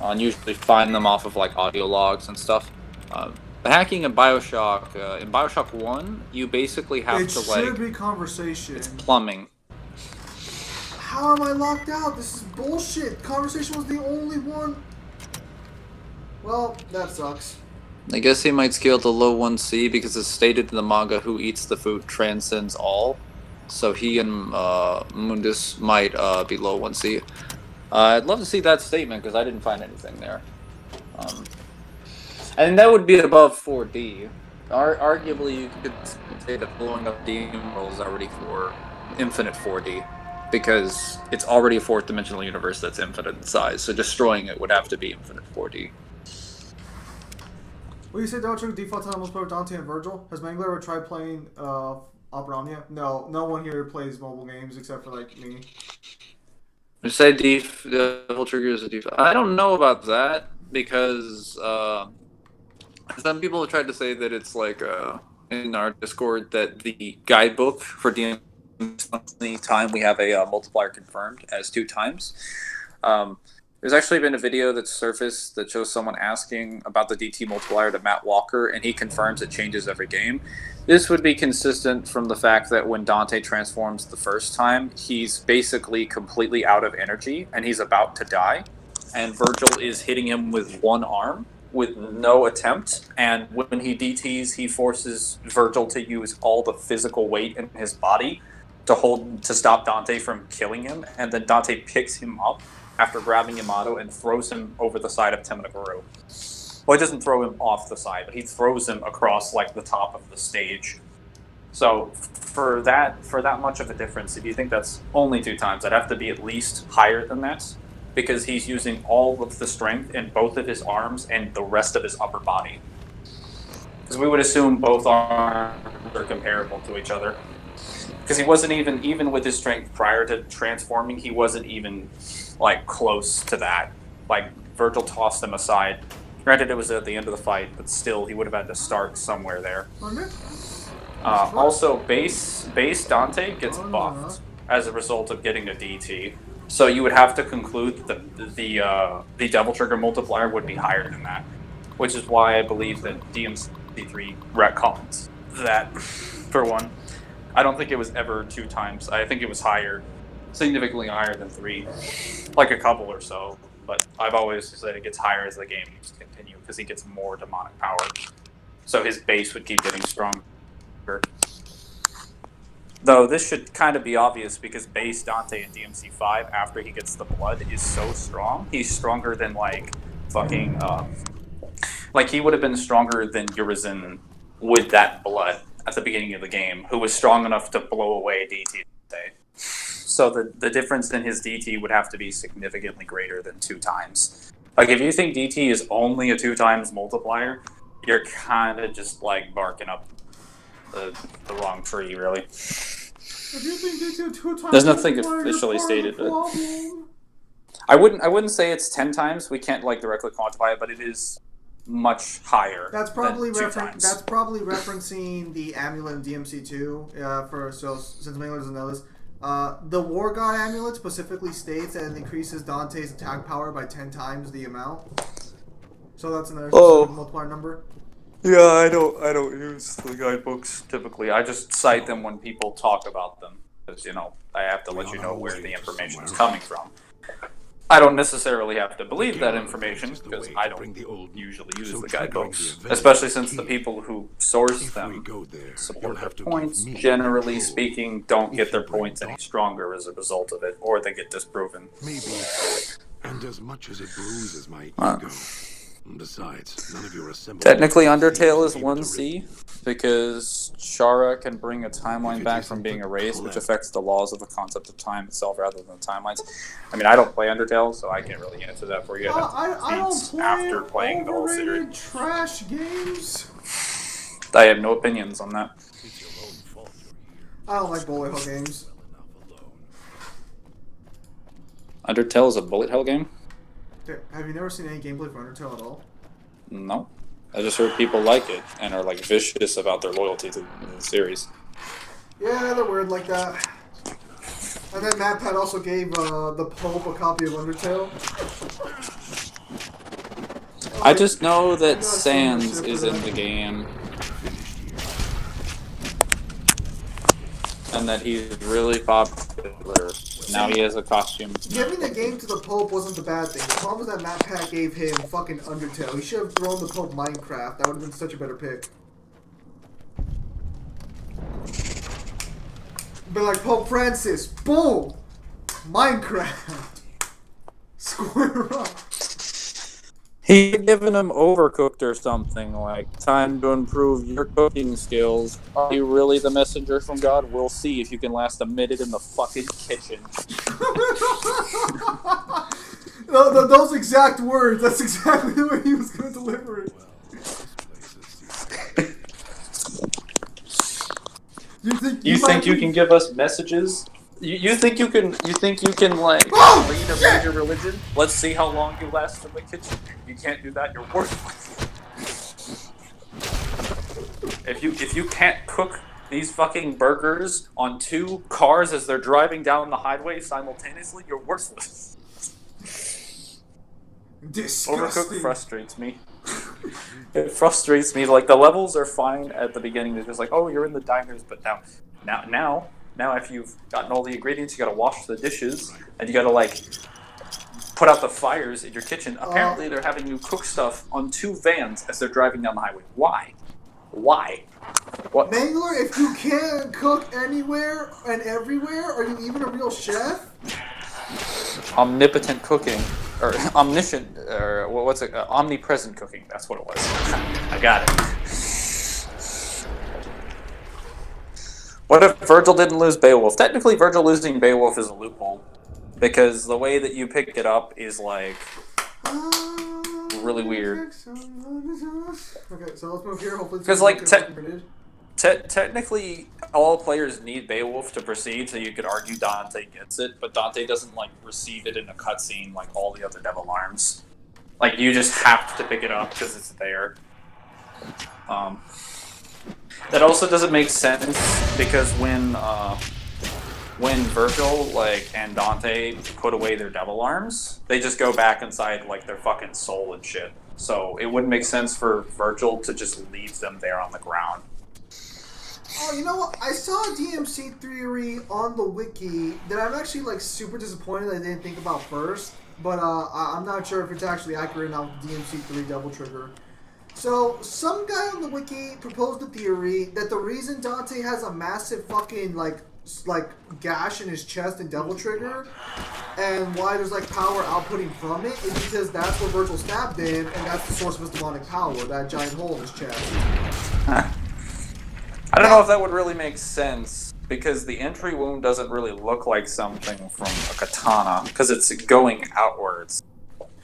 And usually find them off of like audio logs and stuff. The hacking in Bioshock 1, you basically have to like... It should be conversation. It's plumbing. How am I locked out? This is bullshit. Conversation was the only one. Well, that sucks. I guess he might scale to low 1C because it's stated in the manga, who eats the food transcends all. So he and Mundus might be low 1C. I'd love to see that statement because I didn't find anything there. And that would be above 4D. Arguably, you could say that blowing up demon world is already for infinite 4D. Because it's already a 4th dimensional universe that's infinite in size, so destroying it would have to be infinite 4D. Well, you said Delta default time most player Dante and Virgil. Has Mangler ever tried playing Operamnia? No, no one here plays mobile games except for like me. You say Devil Trigger is a default. I don't know about that because some people have tried to say that it's like in our Discord that the guidebook for DMC time we have a multiplier confirmed as 2 times. There's actually been a video that's surfaced that shows someone asking about the DT multiplier to Matt Walker, and he confirms it changes every game. This would be consistent from the fact that when Dante transforms the first time, he's basically completely out of energy, and he's about to die. And Virgil is hitting him with one arm, with no attempt. And when he DTs, he forces Virgil to use all the physical weight in his body to stop Dante from killing him. And then Dante picks him up after grabbing Yamato and throws him over the side of Temenaguru. Well, he doesn't throw him off the side, but he throws him across like the top of the stage. So for that much of a difference, if you think that's only 2 times, I'd have to be at least higher than that, because he's using all of the strength in both of his arms and the rest of his upper body. Because we would assume both arms are comparable to each other. Because he wasn't even with his strength prior to transforming, he wasn't even like close to that. Like Virgil tossed him aside. Granted, it was at the end of the fight, but still, he would have had to start somewhere there. Also, base Dante gets buffed as a result of getting a DT. So you would have to conclude that the Devil Trigger multiplier would be higher than that, which is why I believe that DMC3 retcons that. For one, I don't think it was ever 2 times. I think it was higher, significantly higher than 3, like a couple or so. But I've always said it gets higher as the games continue because he gets more demonic power. So his base would keep getting stronger. Though this should kind of be obvious because base Dante in DMC5, after he gets the blood, is so strong. He's stronger than like fucking like he would have been stronger than Urizen with that blood at the beginning of the game who was strong enough to blow away DT. So the difference in his DT would have to be significantly greater than 2 times. Like, if you think DT is only a 2 times multiplier, you're kind of just, like, barking up the wrong tree, really. If you think DT 2 times There's nothing multiplier, officially you're part of stated, the but problem. I wouldn't say it's 10 times. We can't, like, directly quantify it, but it is much higher. That's probably than 2 times. That's probably referencing the amulet in DMC2. Since Mangler doesn't know this, the War God amulet specifically states that it increases Dante's attack power by 10 times the amount. So that's another multiplier number. Yeah, I don't use the guidebooks typically. I just cite them when people talk about them, because I have to let you know where the information is coming from. I don't necessarily have to believe that information, because I don't usually use the guidebooks, especially since the people who source them support their points. Generally speaking, don't get their points any stronger as a result of it, or they get disproven. Maybe, and as much as it bruises my ego. Besides, none of your assembled... Technically, Undertale is 1C, because Shara can bring a timeline back from being erased, which affects the laws of the concept of time itself rather than timelines. I mean, I don't play Undertale, so I can't really answer that for you. I don't play after playing the whole series. Trash games. I have no opinions on that. I don't like bullet hell games. Undertale is a bullet hell game? Have you never seen any gameplay for Undertale at all? No. I just heard people like it and are like vicious about their loyalty to the series. Yeah, they're weird like that. And then MatPat also gave the Pope a copy of Undertale. I just know that Sans is in the game. And that he's really popular. Now he has a costume. Giving the game to the Pope wasn't the bad thing. The problem was that MatPat gave him fucking Undertale. He should have thrown the Pope Minecraft. That would have been such a better pick. But like Pope Francis, boom! Minecraft! Square up! He had given him Overcooked or something, like, time to improve your cooking skills. Are you really the messenger from God? We'll see if you can last a minute in the fucking kitchen. Those exact words, that's exactly the way he was going to deliver it. You think you can give us messages? You think you can like lead a major religion? Let's see how long you last in the kitchen. You can't do that. You're worthless. If you can't cook these fucking burgers on 2 cars as they're driving down the highway simultaneously, you're worthless. Disgusting. Overcooked frustrates me. It frustrates me. Like, the levels are fine at the beginning. They're just like, oh, you're in the diners, but now if you've gotten all the ingredients, you gotta wash the dishes, and you gotta, like, put out the fires in your kitchen. Apparently, they're having you cook stuff on 2 vans as they're driving down the highway. Why? What? Mangler, if you can't cook anywhere and everywhere, are you even a real chef? Omnipotent cooking. Or omniscient, or what's it? Omnipresent cooking, that's what it was. I got it. What if Virgil didn't lose Beowulf? Technically, Virgil losing Beowulf is a loophole. Because the way that you pick it up is, like, really weird. Okay, so let's move here. Hopefully, because, like, technically, all players need Beowulf to proceed, so you could argue Dante gets it, but Dante doesn't, like, receive it in a cutscene like all the other Devil Arms. Like, you just have to pick it up because it's there. That also doesn't make sense, because when Virgil, like, and Dante put away their Devil Arms, they just go back inside, like, their fucking soul and shit. So it wouldn't make sense for Virgil to just leave them there on the ground. Oh, you know what? I saw a DMC theory on the wiki that I'm actually, like, super disappointed I didn't think about first. But I'm not sure if it's actually accurate now with DMC3 Double Trigger. So, some guy on the wiki proposed a theory that the reason Dante has a massive fucking, like gash in his chest in Devil Trigger, and why there's, like, power outputting from it, is because that's where Virgil stabbed him, and that's the source of his demonic power, that giant hole in his chest. I don't know if that would really make sense, because the entry wound doesn't really look like something from a katana, because it's going outwards.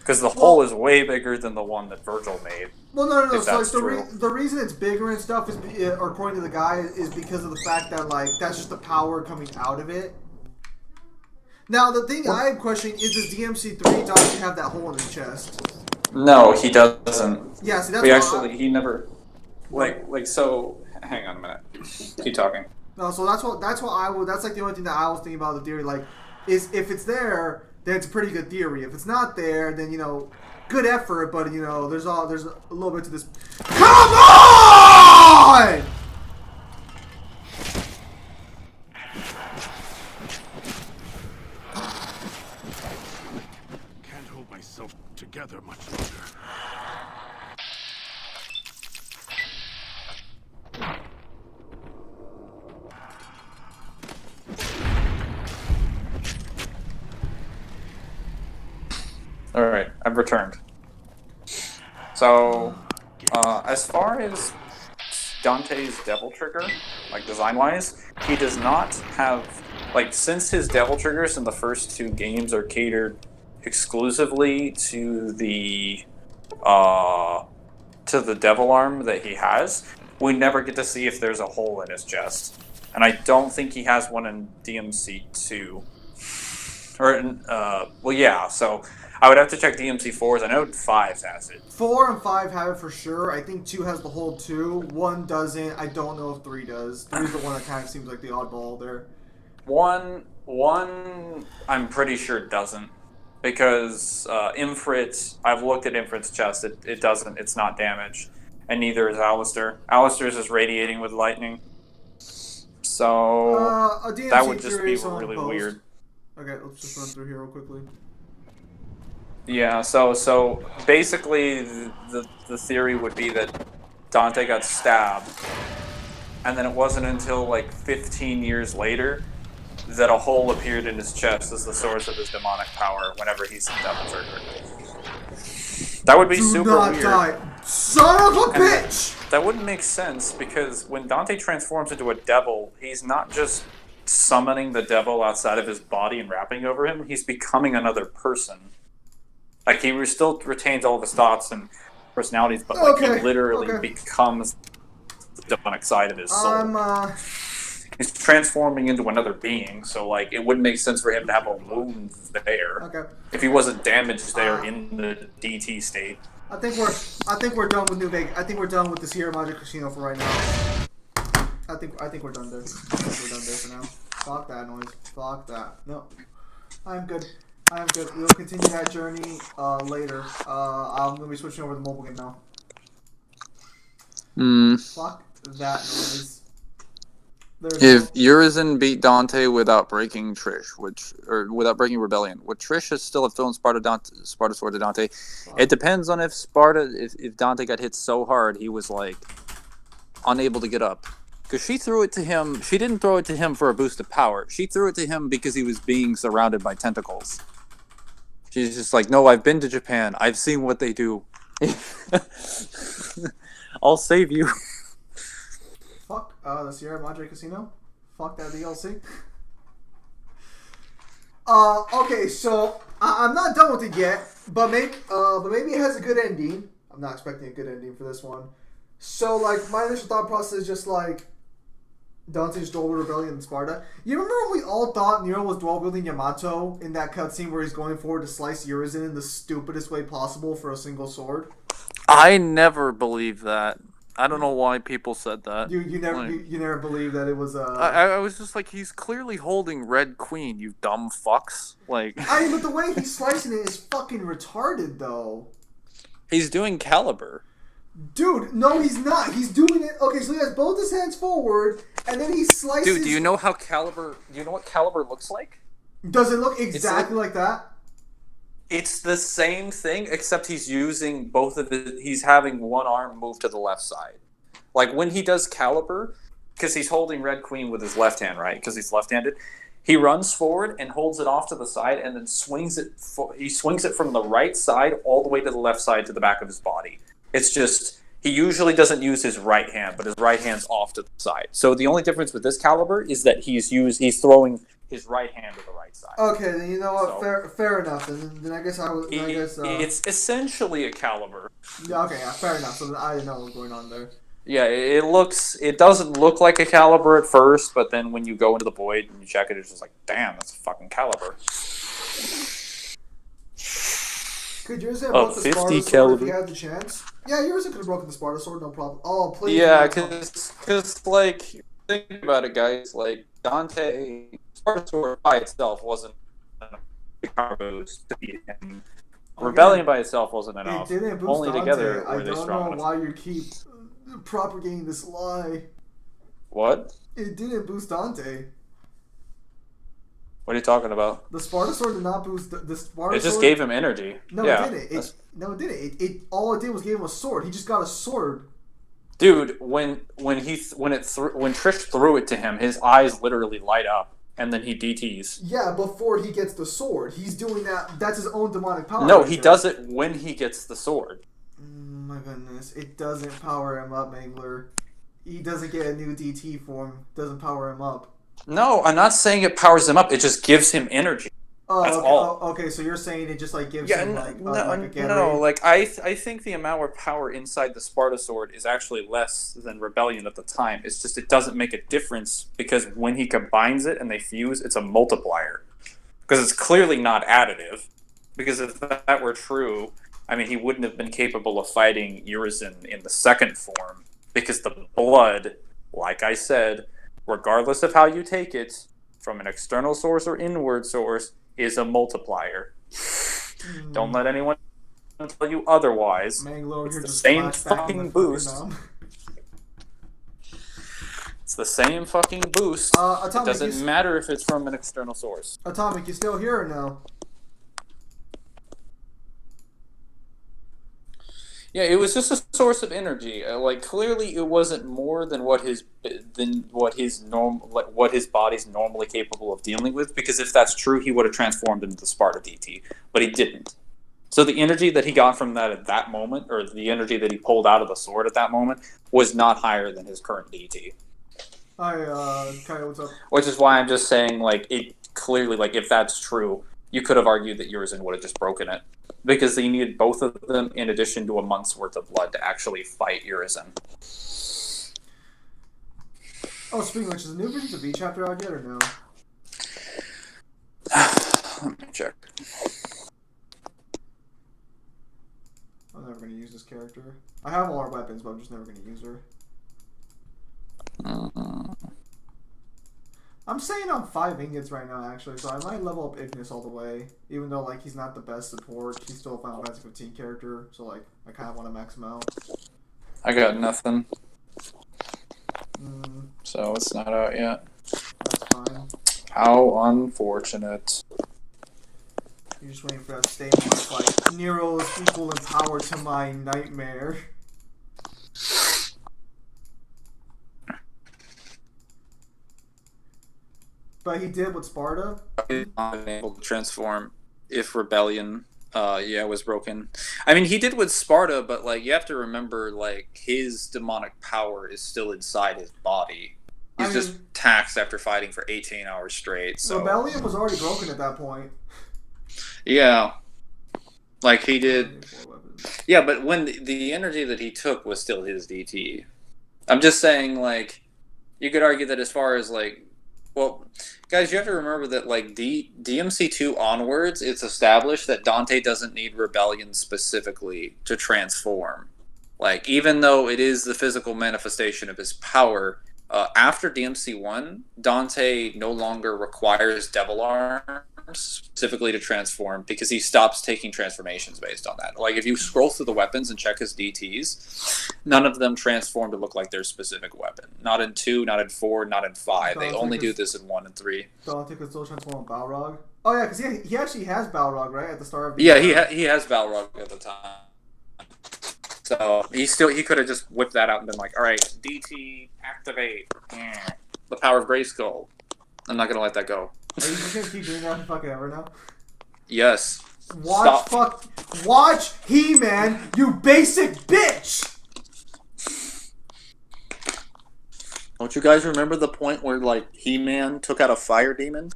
Because the hole is way bigger than the one that Virgil made. Well, no. If So that's true. the reason it's bigger and stuff is, or according to the guy, is because of the fact that like that's just the power coming out of it. Now the thing I am questioning is, does DMC3 Dante have that hole in his chest? No, he doesn't. Yeah, see, that's we why actually he never so. Hang on a minute. Keep talking. No, so that's what that's like the only thing that I was thinking about the theory, like, is if it's there, then it's a pretty good theory. If it's not there, then good effort, but there's a little bit to this. Come on! Can't hold myself together much longer. Alright, I've returned. So, as far as Dante's Devil Trigger, like design-wise, he does not have, like, since his Devil Triggers in the first 2 games are catered exclusively to the Devil Arm that he has, we never get to see if there's a hole in his chest. And I don't think he has one in DMC2. Well, yeah, so I would have to check DMC4s. I know 5 has it. 4 and 5 have it for sure. I think 2 has the hole too. 1 doesn't. I don't know if 3 does. 3 is the one that kind of seems like the oddball there. 1, I'm pretty sure doesn't. Because Ifrit, I've looked at Ifrit's chest. It doesn't. It's not damaged. And neither is Alistair. Alistair's is radiating with lightning. So that would just be really weird. Okay, let's just run through here real quickly. Yeah, so basically the theory would be that Dante got stabbed, and then it wasn't until like 15 years later that a hole appeared in his chest as the source of his demonic power whenever he's in Devil Trigger. That would be super weird. Die. Son of a bitch! That wouldn't make sense, because when Dante transforms into a devil, he's not just summoning the devil outside of his body and wrapping over him, he's becoming another person. Like, he still retains all of his thoughts and personalities, but like, he literally becomes the demonic side of his soul. He's transforming into another being, so like, it wouldn't make sense for him to have a wound there if he wasn't damaged there in the DT state. I think we're done with New Vegas. I think we're done with the Sierra Madre Casino for right now. I think we're done there. I think we're done there for now. Fuck that noise. Fuck that. No. I'm good. We'll continue that journey later. I'm gonna be switching over to the mobile game now. Fuck that noise. If Urizen beat Dante without breaking Trish, without breaking Rebellion, would Trish still have thrown Sparta Sword to Dante? It depends on if Dante got hit so hard he was like unable to get up. Because she threw it to him. She didn't throw it to him for a boost of power. She threw it to him because he was being surrounded by tentacles. She's just like, no, I've been to Japan. I've seen what they do. I'll save you. Fuck the Sierra Madre Casino. Fuck that DLC. Okay, so I'm not done with it yet, but maybe it has a good ending. I'm not expecting a good ending for this one. So like, my initial thought process is just like Dante's duel with Rebellion in Sparta. You remember when we all thought Nero was dual wielding Yamato in that cutscene where he's going forward to slice Urizen in the stupidest way possible for a single sword? I never believed that. I don't know why people said that. You never believed that it was I was just like, he's clearly holding Red Queen, you dumb fucks. Like, but the way he's slicing it is fucking retarded, though. He's doing Caliber. Dude, no, he's not. He's doing it. Okay, so he has both his hands forward, and then he slices. Dude, do you know how Caliber? Do you know what Caliber looks like? Does it look exactly like that? It's the same thing, except he's using both of it. He's having one arm move to the left side. Like when he does Caliber, because he's holding Red Queen with his left hand, right? Because he's left-handed. He runs forward and holds it off to the side, and then swings it. He swings it from the right side all the way to the left side to the back of his body. It's just He usually doesn't use his right hand, but his right hand's off to the side. So the only difference with this caliber is that he's throwing his right hand to the right side. Okay, then you know what? Fair enough. Then I guess it's essentially a caliber. Yeah. Okay. Yeah. Fair enough. So then I didn't know what was going on there. Yeah, it doesn't look like a caliber at first, but then when you go into the void and you check it, it's just like, damn, that's a fucking caliber. Could yours have broken the 50 Sparta sword caliber. if you had the chance? Yeah, yours could have broken the Sparta sword, no problem. Oh, please. Yeah, because like, think about it, guys. Like, Dante, Sparta sword by itself wasn't enough power boost to beat him. Rebellion by itself wasn't enough. It didn't boost Only Dante. together were I they don't strong know enough. why you keep propagating this lie. What? It didn't boost Dante. What are you talking about? The Sparta sword did not boost the Sparta sword. It just gave him energy. No, yeah, it didn't. No, it didn't. It all it did was give him a sword. He just got a sword. Dude, when Trish threw it to him, his eyes literally light up, and then he DTs. Yeah, before he gets the sword, he's doing that. That's his own demonic power. No, he does it when he gets the sword. My goodness, it doesn't power him up, Mangler. He doesn't get a new DT form. Doesn't power him up. No, I'm not saying it powers him up. It just gives him energy. Oh, That's okay. all. Oh, okay, so you're saying it just like gives him like a get no. ready. Like I think the amount of power inside the Sparta sword is actually less than Rebellion at the time. It's just it doesn't make a difference because when he combines it and they fuse, it's a multiplier. Because it's clearly not additive. Because if that were true, I mean, he wouldn't have been capable of fighting Urizen in the second form. Because the blood, like I said, regardless of how you take it, from an external source or inward source, is a multiplier. Don't let anyone tell you otherwise. Mangler, it's the same fucking boost. It's the same fucking boost. It doesn't matter if it's from an external source. Atomic, you still here or no? Yeah, it was just a source of energy. Like clearly, it wasn't more than what his body's normally capable of dealing with. Because if that's true, he would have transformed into the Sparta DT, but he didn't. So the energy that he got from that at that moment, or the energy that he pulled out of the sword at that moment, was not higher than his current DT. Hi, Kyle, what's up? Which is why I'm just saying, like, it clearly, like, if that's true, you could have argued that Urizen would have just broken it. Because he needed both of them in addition to a month's worth of blood to actually fight Urizen. Oh, speaking of which, is the new version of V chapter out yet or no? Let me check. I'm never going to use this character. I have all our weapons, but I'm just never going to use her. I'm saying I'm 5 ingots right now, actually, so I might level up Ignis all the way. Even though, like, he's not the best support, he's still a Final Fantasy 15 character, so, like, I kind of want to max him out. I got nothing. So it's not out yet. That's fine. How unfortunate. You're just waiting for that statement, like, Nero is equal in power to my nightmare. But he did with Sparta. He's not able to transform if Rebellion, was broken. I mean, he did with Sparta, but like you have to remember, like his demonic power is still inside his body. He's just taxed after fighting for 18 hours straight. So Rebellion was already broken at that point. Yeah, like he did. Yeah, but when the energy that he took was still his DT. I'm just saying, like, you could argue that as far as like. Well, guys, you have to remember that, like, DMC2 onwards, it's established that Dante doesn't need Rebellion specifically to transform. Like, even though it is the physical manifestation of his power, after DMC1, Dante no longer requires Devil Arms specifically to transform because he stops taking transformations based on that. Like, if you scroll through the weapons and check his DTs, none of them transform to look like their specific weapon. Not in 2, not in 4, not in 5. They only do this in 1 and 3. Dante could still transform on Balrog? Oh, yeah, because he actually has Balrog, right, at the start of the he has Balrog at the time. So he could have just whipped that out and been like, all right, DT, activate. The power of Grayskull. I'm not going to let that go. Are you just going to keep doing that for fucking ever now? Yes. Watch He-Man, you basic bitch! Don't you guys remember the point where like He-Man took out a fire demon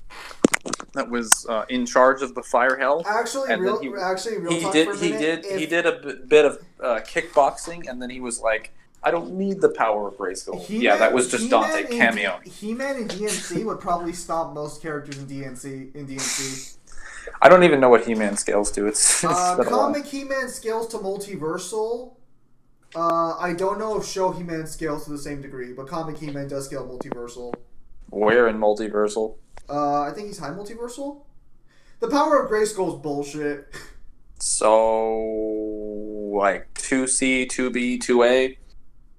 that was in charge of the fire hell? Actually, And real then talk for a minute. He did a bit of kickboxing, and then he was like, "I don't need the power of Grayskull." Yeah, that was just Dante cameo. He-Man and DNC would probably stop most characters in DNC. I don't even know what He-Man scales to. It's been a while. Comic He-Man scales to multiversal. I don't know if show He-Man scales to the same degree, but comic He-Man does scale multiversal. Where in multiversal? I think he's high multiversal. The power of Grayskull is bullshit. So, like 2C, 2B, 2A?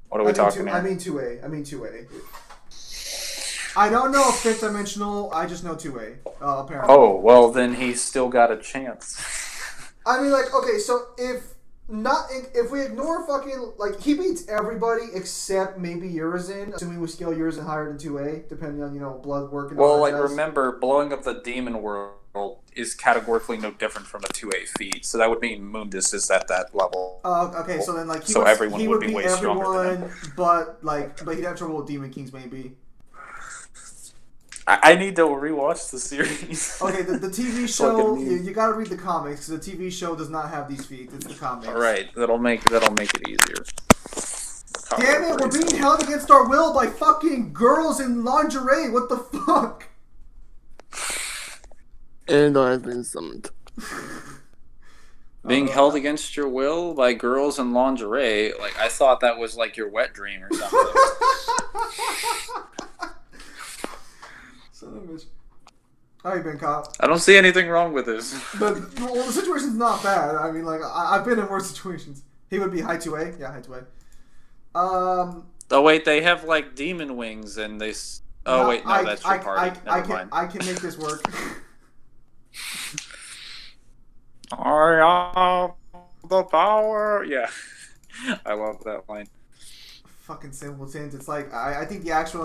What are we talking about? I mean 2A. I don't know if 5th dimensional, I just know 2A, apparently. Oh, well then he's still got a chance. I mean, like, okay, so if we ignore fucking, like, he beats everybody except maybe Urizen, assuming we scale Urizen higher than 2A, depending on, blood work and all that. Well, like, remember, blowing up the demon world is categorically no different from a 2A feat, so that would mean Mundus is at that level. Okay, so then, like, everyone would be way stronger than him. But he'd have trouble with Demon Kings, maybe. I need to rewatch the series. Okay, the TV show, you gotta read the comics, because the TV show does not have these feats, it's the comics. Alright, that'll make it easier. Damn it, we're being held against our will by fucking girls in lingerie, what the fuck? And I've been summoned. Being held against your will by girls in lingerie, like, I thought that was like your wet dream or something. Son of a bitch. How you been, Kyle? I don't see anything wrong with this. The situation's not bad. I mean, like, I've been in worse situations. He would be high 2A? Yeah, high 2A. Oh, wait, they have, like, demon wings, and they... Oh, wait, no, that's your party. Never mind. I can make this work. I have the power. Yeah. I love that line. Fucking simpletons. It's like I think the actual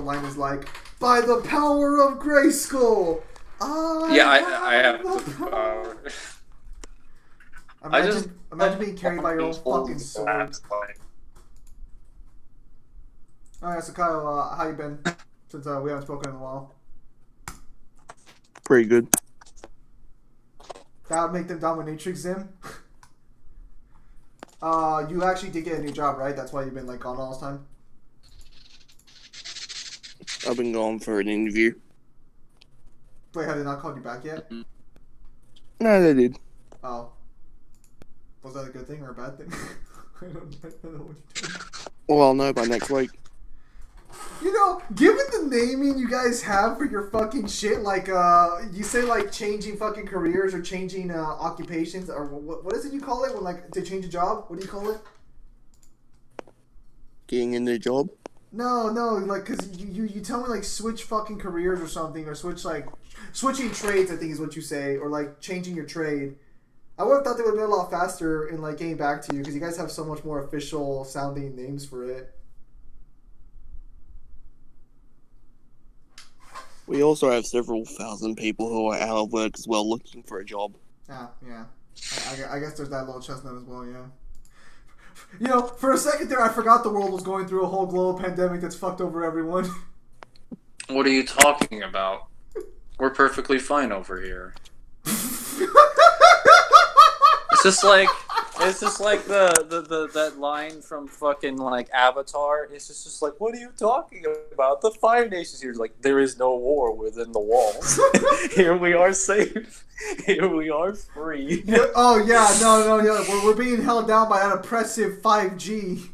line is like, by the power of Grayskull. I have the power. Imagine being carried by your own fucking sword. Alright, so Kyle, how you been? Since we haven't spoken in a while. Pretty good. That would make them dominatrix Zim. You actually did get a new job, right? That's why you've been, like, gone all this time? I've been gone for an interview. Wait, have they not called you back yet? No, they did. Oh. Was that a good thing or a bad thing? I don't know what you're doing. Well, I'll know by next week. You know, given the naming you guys have for your fucking shit, like, you say, like, changing fucking careers or changing, occupations, or what is it you call it when, like, to change a job? What do you call it? Getting a new job? No, like, cause you tell me, like, switch fucking careers or something, or switching trades, I think is what you say, or, like, changing your trade. I would have thought they would have been a lot faster in, like, getting back to you, because you guys have so much more official sounding names for it. We also have several thousand people who are out of work as well looking for a job. Yeah. I guess there's that little chestnut as well, yeah. You know, for a second there, I forgot the world was going through a whole global pandemic that's fucked over everyone. What are you talking about? We're perfectly fine over here. It's just like that line from fucking like Avatar. It's just like, what are you talking about? The Fire Nations here. Like, there is no war within the walls. Here we are safe. Here we are free. Yeah, oh yeah, no. We're being held down by that oppressive 5G.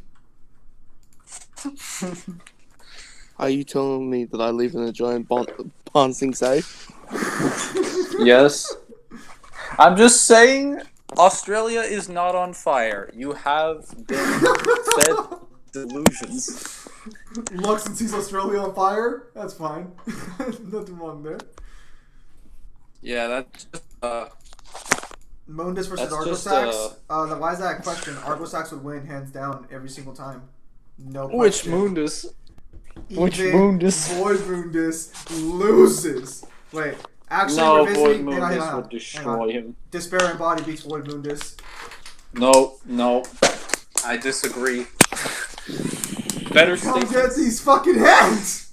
Are you telling me that I live in a giant bouncing safe? Yes. I'm just saying, Australia is not on fire. You have been fed delusions. Luxon sees Australia on fire? That's fine. Nothing wrong there. Yeah, that's just, Mundus versus Argosax? Why is that a question? Argosax would win hands down every single time. No question. Which Mundus? Which Mundus? Void Mundus loses. Wait. Actually, no, we're Void Mundus would destroy him. Despair and Body beats Void Mundus. No, I disagree. Better Come statements. get these fucking heads!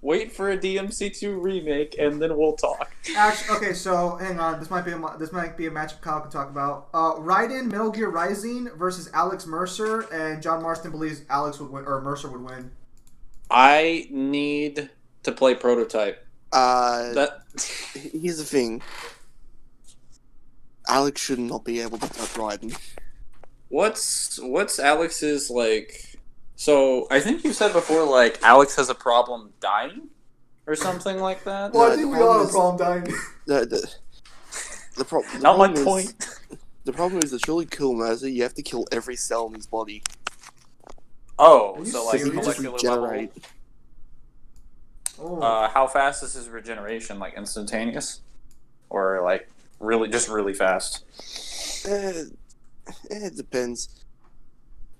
Wait for a DMC2 remake, and then we'll talk. Actually, okay, so hang on. This might be a matchup Kyle can talk about. Raiden, Metal Gear Rising versus Alex Mercer, and John Marston believes Alex would win or Mercer would win. I need to play Prototype. Here's the thing. Alex should not be able to touch Raiden. What's Alex's like? So I think you said before, like Alex has a problem dying, or something like that. Well, I think we all have a problem dying. The problem. Not my point. The problem is that surely kill Mercer, you have to kill every cell in his body. Oh, so like serious? molecular Regenerate. level. How fast is his regeneration? Like instantaneous, or like really fast? It depends.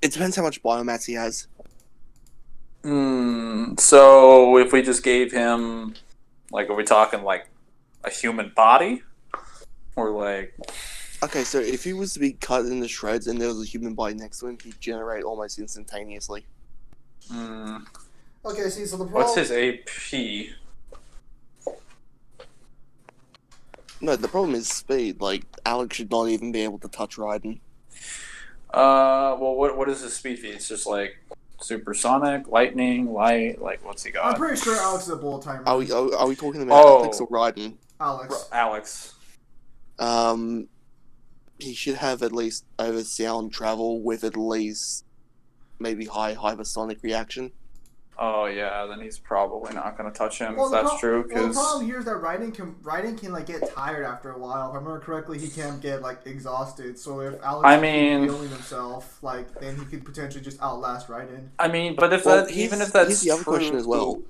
It depends how much biomass he has. So if we just gave him, like, are we talking like a human body, or like? Okay, so if he was to be cut into shreds and there was a human body next to him, he'd generate almost instantaneously. Okay, see, so the problem... What's his AP? No, the problem is speed. Like, Alex should not even be able to touch Raiden. Well, what is his speed feed? It's just like supersonic, lightning, light. Like, what's he got? I'm pretty sure Alex is a bullet timer. Are we talking about Alex or Raiden? Alex. He should have at least over sound travel with at least maybe high hypersonic reaction. Oh yeah, then he's probably not going to touch him Well, if that's true. Well, the Cause... problem here is that Raiden can like get tired after a while. If I remember correctly, he can get like exhausted. So if Alex is healing himself, like then he could potentially just outlast Raiden. I mean, but if even if that's here's the other question as well.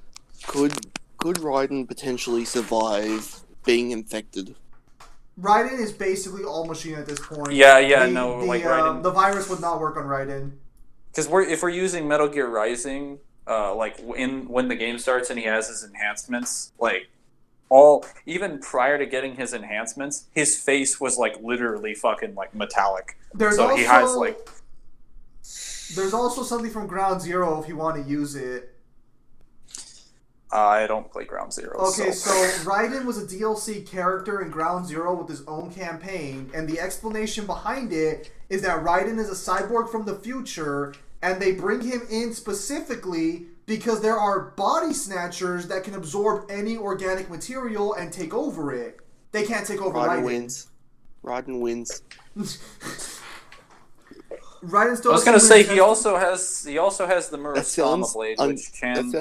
Could Raiden potentially survive being infected? Raiden is basically all machine at this point. Raiden. The virus would not work on Raiden. Because if we're using Metal Gear Rising, like when the game starts and he has his enhancements, like even prior to getting his enhancements, his face was like literally fucking like metallic. There's also something from Ground Zero if you want to use it. I don't play Ground Zero. Okay, so Raiden was a DLC character in Ground Zero with his own campaign, and the explanation behind it is that Raiden is a cyborg from the future, and they bring him in specifically because there are body snatchers that can absorb any organic material and take over it. They can't take over Raiden. Raiden wins. Raiden still. I was gonna say he also has the Murasama blade,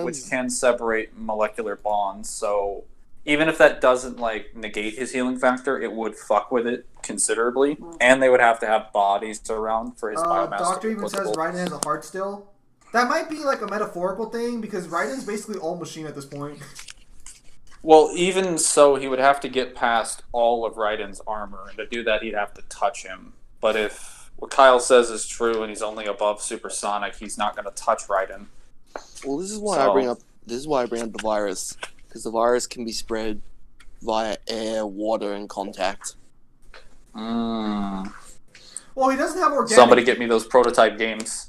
which can separate molecular bonds. So even if that doesn't like negate his healing factor, it would fuck with it considerably, and they would have to have bodies around for his biomass. Doctor even says Raiden has a heart still. That might be like a metaphorical thing because Raiden's basically all machine at this point. Well, even so, he would have to get past all of Raiden's armor, and to do that, he'd have to touch him. But if what Kyle says is true, and he's only above supersonic, he's not going to touch Raiden. Well, this is why I bring up the virus, because the virus can be spread via air, water, and contact. Well, he doesn't have organic. Somebody get me those Prototype games.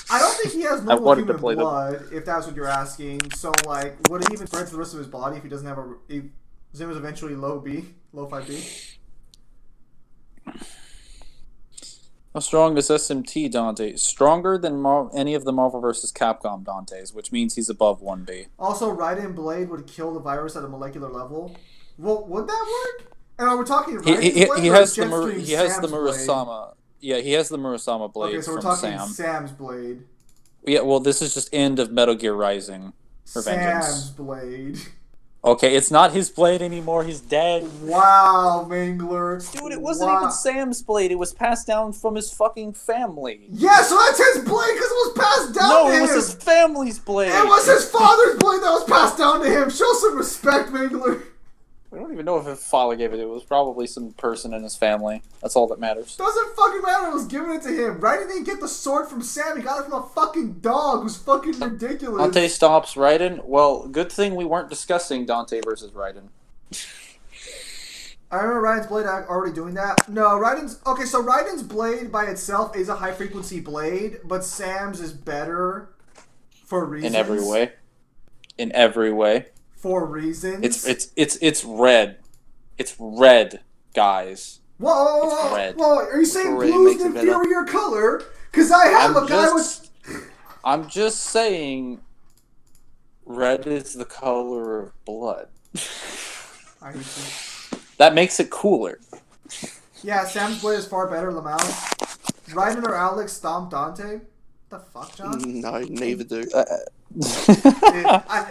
I don't think he has normal human blood, if that's what you're asking. So, like, would it even spread to the rest of his body if he doesn't have if Zim is eventually low 5B? How strong is SMT Dante? Stronger than any of the Marvel vs. Capcom Dantes, which means he's above 1B. Also, Raiden Blade would kill the virus at a molecular level. Well, would that work? And are we talking Raiden's blade he or has Sam's the blade? Murasama. Yeah, he has the Murasama blade. Okay, so we're from talking Sam. Sam's blade. Yeah, well, this is just end of Metal Gear Rising. Sam's blade. Okay, it's not his blade anymore. He's dead. Wow, Mangler. Dude, it wasn't even Sam's blade. It was passed down from his fucking family. Yeah, so that's his blade because it was passed down to him. No, it was his family's blade. It was his father's blade that was passed down to him. Show some respect, Mangler. We don't even know if his father gave it. It was probably some person in his family. That's all that matters. Doesn't fucking matter. It was giving it to him. Raiden didn't get the sword from Sam. He got it from a fucking dog who's fucking ridiculous. Dante stops Raiden. Well, good thing we weren't discussing Dante versus Raiden. I remember Raiden's blade already doing that. No, Raiden's... Okay, so Raiden's blade by itself is a high-frequency blade, but Sam's is better for reasons. In every way. In every way. For reasons. It's red. It's red, guys. Whoa, it's red. Whoa, are you saying blue's an inferior color? Because I have a guy with... I'm just saying red is the color of blood. That makes it cooler. Yeah, Sam's blade is far better, Lamau. Raiden or Alex stomp Dante? What the fuck, John? No, neither do. I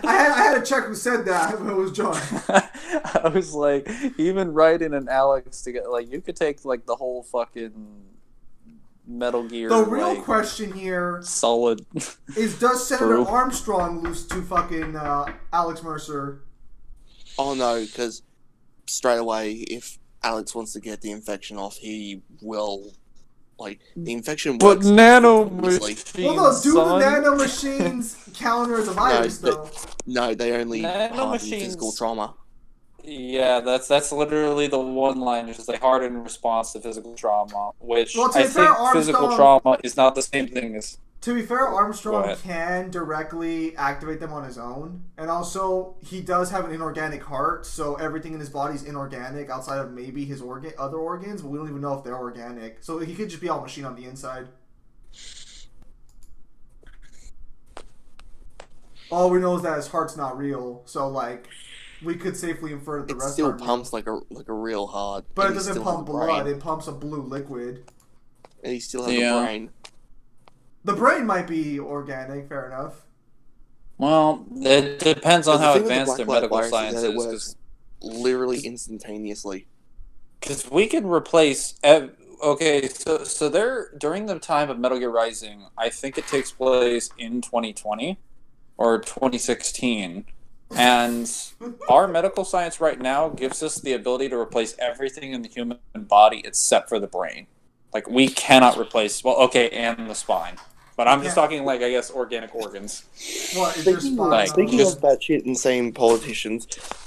had to check who said that. It was John. I was like, even Raiden and Alex together, like, you could take, like, the whole fucking Metal Gear. The real like, question here solid is, does Senator Armstrong lose to fucking Alex Mercer? Oh no, because straight away, if Alex wants to get the infection off, he will. Like, the infection works. But nano machines, well, no, do the nano machines counter the virus, though? No, they only harden physical trauma. Yeah, that's literally the one line. It's just like harden in response to physical trauma, which I think physical trauma is not the same thing as. To be fair, Armstrong can directly activate them on his own, and also he does have an inorganic heart, so everything in his body is inorganic outside of maybe his other organs, but we don't even know if they're organic. So he could just be all machine on the inside. All we know is that his heart's not real, so like we could safely infer that the rest still pumps like a real heart, but it doesn't pump blood. It pumps a blue liquid. And he still has a brain. The brain might be organic, fair enough. Well, it depends on how advanced their medical science is. It works literally instantaneously. Because we can replace... Okay, so there, during the time of Metal Gear Rising, I think it takes place in 2020 or 2016. And our medical science right now gives us the ability to replace everything in the human body except for the brain. Like, we cannot replace... Well, okay, and the spine. But I'm just talking, like, I guess, organic organs. What, is speaking of that shit insane politicians,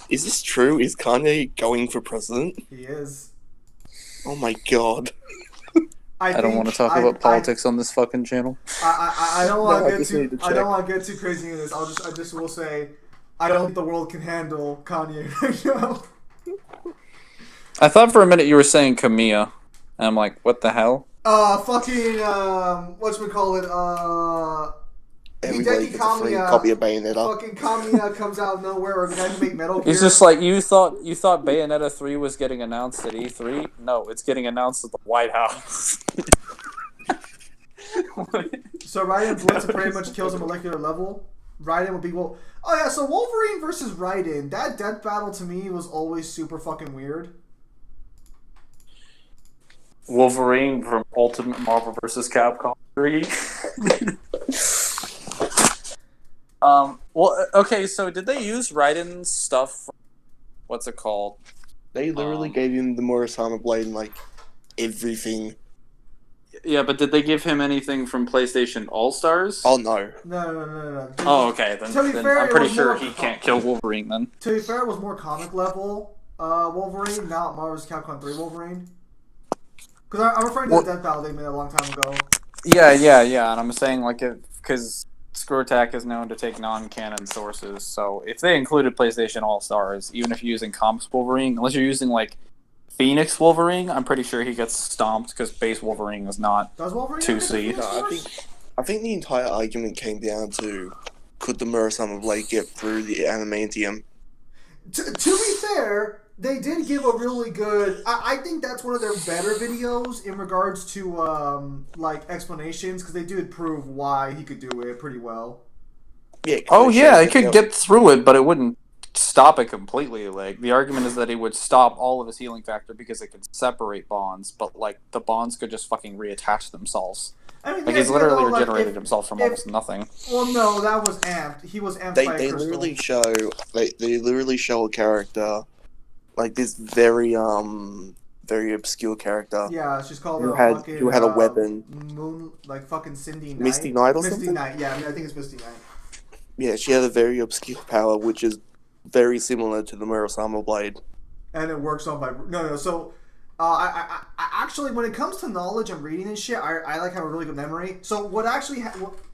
is this true? Is Kanye going for president? He is. Oh my god. I don't want to talk about politics on this fucking channel. I don't want to get too crazy in this. I just will say, I don't think the world can handle Kanye right now. I thought for a minute you were saying Kamiya. And I'm like, what the hell? Fucking, whatchamacallit, Everybody gets a free copy of Bayonetta. Fucking Kamiya comes out of nowhere, or the guy who made Metal Gear. It's just like, you thought Bayonetta 3 was getting announced at E3? No, it's getting announced at the White House. So Raiden Blitz pretty much kills a molecular level. Raiden would be, well... Oh yeah, so Wolverine versus Raiden, that death battle to me was always super fucking weird. Wolverine from Ultimate Marvel vs. Capcom 3. Well, okay, so did they use Raiden's stuff? What's it called? They literally gave him the Murasama blade and, like, everything. Yeah, but did they give him anything from PlayStation All-Stars? Oh, no. No. Oh, okay, then fair, I'm pretty sure he can't kill Wolverine, then. To be fair, it was more comic level Wolverine, not Marvel vs. Capcom 3 Wolverine. Because I'm referring to the death battle they made a long time ago. Yeah, and I'm saying, like, because Screw Attack is known to take non-canon sources, so if they included PlayStation All-Stars, even if you're using Comics Wolverine, unless you're using, like, Phoenix Wolverine, I'm pretty sure he gets stomped, because base Wolverine is not 2C. No, I think the entire argument came down to, could the Murasama blade get through the adamantium? To be fair... They did give a really good... I think that's one of their better videos in regards to, like, explanations, because they did prove why he could do it pretty well. Yeah. Oh, yeah, it could get through it, but it wouldn't stop it completely. Like, the argument is that it would stop all of his healing factor because it could separate bonds, but, like, the bonds could just fucking reattach themselves. I mean, like, he's literally regenerated himself from almost nothing. Well, no, that was amped. He was amped by a crystal. They literally show a character... Like this very obscure character. Yeah, she's called who had a weapon. Fucking Cindy Knight. Misty Knight or Misty something? Knight, yeah, I think it's Misty Knight. Yeah, she had a very obscure power, which is very similar to the Murasama blade. and it works on no. So, I actually, when it comes to knowledge and reading and shit, I like have a really good memory. So what actually,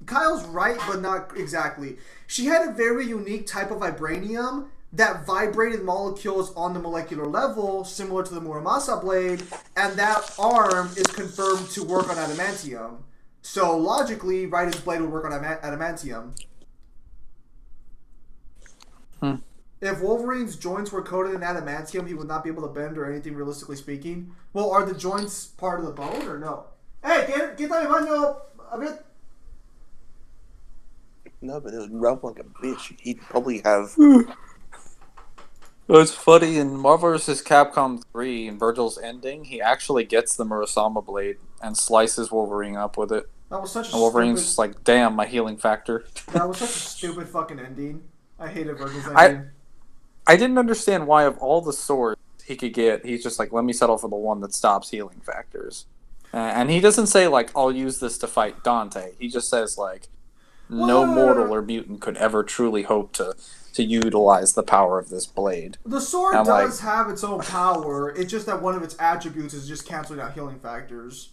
Kyle's right, but not exactly. She had a very unique type of vibranium that vibrated molecules on the molecular level, similar to the Muramasa blade, and that arm is confirmed to work on adamantium. So logically, Raiden's blade would work on adamantium. If Wolverine's joints were coated in adamantium, he would not be able to bend or anything, realistically speaking. Well, are the joints part of the bone or no? Hey, quítame baño a bit. No, but it would rub like a bitch. He'd probably have. It's funny, in Marvel vs. Capcom 3, in Virgil's ending, he actually gets the Murasama blade and slices Wolverine up with it. That was such a and Wolverine's stupid... just like, damn, my healing factor. That was such a stupid fucking ending. I hated Virgil's ending. I didn't understand why of all the swords he could get, he's just like, let me settle for the one that stops healing factors. And he doesn't say, like, I'll use this to fight Dante. He just says, like, no mortal or mutant could ever truly hope to utilize the power of this blade. The sword does have its own power. It's just that one of its attributes is just canceling out healing factors.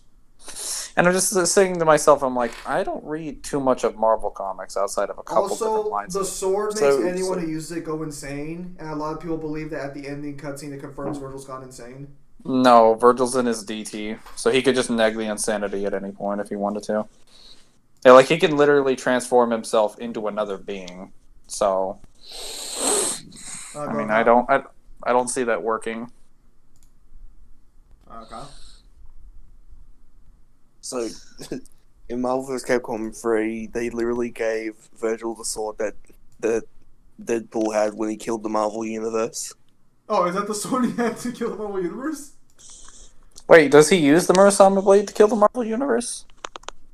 And I'm just saying to myself, I'm like, I don't read too much of Marvel comics outside of a couple different lines. Also, the sword makes anyone who uses it go insane, and a lot of people believe that at the ending cutscene it confirms Virgil's gone insane. No, Virgil's in his DT, so he could just neg the insanity at any point if he wanted to. Yeah, like, he can literally transform himself into another being. So, I mean, I don't see that working. Okay. So, in Marvel vs. Capcom 3, they literally gave Virgil the sword that Deadpool had when he killed the Marvel Universe. Oh, is that the sword he had to kill the Marvel Universe? Wait, does he use the Murasama blade to kill the Marvel Universe?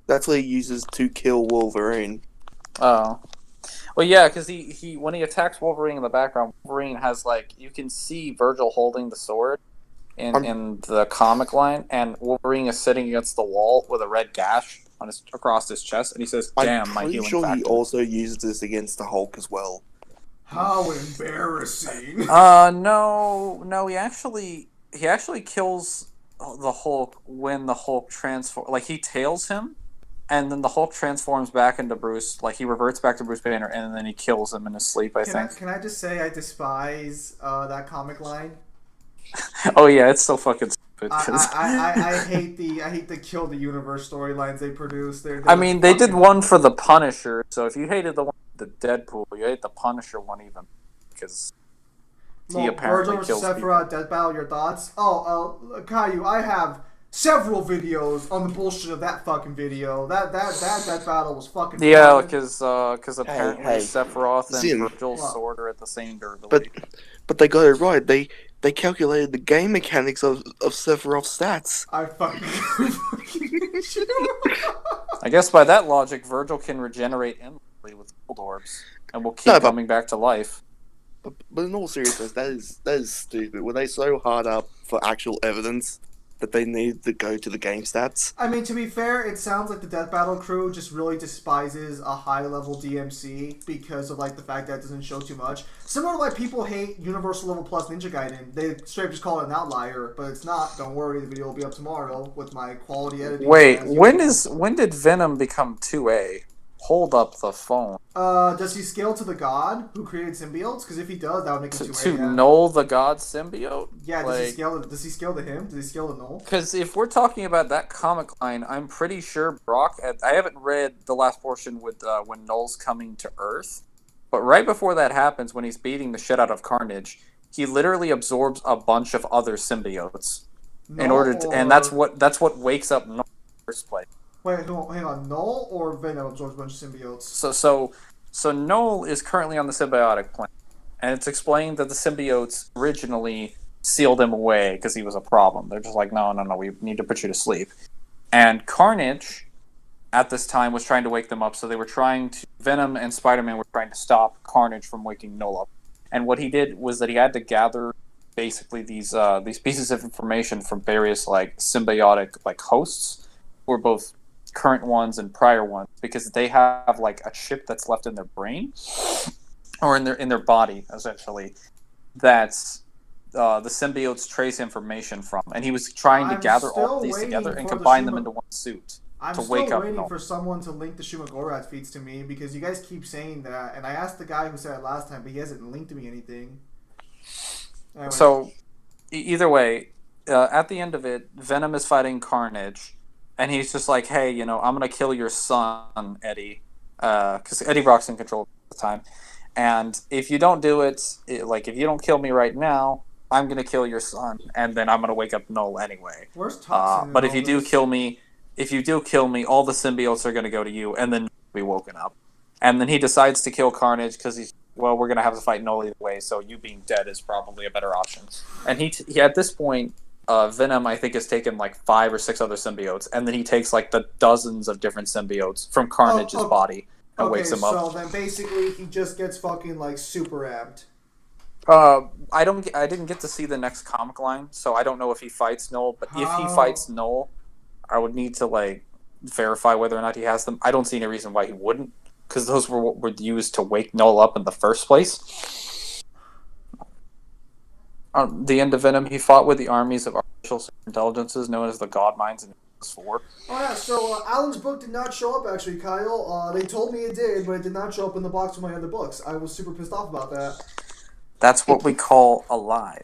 That's what he uses to kill Wolverine. Oh. Well, yeah, because he when he attacks Wolverine in the background, Wolverine has, like, you can see Virgil holding the sword in the comic line, and Wolverine is sitting against the wall with a red gash on across his chest, and he says, "Damn, my healing factor." I'm pretty sure he also uses this against the Hulk as well. How embarrassing! No, he actually kills the Hulk when the Hulk transforms. Like, he tails him, and then the Hulk transforms back into Bruce. Like, he reverts back to Bruce Banner, and then he kills him in his sleep. I think. Can I just say I despise that comic line? Oh yeah, it's so fucking stupid. I hate the kill the universe storylines they produce. They did one for the Punisher, so if you hated the one with the Deadpool, you hate the Punisher one even because he apparently Virgil kills vs. Sephiroth, Death Battle. Your thoughts? Caillou, I have several videos on the bullshit of that fucking video. That Death Battle was fucking. Yeah, because apparently Sephiroth and Virgil's sword are at the same durability. But they got it right. They calculated the game mechanics of Sephiroth's stats. I fucking I guess by that logic, Virgil can regenerate endlessly with gold orbs, and will keep coming back to life. But in all seriousness, that is stupid. Were they so hard up for actual evidence that they needed to go to the game stats? I mean, to be fair, it sounds like the Death Battle crew just really despises a high-level DMC because of, like, the fact that it doesn't show too much. Similar to why people hate Universal Level Plus Ninja Gaiden. They straight up just call it an outlier, but it's not. Don't worry, the video will be up tomorrow with my quality editing. Wait, when did Venom become 2A? Hold up the phone. Does he scale to the god who created symbiotes? Because if he does, that would make him 2A. To Null the god symbiote? Yeah, does he scale to him? Does he scale to Null? Because if we're talking about that comic line, I'm pretty sure Brock... I haven't read the last portion with when Null's coming to Earth, but right before that happens, when he's beating the shit out of Carnage, he literally absorbs a bunch of other symbiotes in order to... And that's what wakes up Null in the first place. Wait, hang on. Null or Venom absorbs a bunch of symbiotes? So Null is currently on the symbiotic planet, and it's explained that the symbiotes originally sealed him away because he was a problem. They're just like, no, we need to put you to sleep. And Carnage, at this time, was trying to wake them up, so they were trying to... Venom and Spider-Man were trying to stop Carnage from waking Null up. And what he did was that he had to gather basically these pieces of information from various, like, symbiotic, like, hosts, who were both current ones and prior ones, because they have, like, a chip that's left in their brain or in their body, essentially, that's the symbiotes trace information from, and he was trying to gather all of these together and combine them into one suit I'm to wake still up. waiting for someone to link the Shumagorat feats to me because you guys keep saying that, and I asked the guy who said it last time, but he hasn't linked to me anything. Anyway. So, either way, at the end of it, Venom is fighting Carnage, and he's just like, "Hey, you know, I'm gonna kill your son, Eddie," because Eddie Brock's in control at the time, and if you don't do it, like if you don't kill me right now, I'm gonna kill your son, and then I'm gonna wake up Null anyway. Where's Toxin? But if you do kill me, all the symbiotes are gonna go to you, and then be woken up, and then he decides to kill Carnage because he's. Well, we're gonna have to fight Null either way, so you being dead is probably a better option. And he at this point, Venom I think has taken like 5 or 6 other symbiotes, and then he takes like the dozens of different symbiotes from Carnage's body and wakes him up. So then basically he just gets fucking like super amped. I didn't get to see the next comic line, so I don't know if he fights Null. But if he fights Null, I would need to like verify whether or not he has them. I don't see any reason why he wouldn't. Because those were what were used to wake Null up in the first place. The end of Venom, he fought with the armies of artificial intelligences known as the God Minds in 4. Oh yeah, so Alan's book did not show up actually, Kyle. They told me it did, but it did not show up in the box with my other books. I was super pissed off about that. That's what we call a lie.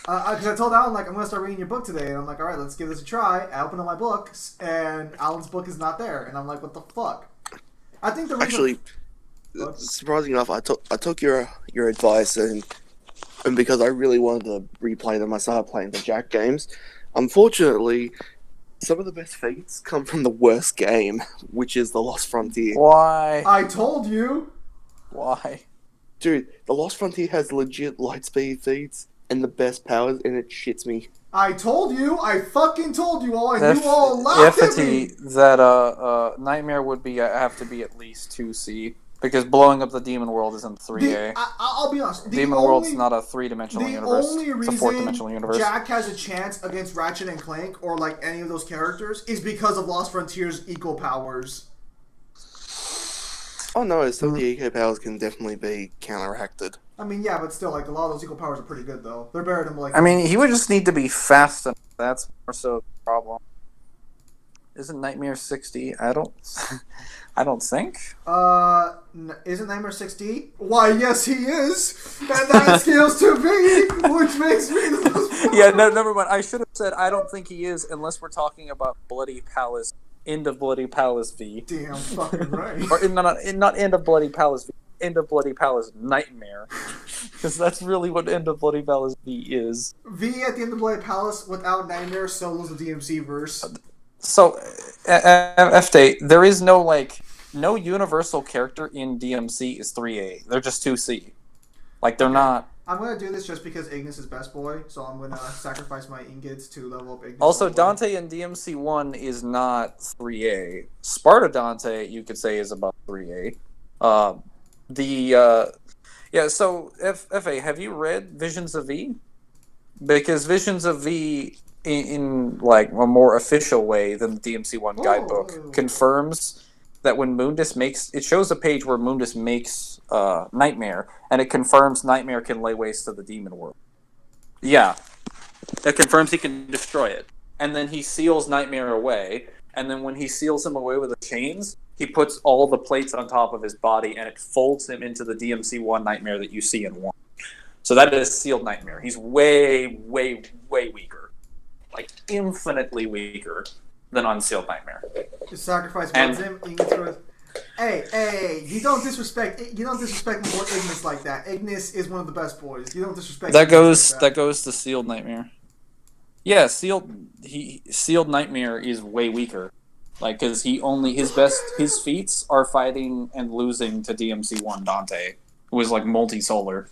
Because I told Alan, like, I'm going to start reading your book today, and I'm like, alright, let's give this a try. I open up my books, and Alan's book is not there, and I'm like, what the fuck? I think the reason... Actually, surprisingly enough, I took your advice, and because I really wanted to replay them, I started playing the Jack games. Unfortunately, some of the best feats come from the worst game, which is The Lost Frontier. Why? I told you! Why? Dude, The Lost Frontier has legit lightspeed feats and the best powers, and it shits me. I told you! I fucking told you all! And you all laughed at me! That Nightmare would have to be at least 2C. Because blowing up the Demon World is in 3A. I'll be honest. Demon World's not a 3-dimensional universe. It's a 4th-dimensional universe. Jack has a chance against Ratchet and Clank, or like any of those characters, is because of Lost Frontier's eco powers. Oh no, some of the eco powers can definitely be counteracted. I mean, yeah, but still, like, a lot of those eco powers are pretty good, though. They're better than, like... I mean, he would just need to be fast enough. That's more so the problem. Isn't Nightmare 60? I don't think. Isn't Nightmare 60? Why, yes, he is! And that scales to B, which makes me the most... Yeah, no, never mind. I should have said I don't think he is, unless we're talking about Bloody Palace, End of Bloody Palace V. Damn fucking right. Or not End of Bloody Palace V, End of Bloody Palace Nightmare. Because that's really what End of Bloody Palace V is. V at the End of Bloody Palace without Nightmare solos the DMC verse. So, FD, there is no universal character in DMC is 3A. They're just 2C. Like, they're not... I'm going to do this just because Ignis is best boy, so I'm going to sacrifice my ingots to level up Ignis. Also, Dante in DMC 1 is not 3A. Sparta Dante, you could say, is about 3A. Yeah, so, FA, have you read Visions of V? Because Visions of V... In like a more official way than the DMC1 guidebook, confirms that when Mundus makes... It shows a page where Mundus makes Nightmare, and it confirms Nightmare can lay waste to the Demon World. Yeah. It confirms he can destroy it. And then he seals Nightmare away, and then when he seals him away with the chains, he puts all the plates on top of his body, and it folds him into the DMC1 Nightmare that you see in 1. So that is sealed Nightmare. He's way, way, way weaker. Like, infinitely weaker than Unsealed Nightmare. Just sacrifice one of him, Ignis with... Hey, you don't disrespect more Ignis like that. Ignis is one of the best boys. You don't disrespect that goes to Sealed Nightmare. Yeah, Sealed Nightmare is way weaker. Like, because his feats are fighting and losing to DMC1 Dante, who is like multi-solar.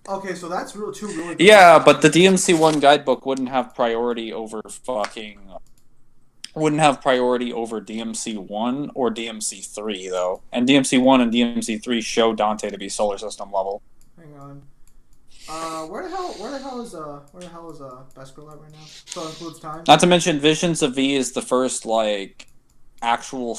Okay, so that's really good. Yeah, but the DMC1 guidebook wouldn't have priority over DMC1 or DMC3 though. And DMC1 and DMC3 show Dante to be solar system level. Hang on. Where the hell is Best Girl at right now? So it includes time. Not to mention Visions of V is the first actual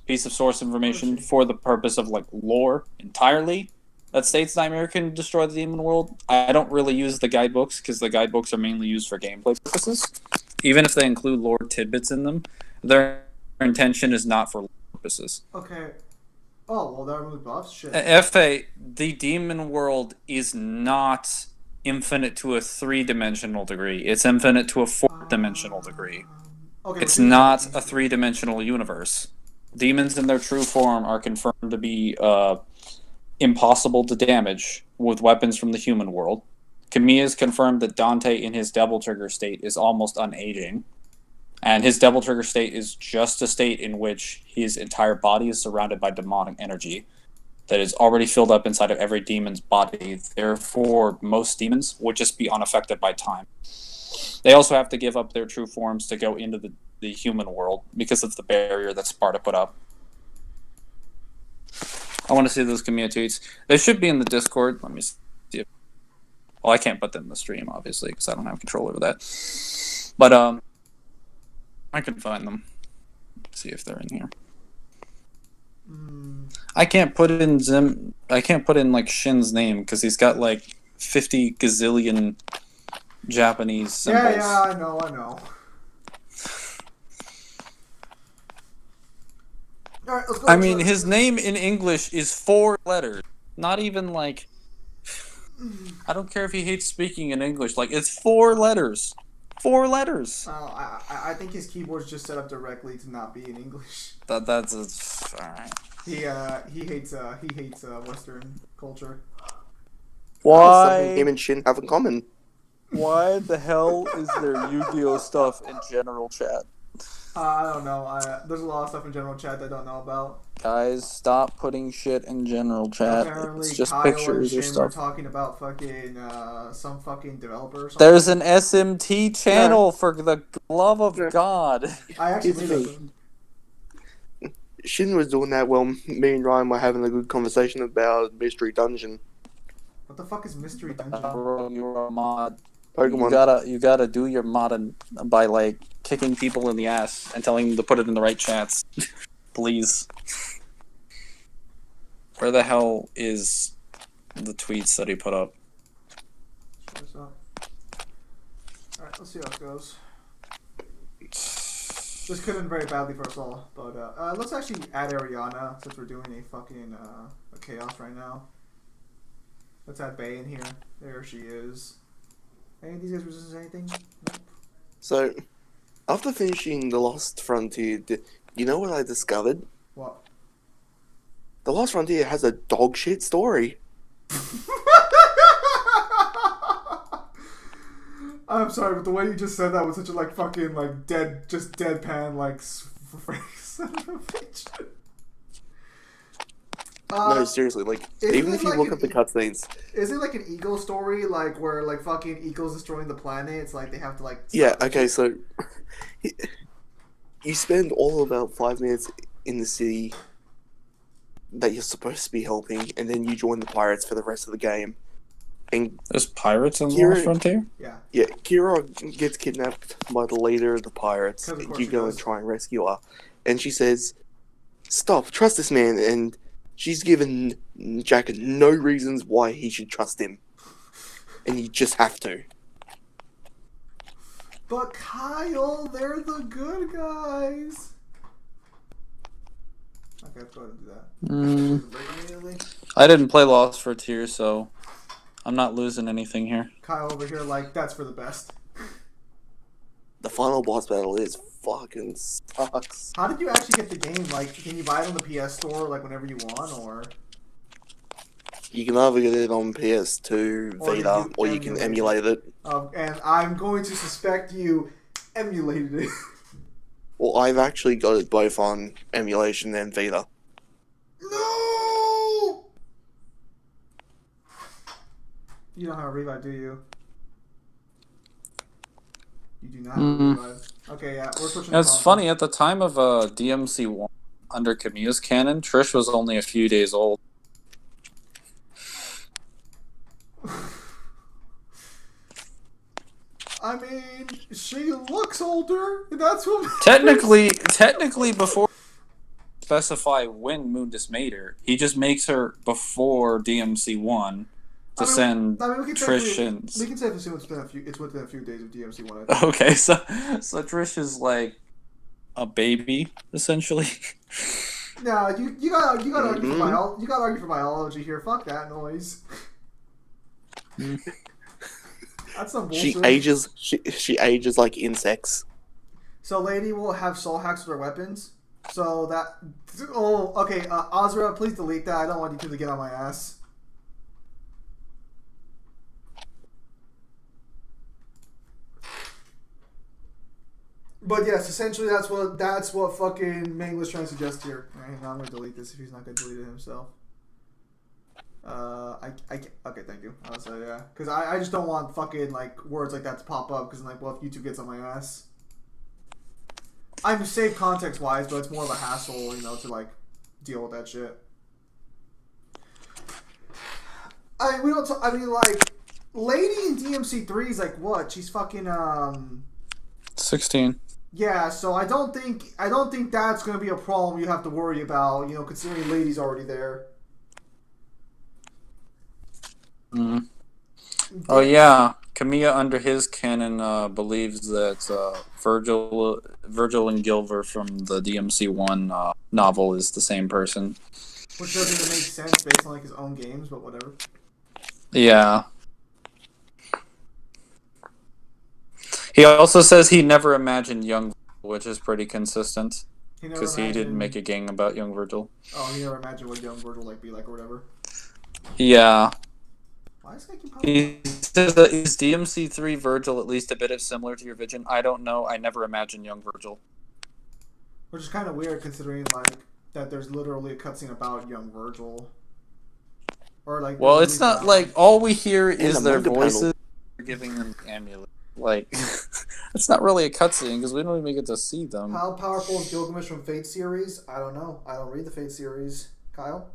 piece of source information for the purpose of like lore entirely that states Nightmare can destroy the demon world. I don't really use the guidebooks because the guidebooks are mainly used for gameplay purposes. Even if they include lore tidbits in them, their intention is not for lore purposes. Okay. Oh, well, that removes buffs? Shit. FA, the demon world is not infinite to a 3-dimensional degree. It's infinite to a 4-dimensional degree. Okay, It's not a 3-dimensional universe. Demons in their true form are confirmed to be impossible to damage with weapons from the human world. Kamiya's confirmed that Dante in his Devil Trigger state is almost unaging. And his Devil Trigger state is just a state in which his entire body is surrounded by demonic energy that is already filled up inside of every demon's body. Therefore, most demons would just be unaffected by time. They also have to give up their true forms to go into the human world because of the barrier that Sparta put up. I want to see those Kamiya tweets. They should be in the Discord. Let me see. Well, I can't put them in the stream, obviously, because I don't have control over that. But, I can find them. See if they're in here. I can't put in like Shin's name because he's got like 50 gazillion Japanese symbols. Yeah, I know. All right, let's go. I mean, his name in English is 4 letters. Not even like. I don't care if he hates speaking in English. Like, it's 4 letters. 4 letters. I think his keyboard's just set up directly to not be in English. That's alright. He hates Western culture. Why? Something him and Shin have in common. Why the hell is there Yu-Gi-Oh stuff in general chat? I don't know. There's a lot of stuff in general chat that I don't know about. Guys, stop putting shit in general chat. Apparently, It's just Kyle pictures and or Shin stuff. were talking about fucking some fucking developer or something. There's an SMT channel, for the love of God. I actually Here's made the that. Shin was doing that while me and Ryan were having a good conversation about Mystery Dungeon. What the fuck is Mystery Dungeon? You're a mod. Pokemon. You gotta do your modding by like kicking people in the ass and telling them to put it in the right chats. Please. Where the hell is the tweets that he put up? Alright, let's see how it goes. This could have been very badly for us all, but let's actually add Ariana since we're doing a fucking a chaos right now. Let's add Bae in here. There she is. Any of these guys resist anything? Nope. So, after finishing The Lost Frontier, you know what I discovered? What? The Lost Frontier has a dog shit story. I'm sorry, but the way you just said that was such a like fucking like deadpan like phrase. No, seriously, like, even if you look at the cutscenes. Is it like an Eagle story, like where like fucking Eagle's destroying the planet? It's like they have to like. Yeah, okay, so you spend all about 5 minutes in the city that you're supposed to be helping, and then you join the pirates for the rest of the game. And there's pirates in Kira, Lost Frontier? Yeah. Yeah, Kira gets kidnapped by the leader of the pirates, and you go and try and rescue her. And she says, "Stop, trust this man," and she's given Jack no reasons why he should trust him. And you just have to. But Kyle, they're the good guys. Okay, let's go ahead and do that. I didn't play Lost Frontier, so I'm not losing anything here. Kyle over here, like, that's for the best. The final boss battle is fucking sucks. How did you actually get the game? Like, can you buy it on the PS Store, like, whenever you want, or? You can either get it on PS2, Vita, or you can emulate it. And I'm going to suspect you emulated it. Well, I've actually got it both on emulation and Vita. No! You don't have a revive, do you? You do not have a revive. Okay, yeah, we're switching. It's funny, at the time of DMC1, under Kamiya's canon, Trish was only a few days old. I mean, she looks older. That's what Technically, before specify when Mundus made her, he just makes her before DMC 1 to send Trish and... We can safely assume it's within a few days of DMC 1, I think. Okay, so Trish is like a baby, essentially. No, you gotta argue for you gotta argue for biology here. Fuck that noise. That's some bullshit. She ages like insects. So lady will have soul hacks with her weapons. So that... Oh, okay, Azra, please delete that. I don't want you two to get on my ass. But yes, essentially that's what fucking Mangler's trying to suggest here. Alright, now I'm gonna delete this if he's not gonna delete it himself. Okay, thank you. So yeah, because I just don't want fucking like words like that to pop up because I'm like, well, if YouTube gets on my ass, I'm safe context wise, but it's more of a hassle, you know, to like deal with that shit. I mean, like, lady in DMC3 is like what? She's fucking 16. Yeah, so I don't think that's gonna be a problem you have to worry about, you know, considering lady's already there. Mm. Oh yeah, Kamiya under his canon believes that Virgil and Gilver from the DMC1 novel is the same person. Which doesn't even make sense based on like his own games, but whatever. Yeah. He also says he never imagined young Virgil, which is pretty consistent. Because he didn't make a game about young Virgil. Oh, he never imagined what young Virgil like be like or whatever. Yeah. Why is he says that is DMC3 Virgil at least a bit similar to your vision? I don't know. I never imagined young Virgil. Which is kind of weird considering like that there's literally a cutscene about young Virgil. Or like. Well, it's not like all we hear is their voices giving them the amulet. Like, it's not really a cutscene because we don't even get to see them. How powerful is Gilgamesh from Fate series? I don't know. I don't read the Fate series. Kyle?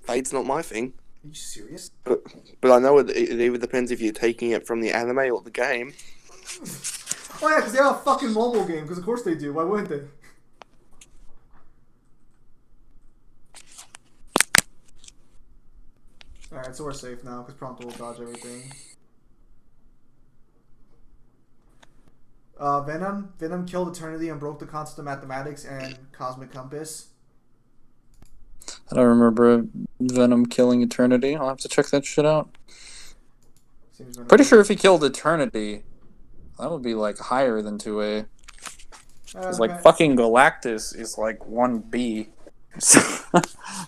Fate's not my thing. Are you serious? But I know it either depends if you're taking it from the anime or the game. Oh yeah, because they have a fucking mobile game. Because of course they do. Why wouldn't they? Alright, so we're safe now, because Prompto will dodge everything. Venom killed Eternity and broke the concept of mathematics and cosmic compass. I don't remember Venom killing Eternity. I'll have to check that shit out. Pretty sure if he killed Eternity, that would be, like, higher than 2A. Because, like, fucking Galactus is, like, 1B.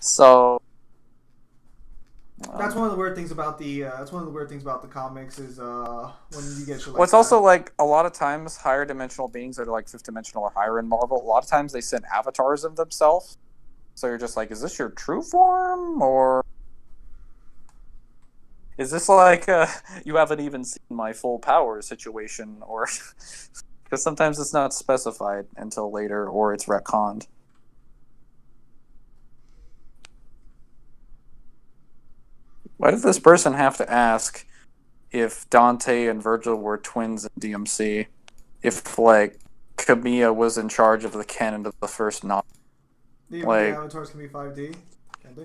So... That's one of the weird things about the comics is when you get shit like well, it's also like a lot of times higher dimensional beings that are like fifth dimensional or higher in Marvel. A lot of times they send avatars of themselves, so you're just like, is this your true form or is this like you haven't even seen my full power situation? Or because sometimes it's not specified until later or it's retconned. Why did this person have to ask if Dante and Virgil were twins in DMC? If, like, Kamiya was in charge of the canon of the first novel? The like, avatars can be 5D, can't they?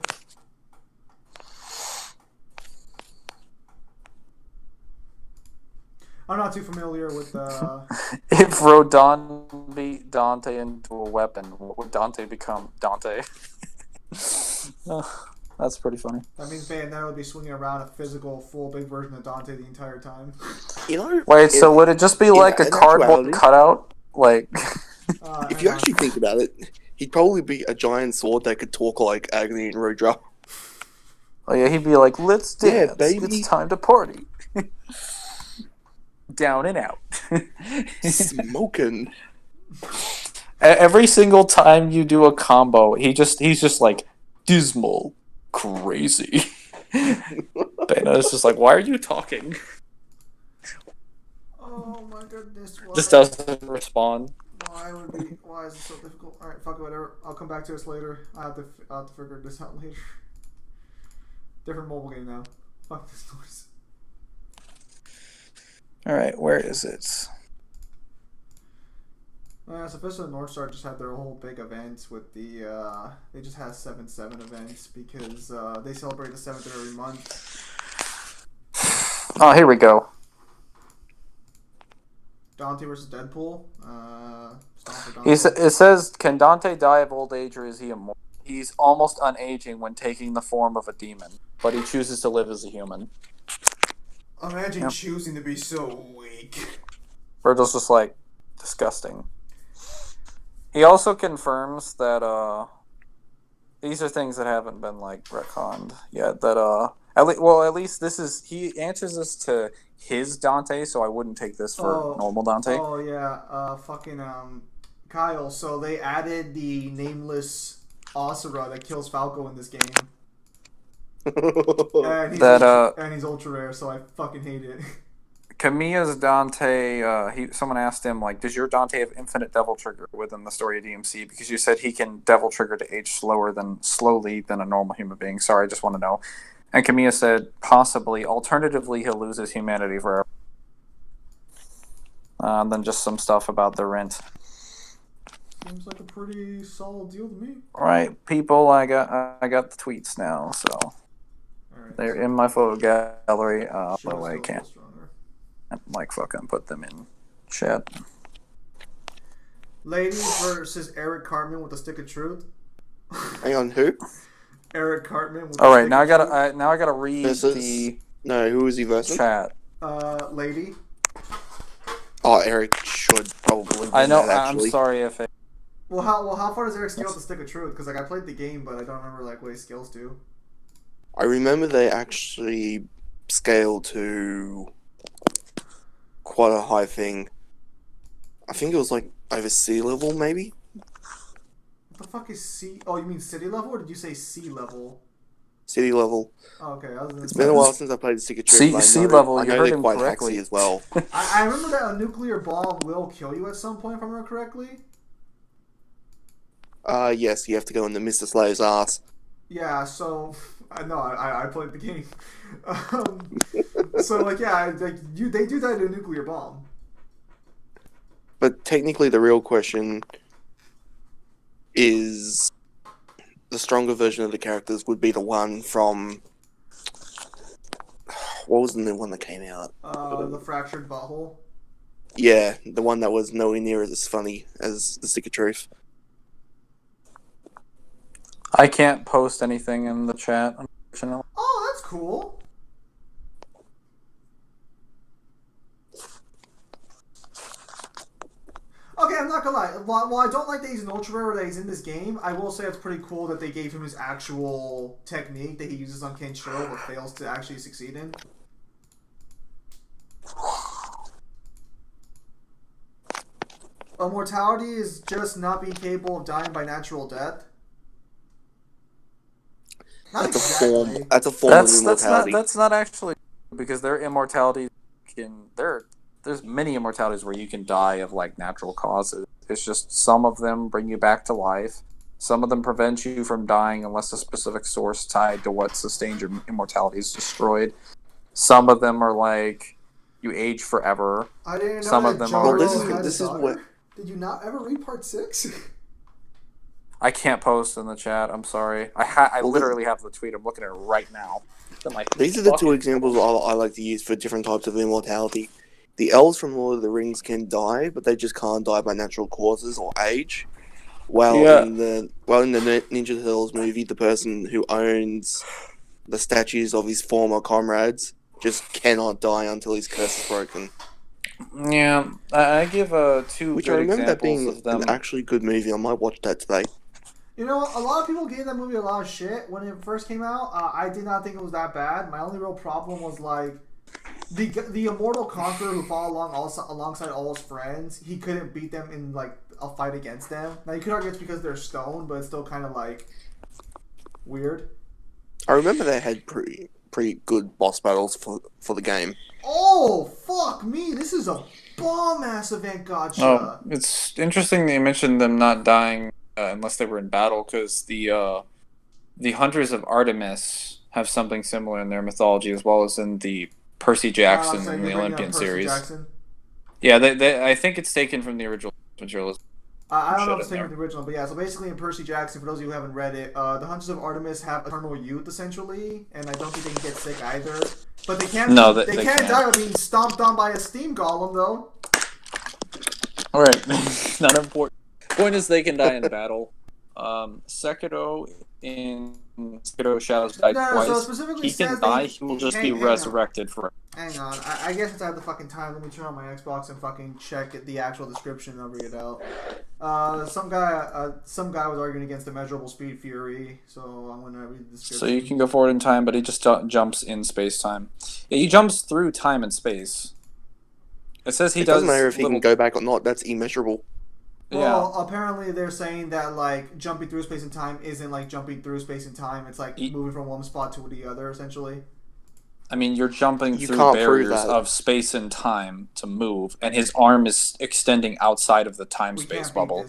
I'm not too familiar with if Rodon beat Dante into a weapon, what would Dante become? Dante. That's pretty funny. That means Bayonetta would be swinging around a physical, full, big version of Dante the entire time. You know, wait, so would it just be like a cardboard cutout? Like, if you actually think about it, he'd probably be a giant sword that could talk like Agni and Rudra. Oh yeah, he'd be like, "Let's dance, baby. It's time to party." Down and out. Smoking. Every single time you do a combo, he's just like dismal. Crazy. Bayonetta's just like, why are you talking? Oh my goodness. Why? Just doesn't respond. Why is it so difficult? Alright, fuck it, whatever. I'll come back to this later. I'll have to figure this out later. Different mobile game now. Fuck this noise. Alright, where is it? So officially Northstar just had their whole big events with the, they just had 7/7 events because they celebrate the 7th of every month. Oh, here we go. Dante versus Deadpool. It says, can Dante die of old age or is he immortal? He's almost unaging when taking the form of a demon, but he chooses to live as a human. Imagine choosing to be so weak. Virgil's just like, disgusting. He also confirms that, these are things that haven't been, like, retconned yet, that, at least this is, he answers this to his Dante, so I wouldn't take this for normal Dante. Oh, yeah, Kyle, so they added the nameless Asura that kills Falco in this game. And he's ultra rare, so I fucking hate it. Kamiya's Dante, someone asked him, like, does your Dante have infinite devil trigger within the story of DMC? Because you said he can devil trigger to age slowly than a normal human being. Sorry, I just want to know. And Kamiya said, possibly. Alternatively, he'll lose his humanity forever. And then just some stuff about the rent. Seems like a pretty solid deal to me. Alright, people, I got the tweets now, so they're in my photo gallery. By the way, I can't like fucking put them in chat. Lady versus Eric Cartman with a stick of truth. Hang on, who? Eric Cartman. With Alright, now I gotta read the who is he versus? Chat. Lady. Oh, Eric should probably win I know. that, actually. I'm sorry if it. Well, how far does Eric scale with the stick of truth? Because like I played the game, but I don't remember like what he scales to. I remember they actually scaled to quite a high thing. I think it was like over sea level, maybe. What the fuck is sea? Oh, you mean city level, or did you say sea level? City level. Oh, okay. It's been a while since I played the Secret Truth. Sea level. I You know heard they're him quite correctly hacksy as well. I remember that a nuclear bomb will kill you at some point, if I remember correctly. Yes, you have to go into Mr. Slayer's ass. Yeah, so I played the game. So like yeah, they do that in a nuclear bomb. But technically, the real question is the stronger version of the characters would be the one from what was the new one that came out? The fractured butthole. Yeah, the one that was nowhere near as funny as the Stick of Truth. I can't post anything in the chat, unfortunately. Oh, that's cool. Okay, I'm not gonna lie. While I don't like that he's an ultra rare or that he's in this game, I will say it's pretty cool that they gave him his actual technique that he uses on Kenshiro but fails to actually succeed in. Immortality is just not being capable of dying by natural death. That's a form of immortality. That's not actually because their immortality there's many immortalities where you can die of like natural causes. It's just some of them bring you back to life. Some of them prevent you from dying unless a specific source tied to what sustained your immortality is destroyed. Some of them are like you age forever. I didn't know some that of them Jaro are. This is what. Did you not ever read part 6? I can't post in the chat. I'm sorry. I literally have the tweet. I'm looking at it right now. These are the two examples I like to use for different types of immortality. The elves from Lord of the Rings can die, but they just can't die by natural causes or age. In the Ninja Turtles movie, the person who owns the statues of his former comrades just cannot die until his curse is broken. Yeah, I give two Which I good remember that examples being of them. an actually good movie. I might watch that today. You know, a lot of people gave that movie a lot of shit when it first came out. I did not think it was that bad. My only real problem was like the immortal conqueror who fought alongside all his friends. He couldn't beat them in like a fight against them. Now you could argue it's because they're stoned, but it's still kind of like weird. I remember they had pretty good boss battles for the game. Oh fuck me! This is a bomb ass event, gotcha. Oh, it's interesting that you mentioned them not dying unless they were in battle, because the Hunters of Artemis have something similar in their mythology, as well as in the Percy Jackson So in you're the bringing up Olympian Percy series. Jackson? Yeah, I think it's taken from the original material. I don't know if it's taken from the original, but yeah. So basically, in Percy Jackson, for those of you who haven't read it, the Hunters of Artemis have eternal youth essentially, and I don't think they can get sick either. But they can't. No, they can't die by being stomped on by a steam golem, though. All right, not important. Point is, they can die in battle. Sekiro in Sekiro Shadows died twice. So specifically he can die. He will just be resurrected forever. Hang on, I guess since I have the fucking time, let me turn on my Xbox and fucking check the actual description and I'll read it out. Some guy was arguing against immeasurable speed fury, so I'm gonna read the description. So you can go forward in time, but he just jumps in space time. Yeah, he jumps through time and space. It says he does. Doesn't matter if he can go back or not. That's immeasurable. Well, apparently they're saying that like jumping through space and time isn't like jumping through space and time. It's like moving from one spot to the other, essentially. I mean, you're jumping through barriers of space and time to move, and his arm is extending outside of the time-space bubble.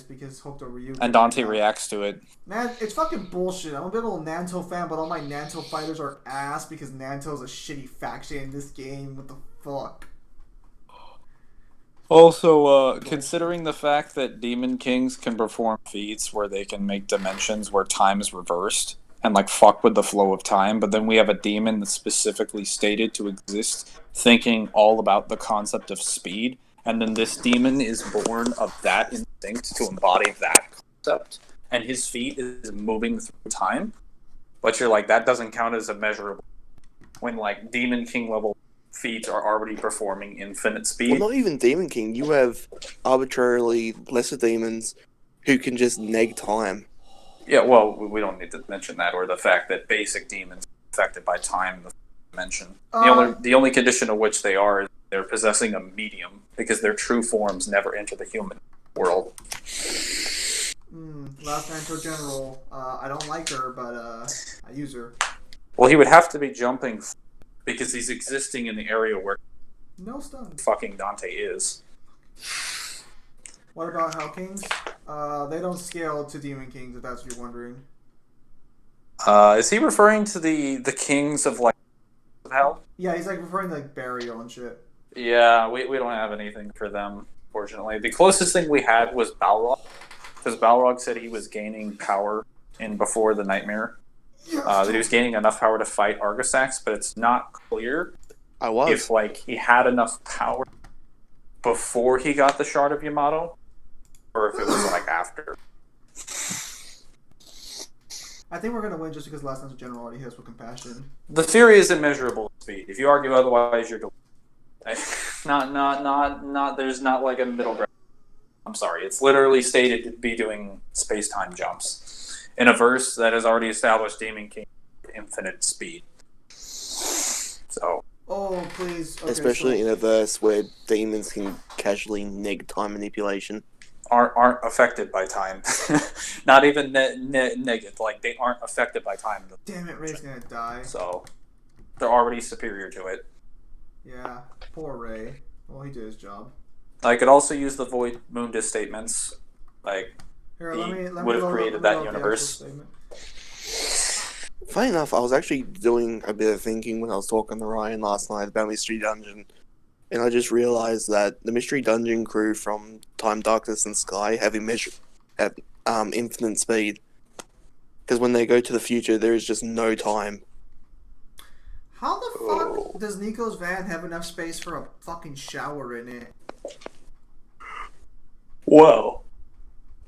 And Dante reacts to it. Man, it's fucking bullshit. I'm a big old Nanto fan, but all my Nanto fighters are ass because Nanto's a shitty faction in this game. What the fuck? Also, considering the fact that Demon Kings can perform feats where they can make dimensions where time is reversed and like fuck with the flow of time, but then we have a demon that's specifically stated to exist thinking all about the concept of speed, and then this demon is born of that instinct to embody that concept, and his feat is moving through time, but you're like, that doesn't count as a measurable when like Demon King level feats are already performing infinite speed. Well, not even Demon King. You have arbitrarily lesser demons who can just neg time. Yeah, well, we don't need to mention that, or the fact that basic demons are affected by time in the dimension. The only condition of which they are is they're possessing a medium, because their true forms never enter the human world. Last Nanto General. I don't like her, but I use her. Well, he would have to be jumping because he's existing in the area where no stun. Fucking Dante is. What about Hell Kings? They don't scale to Demon Kings, if that's what you're wondering. Is he referring to the kings of like Hell? Yeah, he's like referring to like Burial and shit. Yeah, we don't have anything for them, fortunately. The closest thing we had was Balrog, because Balrog said he was gaining power in Before the Nightmare. That he was gaining enough power to fight Argosax, but it's not clear if like he had enough power before he got the Shard of Yamato, or if it was like after. I think we're gonna win just because last time's general already hits with compassion. The Fury is immeasurable speed. If you argue otherwise, you're not. There's not like a middle ground. I'm sorry. It's literally stated to be doing space-time jumps in a verse that has already established Demon King infinite speed. So. Oh please. Okay, especially in a verse where demons can casually neg time manipulation. Aren't affected by time. Not even negative. Like, they aren't affected by time. Damn it, Ray's gonna die. So, they're already superior to it. Yeah, poor Ray. Well, he did his job. I could also use the Void Mundus statements. Like, here, he let would have created that universe. Funny enough, I was actually doing a bit of thinking when I was talking to Ryan last night about Mystery Dungeon. And I just realized that the Mystery Dungeon crew from Time, Darkness, and Sky have infinite speed. Because when they go to the future, there is just no time. How the fuck does Nico's van have enough space for a fucking shower in it? Whoa.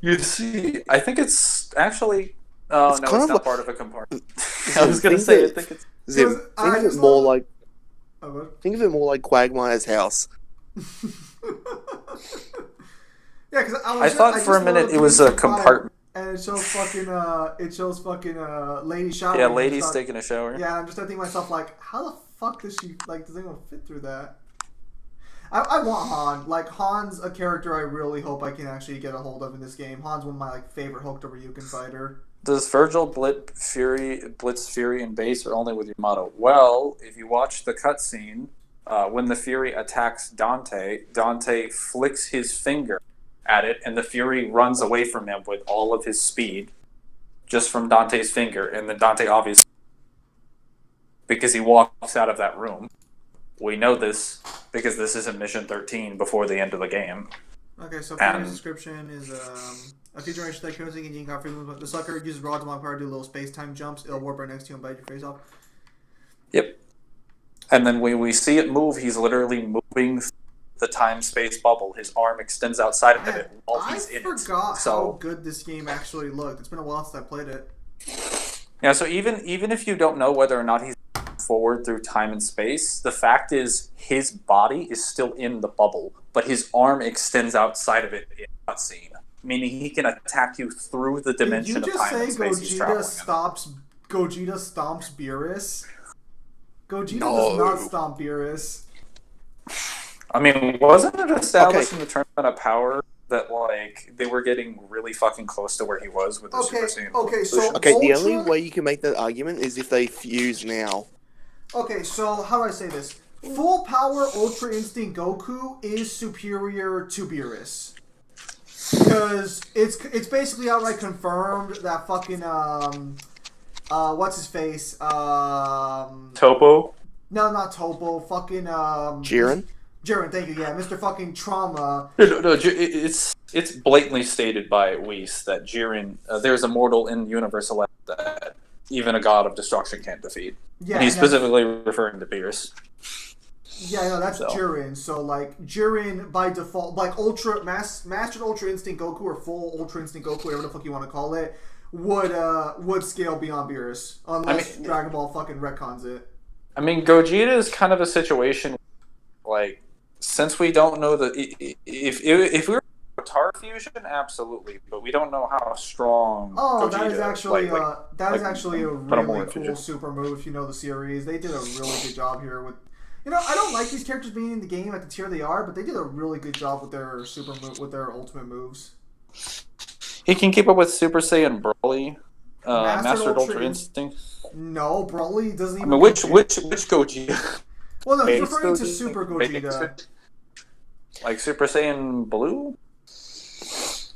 You see, I think it's actually... Oh, no, it's not part of a compartment. I was going to say, I think it's... Zim, think of it more like... Think of it more like Quagmire's house. Yeah, because I thought for a minute it was a compartment. And it shows fucking lady showering. Yeah, lady's taking a shower. Yeah, I'm just thinking to myself, like, how the fuck does she, like, does anyone fit through that? I want Han. Like, Han's a character I really hope I can actually get a hold of in this game. Han's one of my, like, favorite Hooked over Ryukin fighter. Does Virgil blitz Fury and base or only with Yamato? Well, if you watch the cutscene, when the Fury attacks Dante, Dante flicks his finger at it, and the Fury runs away from him with all of his speed, just from Dante's finger, and then Dante obviously, because he walks out of that room. We know this because this is in Mission 13 before the end of the game. Okay, so Freeman's description is a future generation that comes in got freedom. The sucker uses rods and power to do little space-time jumps. It'll warp right next to you and bite your face off. Yep. And then when we see it move, he's literally moving the time-space bubble. His arm extends outside of it while he's in it. I forgot how good this game actually looked. It's been a while since I played it. Yeah, so even if you don't know whether or not he's forward through time and space, the fact is his body is still in the bubble, but his arm extends outside of it in a cutscene, meaning he can attack you through the dimension of time and space he's traveling in. Gogeta stomps Beerus? Gogeta does not stomp Beerus. I mean, wasn't it established in the Tournament of Power that, like, they were getting really fucking close to where he was with the Super Saiyan? The only way you can make that argument is if they fuse now. Okay, so how do I say this? Full Power Ultra Instinct Goku is superior to Beerus. Because it's basically outright confirmed that fucking, what's his face? Topo? No, not Topo. Fucking, Jiren? Jiren, thank you. Yeah, Mr. Fucking Trauma. No, it's blatantly stated by Whis that Jiren, there's a mortal in Universe 11 that even a god of destruction can't defeat. Yeah, and he's specifically referring to Beerus. Yeah, no, that's Jiren. So, like, Jiren by default, like Mastered Ultra Instinct Goku or Full Ultra Instinct Goku, whatever the fuck you want to call it, would scale beyond Beerus unless Dragon Ball fucking retcons it. I mean, Gogeta is kind of a situation, like, since we don't know if we were Tar Fusion, absolutely, but we don't know how strong. Gogeta, that is actually a really cool super move. If you know the series, they did a really good job here with. You know, I don't like these characters being in the game at the tier they are, but they did a really good job with their with their ultimate moves. He can keep up with Super Saiyan Broly, Mastered Ultra Instinct. No, Broly doesn't even. I mean, which Gogeta? Well, no, he's referring to Super Gogeta. Like Super Saiyan Blue?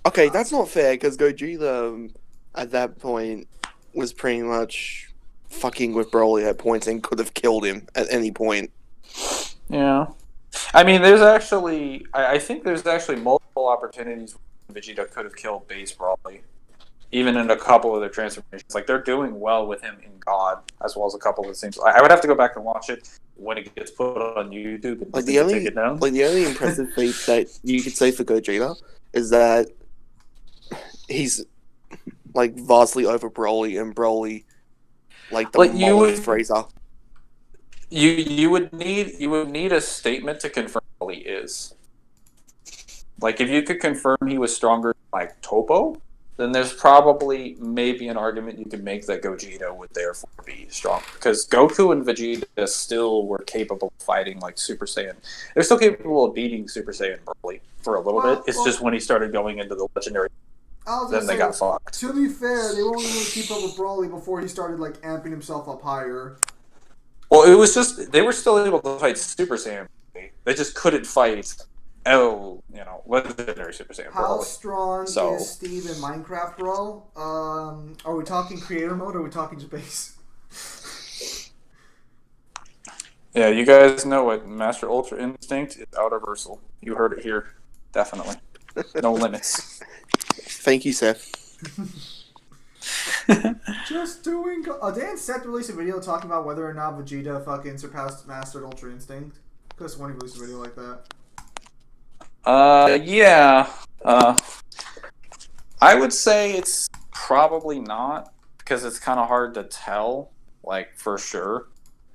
Okay, that's not fair, because Gogeta, at that point, was pretty much fucking with Broly at points and could have killed him at any point. Yeah. I mean, there's actually... I think there's actually multiple opportunities where Vegeta could have killed base Broly. Even in a couple of their transformations. Like, they're doing well with him in God, as well as a couple of the things. I would have to go back and watch it when it gets put on YouTube. And the only impressive feat that you could say for Gogeta is that he's, like, vastly over Broly, and Broly, like, the model of Frieza. You would need a statement to confirm Broly is. Like, if you could confirm he was stronger than, like, Topo, then there's probably maybe an argument you could make that Gogeta would therefore be strong. Because Goku and Vegeta still were capable of fighting like Super Saiyan. They're still capable of beating Super Saiyan Broly for a little bit. It's just when he started going into the legendary, then they got fucked. To be fair, they won't even keep up with Broly before he started like amping himself up higher. Well, it was just, they were still able to fight Super Saiyan Broly. They just couldn't fight legendary Super Saiyan. How strong is Steve in Minecraft, bro? Are we talking creator mode or are we talking just base? Yeah, you guys know it. Master Ultra Instinct is universal. You heard it here. Definitely. No limits. Thank you, Seth. Just doing... didn't Seth release a video talking about whether or not Vegeta fucking surpassed Mastered Ultra Instinct? Because when he released a video like that. Yeah. I would say it's probably not, because it's kind of hard to tell, like, for sure.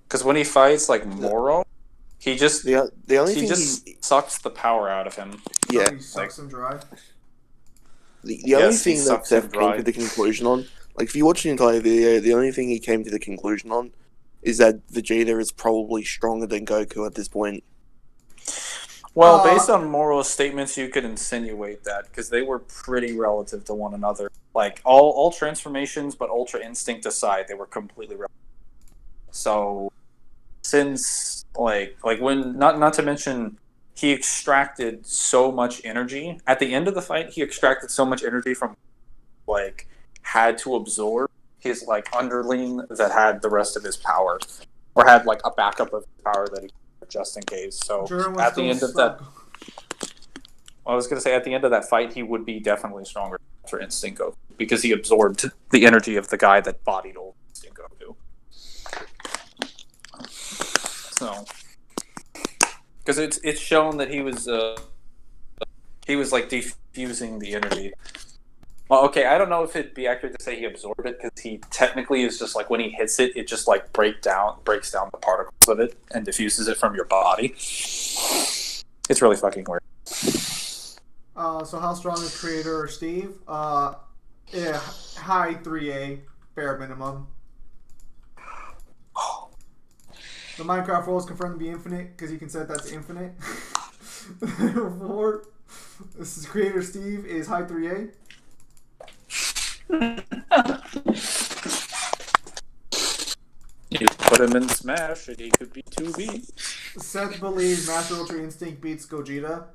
Because when he fights, like, Moro, he just sucks the power out of him. Yeah. He sucks him dry. The only thing that Seth came to the conclusion on, like, if you watch the entire video, the only thing he came to the conclusion on is that Vegeta is probably stronger than Goku at this point. Well, based on Moro's statements, you could insinuate that, because they were pretty relative to one another. Like, all transformations, but Ultra Instinct aside, they were completely relative. So, since, like when, not to mention, he extracted so much energy. At the end of the fight, he extracted so much energy from, like, had to absorb his, like, underling that had the rest of his power. Or had, like, a backup of power that he just in case. So Jiren was at the still end of that, stuck. I was gonna say at the end of that fight, he would be definitely stronger than Ultra Instinct Goku because he absorbed the energy of the guy that bodied Ultra Instinct Goku. So, because it's shown that he was like defusing the energy. Well, okay, I don't know if it'd be accurate to say he absorbed it because he technically is just like when he hits it, it just like breaks down the particles of it and diffuses it from your body. It's really fucking weird. So how strong is Creator Steve? Yeah, high 3A, bare minimum. The Minecraft world is confirmed to be infinite because you can set that to infinite. 4. This is Creator Steve is high 3A. You put him in Smash and he could be 2B. Seth believes Master Ultra Instinct beats Gogeta.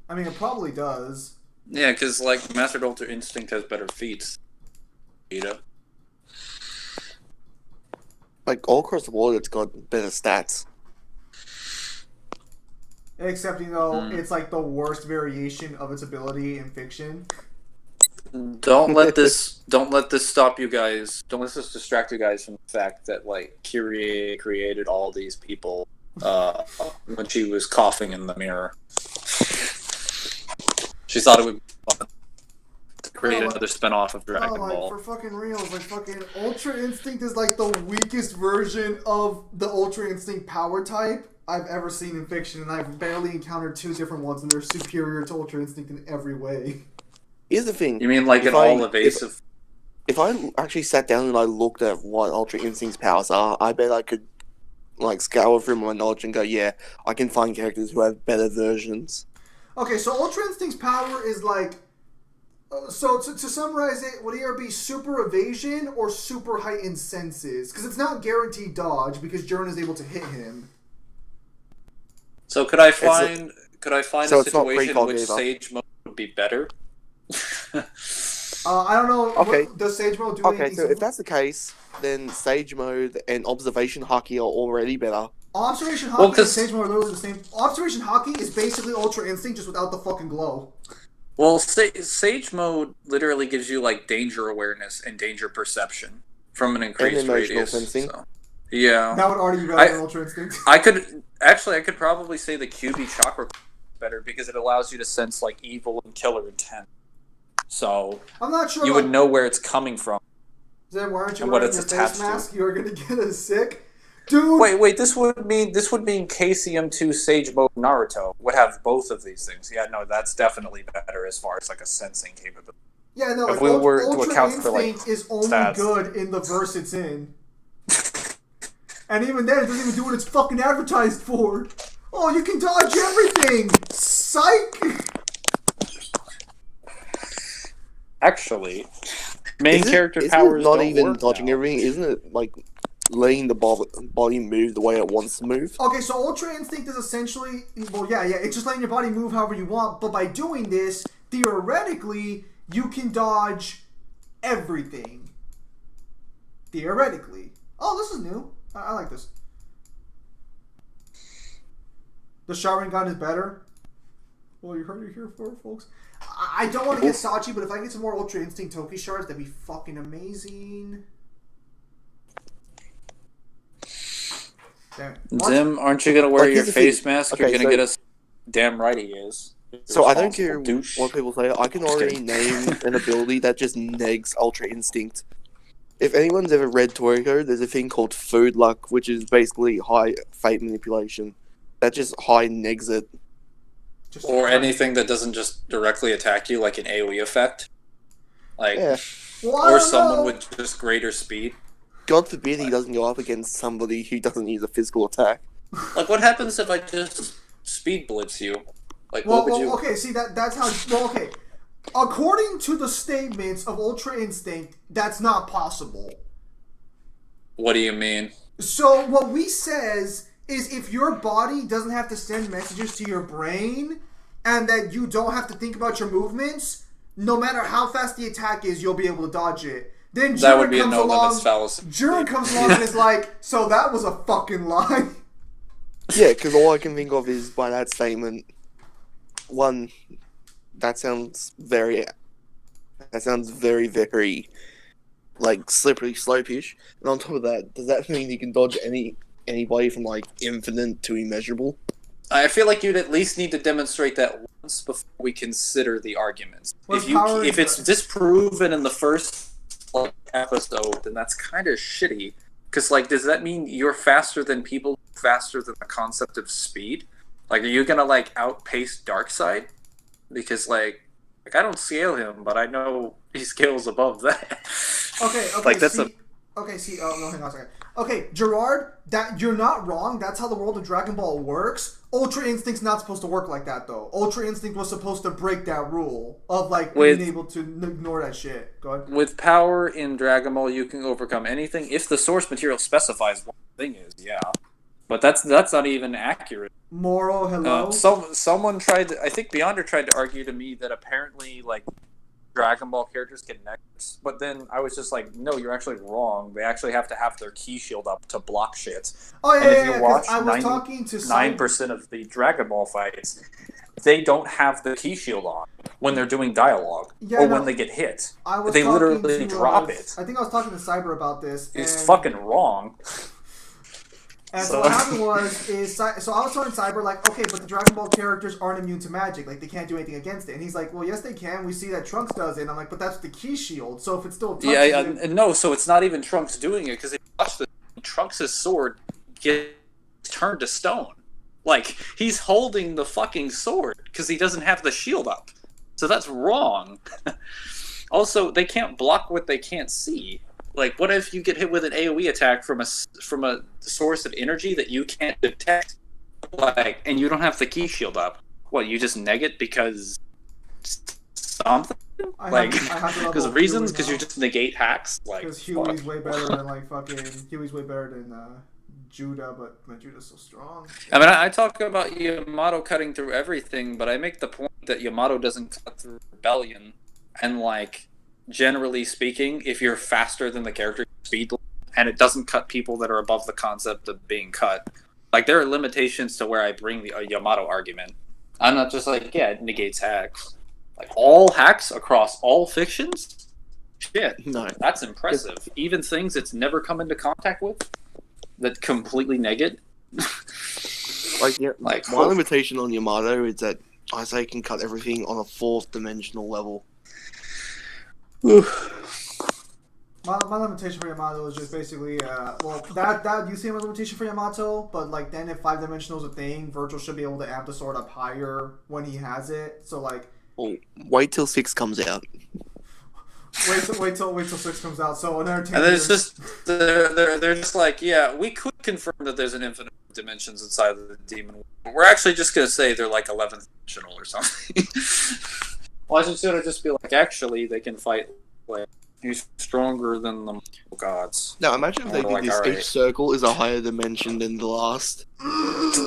I mean, it probably does. Yeah, because like Master Ultra Instinct has better feats. Vegeta. Like all across the board, it's got better stats. Except, you know, it's like the worst variation of its ability in fiction. Don't let this stop you guys. Don't let this distract you guys from the fact that like Kyrie created all these people when she was coughing in the mirror. She thought it would be fun to create another spinoff of Dragon Ball. For fucking reals, like fucking Ultra Instinct is like the weakest version of the Ultra Instinct power type I've ever seen in fiction, and I've barely encountered 2 different ones, and they're superior to Ultra Instinct in every way. Here's the thing. You mean like an all-evasive... If I actually sat down and I looked at what Ultra Instinct's powers are, I bet I could like scour through my knowledge and go, yeah, I can find characters who have better versions. Okay, so Ultra Instinct's power is like... So to summarize it, would either be super evasion or super heightened senses? Because it's not guaranteed dodge because Jiren is able to hit him. So could I find a situation in which either. Sage Mode would be better? I don't know. Okay. Does Sage Mode do Okay, anything? so if that's the case, then Sage Mode and Observation Haki are already better. Observation Haki and Sage Mode are literally the same. Observation Haki is basically Ultra Instinct just without the fucking glow. Well, Sage Mode literally gives you like danger awareness and danger perception from an increased radius. Sensing. So, yeah. That would already be better than Ultra Instinct. I could probably say the QB Chakra better because it allows you to sense like evil and killer intent. So I'm not sure you would know where it's coming from. Then why aren't you and wearing what it's your face attached mask? to. You're gonna get us sick, dude. Wait. This would mean KCM2 Sage Mode Naruto would have both of these things. Yeah, no, that's definitely better as far as like a sensing capability. Yeah, no. If we were to Ultra account for like Instinct is only stats. good in the verse it's in, and even then, it doesn't even do what it's fucking advertised for. Oh, you can dodge everything. Psych. Actually, main character powers not don't even work dodging now. everything. Isn't it like letting the body move the way it wants to move? Okay, so Ultra Instinct is essentially, well, yeah, it's just letting your body move however you want, but by doing this, theoretically, you can dodge everything. Theoretically. Oh, this is new. I like this. The Sharingan is better. Well, you heard it here first, folks. I don't want to get Sachi, but if I get some more Ultra Instinct Toki shards, that'd be fucking amazing. Damn. Zim, aren't you gonna wear your face mask? Okay, You're gonna get us. Damn right he is. So I don't care Douche. what people say. I can already name an ability that just negs Ultra Instinct. If anyone's ever read Toriko, there's a thing called Food Luck, which is basically high fate manipulation. That just high negs it. Or anything that doesn't just directly attack you, like an AoE effect. Like, Yeah. or someone with just greater speed. God forbid he doesn't go up against somebody who doesn't use a physical attack. Like, what happens if I just speed blitz you? Like, Well, what would you... okay, see, that's how... Well, okay. According to the statements of Ultra Instinct, that's not possible. What do you mean? So, what we says is if your body doesn't have to send messages to your brain, and that you don't have to think about your movements, no matter how fast the attack is, you'll be able to dodge it. Then That would Jiren be a comes no along, limits fallacy. Jiren comes along and is like, so that was a fucking lie. Yeah, because all I can think of is by that statement, one, that sounds very, very, like, slippery slope-ish. And on top of that, does that mean he can dodge anybody from, like, infinite to immeasurable? I feel like you'd at least need to demonstrate that once before we consider the arguments. If it's disproven in the first episode, then that's kind of shitty. Because, like, does that mean you're faster than people, faster than the concept of speed? Like, are you gonna, like, outpace Darkseid? Because, like I don't scale him, but I know he scales above that. Okay, like, that's hang on a second. Okay, Gerard, that you're not wrong. That's how the world of Dragon Ball works. Ultra Instinct's not supposed to work like that, though. Ultra Instinct was supposed to break that rule of, like, being able to ignore that shit. Go ahead. With power in Dragon Ball, you can overcome anything if the source material specifies what the thing is, yeah. But that's not even accurate. Moro, hello? Someone tried to, I think Beyonder tried to argue to me that apparently, like, Dragon Ball characters get necks, but then I was just like, no, you're actually wrong. They actually have to have their key shield up to block shit. Oh, yeah, and if you watch I was talking to 9% of the Dragon Ball fights, they don't have the key shield on when they're doing dialogue when they get hit. They literally drop it. I think I was talking to Cyber about this. It's fucking wrong. And so what happened was, so I was telling Cyber, like, okay, but the Dragon Ball characters aren't immune to magic. Like, they can't do anything against it. And he's like, well, yes, they can. We see that Trunks does it. And I'm like, but that's the key shield. So if it's still Trunks... no, so it's not even Trunks doing it, because if you watch the Trunks' sword gets turned to stone. Like, he's holding the fucking sword, because he doesn't have the shield up. So that's wrong. Also, they can't block what they can't see. Like, what if you get hit with an AoE attack from a source of energy that you can't detect, like, and you don't have the key shield up? What, you just neg it because something? Because of reasons? Because you just negate hacks? Like, because Huey's way better than, like, Huey's way better than Judah, but Judah's so strong. I mean, I talk about Yamato cutting through everything, but I make the point that Yamato doesn't cut through Rebellion, and, like, generally speaking, if you're faster than the character speed, and it doesn't cut people that are above the concept of being cut, like, there are limitations to where I bring the Yamato argument. I'm not just like, yeah, it negates hacks. Like, all hacks across all fictions? Shit, no, that's impressive. Even things it's never come into contact with that completely negate. My limitation on Yamato is that I say he can cut everything on a fourth dimensional level. My limitation for Yamato is just basically, that you see my limitation for Yamato, but, like, then if 5-dimensional is a thing, Virgil should be able to amp the sword up higher when he has it. So, like, wait till 6 comes out. Wait till 6 comes out. So another 10 and then years. it's just they're just like, yeah, we could confirm that there's an infinite dimensions inside of the demon world. We're actually just gonna say they're like 11th dimensional or something. Why should I just be like, actually, they can fight, like, he's stronger than the gods. Now, imagine if they did like, this, right. each circle is a higher dimension than the last. Yes!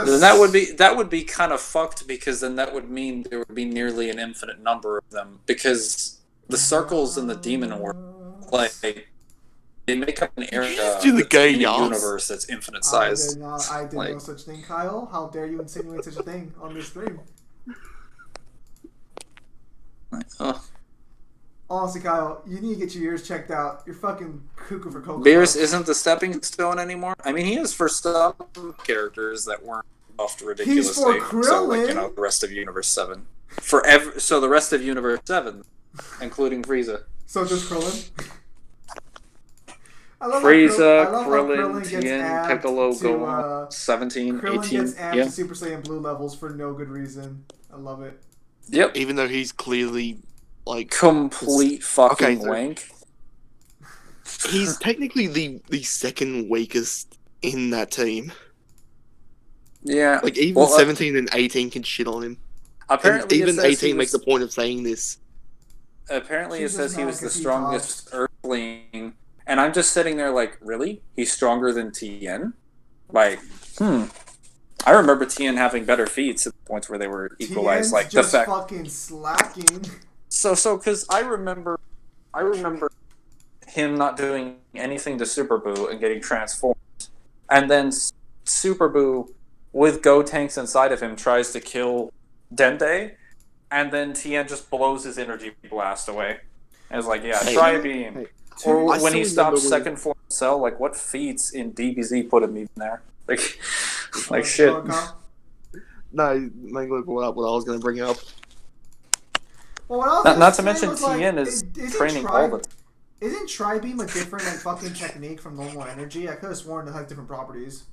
Then that would be kind of fucked, because then that would mean there would be nearly an infinite number of them, because the circles in the demon world, like, they make up an area in the universe that's infinite size. I did no such thing, Kyle. How dare you insinuate such a thing on this stream? Honestly, Kyle, you need to get your ears checked out. You're fucking cuckoo for Cocoa. Beerus isn't the stepping stone anymore. I mean, he is for some characters that weren't buffed ridiculously. He's for Krillin. So, like, the rest of Universe 7. So the rest of Universe 7, including Frieza. So just Krillin? Frieza, Krillin, Tien, Piccolo, Gohan, 17, Krillin 18. Gets amped to Super Saiyan Blue levels for no good reason. I love it. Yep. Even though he's clearly, like, complete fucking wank. He's technically the second weakest in that team. Yeah. Like, even 17 and 18 can shit on him. Apparently, and even 18 makes a point of saying this. Apparently, it says he was the strongest Earthling, and I'm just sitting there like, really? He's stronger than Tien? Like, I remember Tien having better feats at the points where they were equalized. Tien's like just the fact, fucking slacking. So, because I remember him not doing anything to Super Buu and getting transformed, and then Super Buu, with Gotenks inside of him, tries to kill Dende, and then Tien just blows his energy blast away. And it's like, yeah, try a beam. Hey, Or I when he still remember stops when- second form Cell, like, what feats in DBZ put him even there? Like shit. No, mainly what I was going to bring up. Well, what I was Not gonna to say mention was, like, Tien is isn't training all the time. Isn't Tri-Beam a different like fucking technique from normal energy? I could have sworn it has different properties.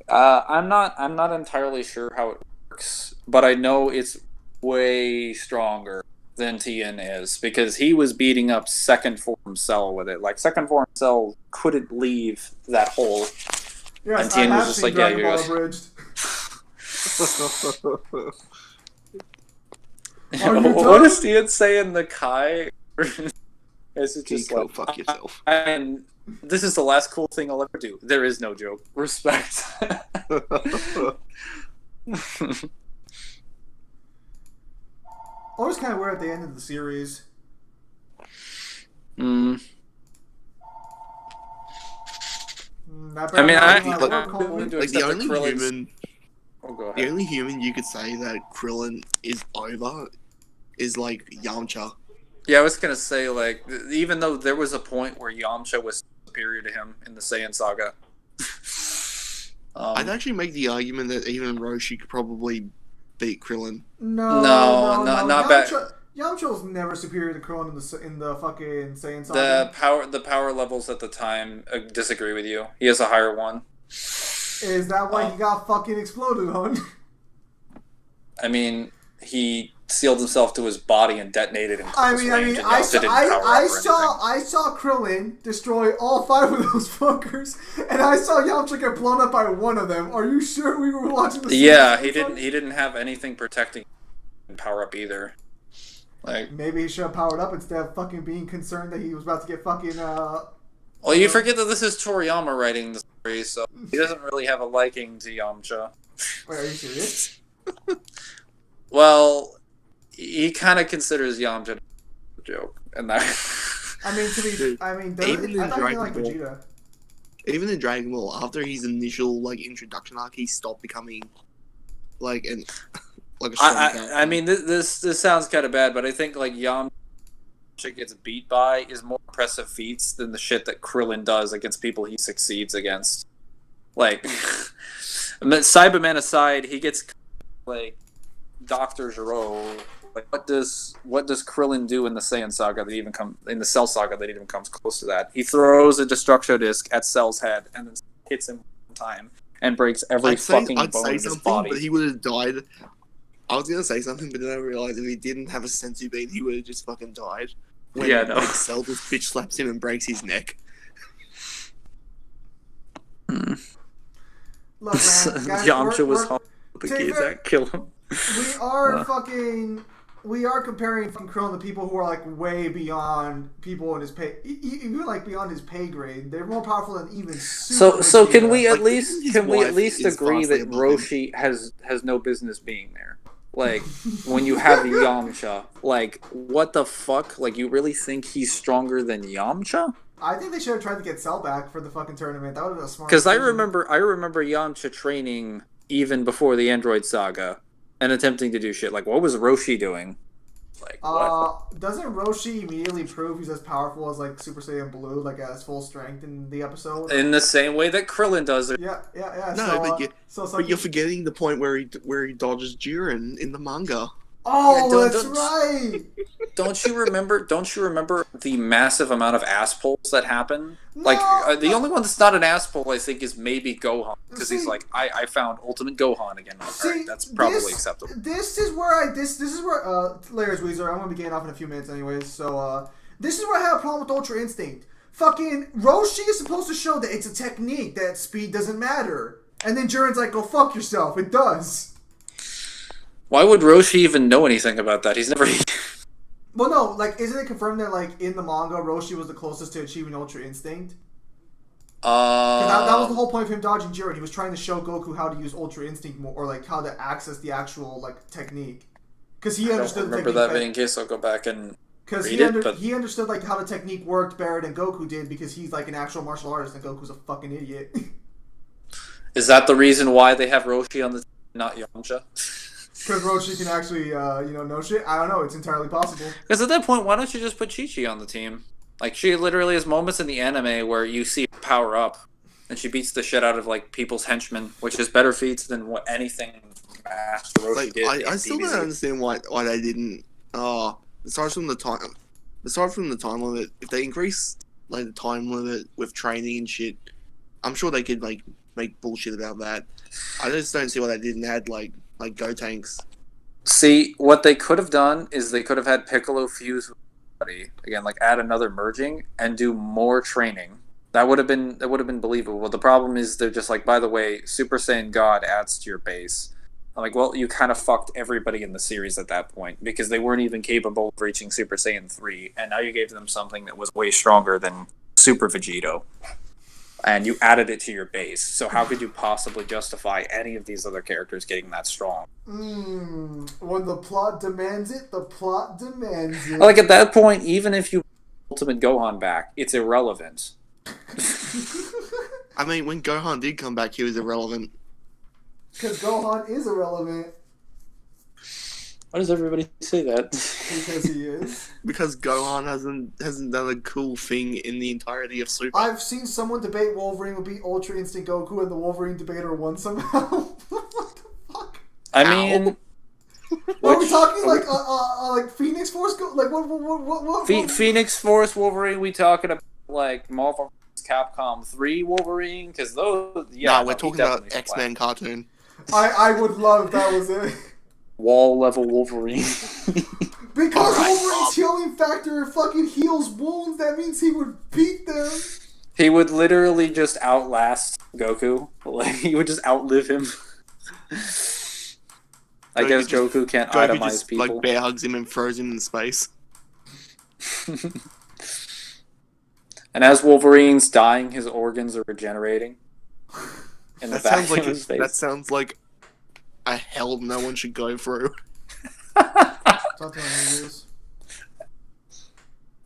I'm not entirely sure how it works, but I know it's way stronger than Tien is, because he was beating up second form Cell with it. Like, second form Cell couldn't leave that hole. Yes, and Tien I was have just seen like, Dragon yeah, Ball you're Abridged. What does Tien say in the Kai? Is it just Go like, fuck yourself. and this is the last cool thing I'll ever do. There is no joke. Respect. Always kind of weird at the end of the series. Mm. I mean, the only Krillin's- human, Oh, go ahead. the only human you could say that Krillin is over is like Yamcha. Yeah, I was gonna say, like, even though there was a point where Yamcha was superior to him in the Saiyan saga. I'd actually make the argument that even Roshi could probably beat Krillin. No, not bad. Yamcha was never superior to Krillin in the fucking Saiyan Saga. The power levels at the time disagree with you. He has a higher one. Is that why he got fucking exploded on? I mean, he sealed himself to his body and detonated in close I range, and Yamcha didn't power up or I saw Krillin destroy all 5 of those fuckers, and I saw Yamcha get blown up by one of them. Are you sure we were watching the same Yeah, thing? he didn't have anything protecting and power up either. Like, maybe he should have powered up instead of fucking being concerned that he was about to get fucking well, you forget that this is Toriyama writing the story, so he doesn't really have a liking to Yamcha. Wait, are you serious? Well, he kind of considers Yamcha a joke, and that. I mean, Even in I thought he liked Dragon Ball, Vegeta. even in Dragon Ball, after his initial like introduction arc, he stopped becoming like a strong character. I mean, this sounds kind of bad, but I think like Yamcha gets beat by is more impressive feats than the shit that Krillin does against people he succeeds against. Like, Cyberman aside, he gets like Dr. Gero. Like, what does Krillin do in the Saiyan saga in the Cell saga that even comes close to that? He throws a Destructo Disc at Cell's head and then hits him one time and breaks every fucking bone in his body. But he would have died. I was gonna say something, but then I realized if he didn't have a sensu bean, he would have just fucking died. When, Yeah, no. Like, Cell just bitch slaps him and breaks his neck. Look, man, guys, Yamcha was we're- home with the to be kids fair, that kill him. We are comparing fucking Krillin to people who are like way beyond people in his pay, even like beyond his pay grade. They're more powerful than even. So can Vegeta. we at Like, least his can we at wife least is agree vastly that above him. Roshi has no business being there? Like, when you have Yamcha, like, what the fuck? Like, you really think he's stronger than Yamcha? I think they should have tried to get Cell back for the fucking tournament. That would have been a smart. Because I decision. remember Yamcha training even before the Android saga and attempting to do shit. Like, what was Roshi doing? Like, what? Doesn't Roshi immediately prove he's as powerful as like Super Saiyan Blue, like at his full strength in the episode? In the same way that Krillin does it. Yeah. No, So, but you're forgetting the point where he dodges Jiren in the manga. Oh, Yeah, that's right. Don't you remember the massive amount of ass pulls that happen? No, Like, the only one that's not an ass pull, I think, is maybe Gohan. Because he's See- like, I found Ultimate Gohan again. See, Alright, that's probably this- acceptable. This is where Layers Weezer. I'm gonna be getting off in a few minutes, anyways. So this is where I have a problem with Ultra Instinct. Fucking Roshi is supposed to show that it's a technique that speed doesn't matter, and then Jiren's like, "Go fuck yourself." It does. Why would Roshi even know anything about that? He's never... Well, no, like, isn't it confirmed that like in the manga, Roshi was the closest to achieving Ultra Instinct? 'Cause that was the whole point of him dodging Jiren. He was trying to show Goku how to use Ultra Instinct more, or like how to access the actual like technique. Because he I don't understood the remember technique. that better. in case I'll go back and Because read it, but... he understood like how the technique worked better than Goku did because he's like an actual martial artist and Goku's a fucking idiot. Is that the reason why they have Roshi on the team, not Yamcha? Because Roshi can actually, know shit? I don't know. It's entirely possible. Because at that point, why don't you just put Chi-Chi on the team? Like, she literally has moments in the anime where you see her power up, and she beats the shit out of, like, people's henchmen, which is better feats than what anything Master Roshi did. I still don't understand why they didn't. Aside from the time limit, if they increase like the time limit with training and shit, I'm sure they could like make bullshit about that. I just don't see why they didn't add like Go Tanks. See, what they could have done is they could have had Piccolo fuse with somebody again, like add another merging and do more training. That would have been believable. Well, the problem is they're just like, by the way, Super Saiyan God adds to your base. I'm like, well, you kind of fucked everybody in the series at that point because they weren't even capable of reaching Super Saiyan 3, and now you gave them something that was way stronger than Super Vegito, and you added it to your base. So how could you possibly justify any of these other characters getting that strong? When the plot demands it, the plot demands it. Like, at that point, even if you Ultimate Gohan back, it's irrelevant. I mean, when Gohan did come back, he was irrelevant. Because Gohan is irrelevant. Why does everybody say that? Because he is. Because Gohan hasn't done a cool thing in the entirety of Super. I've seen someone debate Wolverine would beat Ultra Instinct Goku, and the Wolverine debater won somehow. What the fuck? I mean, are we talking like Phoenix Force? Like what? Phoenix Force Wolverine? We talking about like Marvel Capcom 3 Wolverine? Because those, yeah, we're talking about X-Men cartoon. I would love if that was it. Wall level Wolverine. Because Wolverine's healing factor fucking heals wounds, that means he would beat them. He would literally just outlast Goku. Like, he would just outlive him. I guess Goku can't itemize just, people. Like, bear hugs him and throws him in space. And as Wolverine's dying, his organs are regenerating. In the vacuum of space. That sounds like a hell no one should go through.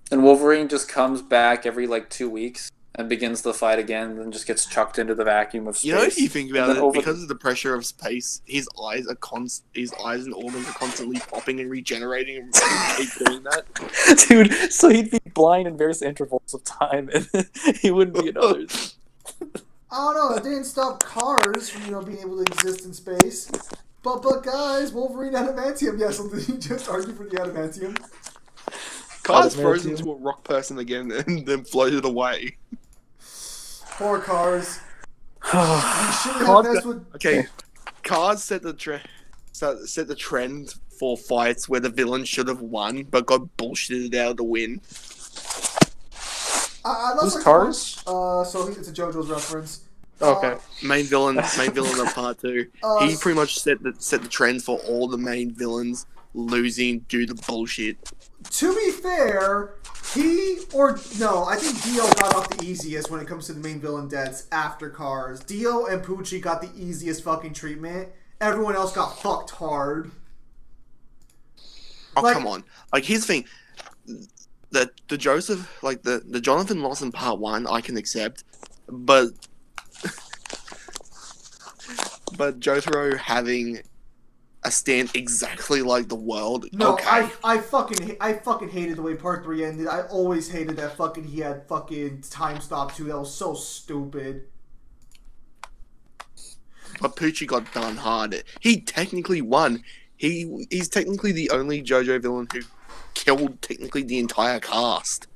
And Wolverine just comes back every like 2 weeks and begins the fight again, and then just gets chucked into the vacuum of space. You know, if you think about it, because of the pressure of space, his eyes and organs are constantly popping and regenerating, and keep doing that. Dude, so he'd be blind in various intervals of time, and he wouldn't be in others. I don't know. It didn't stop cars from being able to exist in space. But guys, Wolverine adamantium. Yes, did he just argue for the adamantium? Cars froze into a rock person again and then floated away. Poor Cars. Okay, Cars set the trend for fights where the villain should have won but got bullshitted out of the win. Who's Cars? So it's a JoJo's reference. Okay. Main villain of part 2. He pretty much set the trend for all the main villains losing due to bullshit. To be fair, I think Dio got off the easiest when it comes to the main villain deaths after Cars. Dio and Poochie got the easiest fucking treatment. Everyone else got fucked hard. Oh, come on. Like, here's the thing. The Joseph, like, the Jonathan loss in part 1, I can accept. But Jotaro having a stand exactly like the world. No, okay. I fucking hated the way part 3 ended. I always hated that he had fucking time stop too. That was so stupid. But Poochie got done hard. He technically won. He's technically the only JoJo villain who killed technically the entire cast.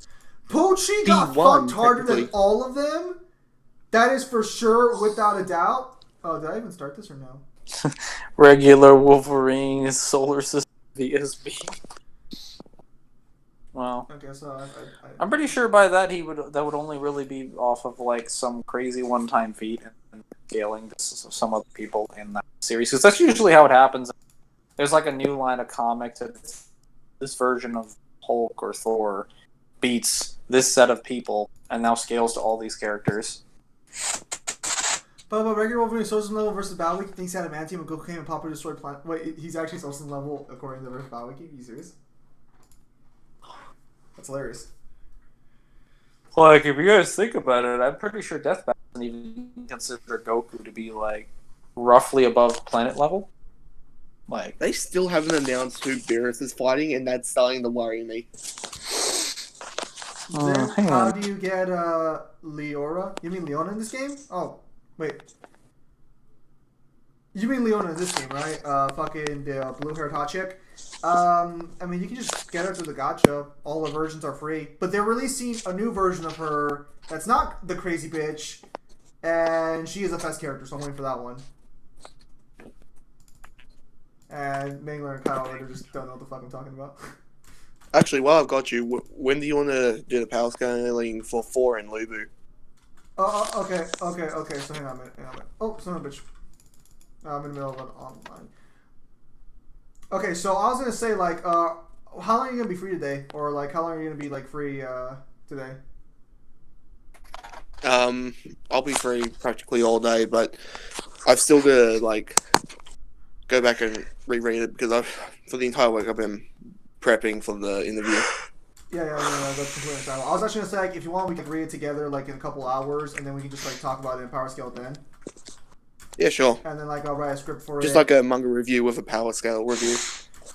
Poochie got fucked harder than all of them. That is for sure, without a doubt. Oh, did I even start this or no? Regular Wolverine Solar System VSB. Wow. Okay, so I'm pretty sure by that that would only really be off of like some crazy one-time feat and scaling some other people in that series, because that's usually how it happens. There's like a new line of comic to this version of Hulk or Thor beats this set of people and now scales to all these characters. But regular Wolverine Social level versus Battle Wiki thinks adamantium and Goku came and Papa destroyed planet. Wait, he's actually Social level according to the Battle Wiki? Are you serious? That's hilarious. Like, if you guys think about it, I'm pretty sure Deathbat doesn't even consider Goku to be like roughly above planet level. Like they still haven't announced who Beerus is fighting, and that's starting to worry me. Then hang how on. do you get Leora? You mean Leona in this game? Oh, wait. You mean Leona in this game, right? Fucking the blue-haired hot chick. I mean, you can just get her through the gacha. All the versions are free. But they're releasing a new version of her that's not the crazy bitch, and she is a fest character, so I'm waiting for that one. And Mangler and Kyle already just don't know what the fuck I'm talking about. Actually, while I've got you, when do you want to do the power scaling for 4 in Lubu? Okay. So hang on a minute. Oh, son of a bitch. I'm in the middle of an online. Okay, so I was gonna say, like, how long are you gonna be free today, or like, how long are you gonna be like free today? I'll be free practically all day, but I've still got to like go back and reread it because for the entire week I've been prepping for the interview. Yeah, that's completely understandable. I was actually gonna say, like, if you want, we can read it together, like, in a couple hours, and then we can just like talk about it in power scale then. Yeah, sure. And then like I'll write a script for just it. like a manga review with a power scale review.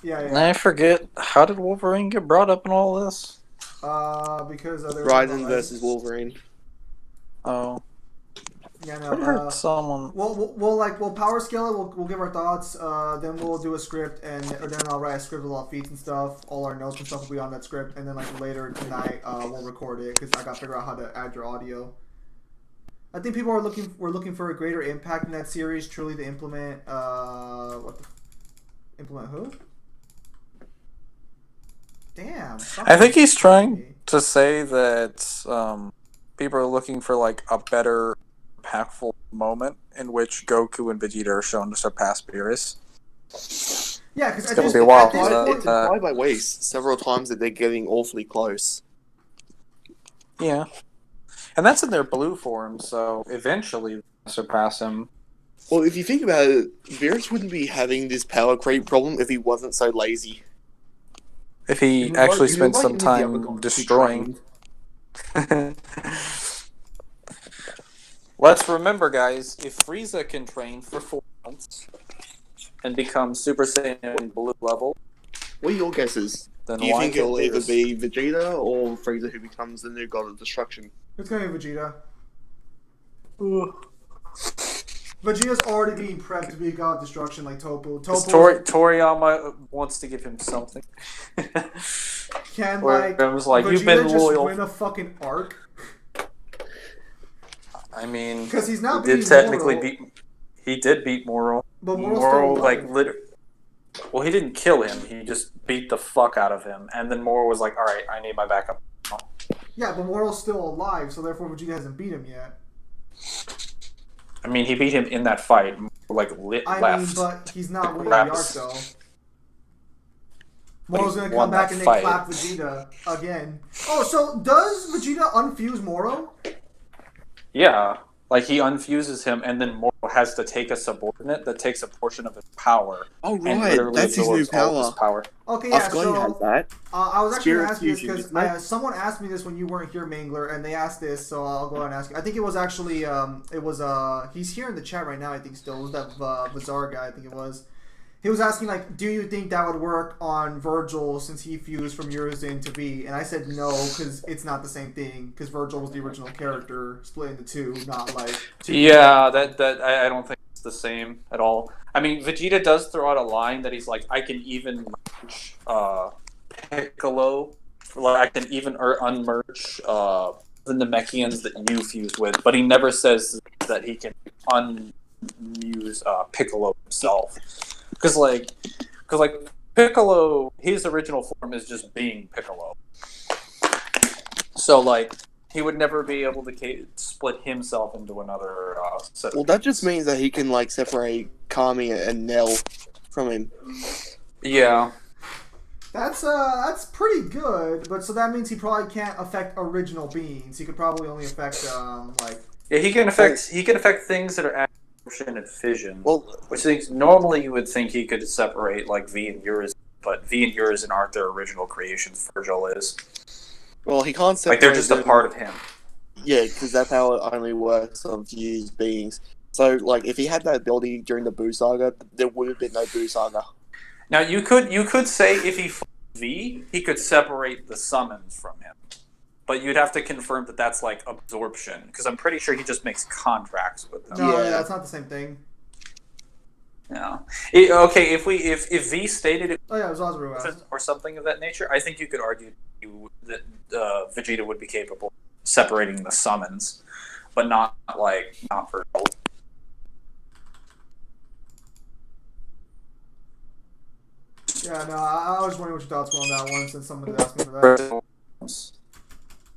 Yeah. I forget, how did Wolverine get brought up in all this? Because they were Raiden versus Wolverine. Oh. Yeah, no. I heard someone. We'll power scale it. We'll give our thoughts. Then we'll do a script, or then I'll write a script with all feats and stuff. All our notes and stuff will be on that script, and then like later tonight, we'll record it because I got to figure out how to add your audio. I think people are looking for a greater impact in that series, truly to implement. Implement who? Damn. I think he's trying to say that people are looking for like a better, impactful moment in which Goku and Vegeta are shown to surpass Beerus. Yeah, because it's gonna be a while. It's implied by Waste several times that they're getting awfully close. Yeah, and that's in their blue form, so eventually they'll surpass him. Well, if you think about it, Beerus wouldn't be having this power creep problem if he wasn't so lazy. If he actually spent some time destroying. Let's remember, guys, if Frieza can train for 4 months and become Super Saiyan Blue level, what are your guesses? Then do you why think it'll kill either Beerus? be Vegeta or Frieza who becomes the new god of destruction? It's gonna be Vegeta. Vegeta's already being prepped to be a god of destruction like Toppo. Toriyama wants to give him something. Can I was like, Vegeta you've been just loyal. win a fucking arc? I mean, 'Cause he's not he did beating technically Moro. He did beat Moro. But Moro's Moro, still like, alive. literally. Well, he didn't kill him. He just beat the fuck out of him. And then Moro was like, alright, I need my backup. Yeah, but Moro's still alive, so therefore Vegeta hasn't beat him yet. I mean, he beat him in that fight. Like, left. But he's not winning the arc, Raps. though. But Moro's he gonna won come back that and they fight. clap Vegeta again. Oh, so does Vegeta unfuse Moro? Yeah. Like, he unfuses him, and then Moro has to take a subordinate that takes a portion of his power. Oh, and right. literally That's his new absorbs all of his power. Okay, I yeah, forgot so he has that. I was actually going to Spirit ask you this fusion, because isn't it? someone asked me this when you weren't here, Mangler, and they asked this, so I'll go ahead and ask you. I think it was actually, he's here in the chat right now, I think still. It was that Bizarre guy, I think it was. He was asking, like, do you think that would work on Virgil since he fused from Urizen to V? And I said no, because it's not the same thing, because Virgil was the original character split into two, not like two. Yeah, I don't think it's the same at all. I mean, Vegeta does throw out a line that he's like, I can even merge Piccolo, like I can even unmerge the Namekians that you fused with, but he never says that he can unmuse Piccolo himself. Because Piccolo, his original form is just being Piccolo. So, like, he would never be able to split himself into another set. Well, that just means that he can, like, separate Kami and Nell from him. Yeah. That's pretty good, but so that means he probably can't affect original beings. He could probably only affect, Yeah, he can affect things that are absorption and fission. Well, which things normally you would think he could separate, like V and Urizen, but V and Urizen aren't their original creations. Virgil is. Well, he can't separate like they're just a them. part of him. Yeah, because that power only works on fused beings. So, like, if he had that ability during the Boo Saga, there would have been no Boo Saga. Now you could say if he fought V, he could separate the summons from him, but you'd have to confirm that that's like absorption, because I'm pretty sure he just makes contracts with them. No, yeah, it's not the same thing. No. Okay, if V stated it, Oh yeah, it was Ozaru or something of that nature, I think you could argue that Vegeta would be capable of separating the summons, but not for gold. Yeah, no, I was wondering what your thoughts were on that one since somebody asked me for that.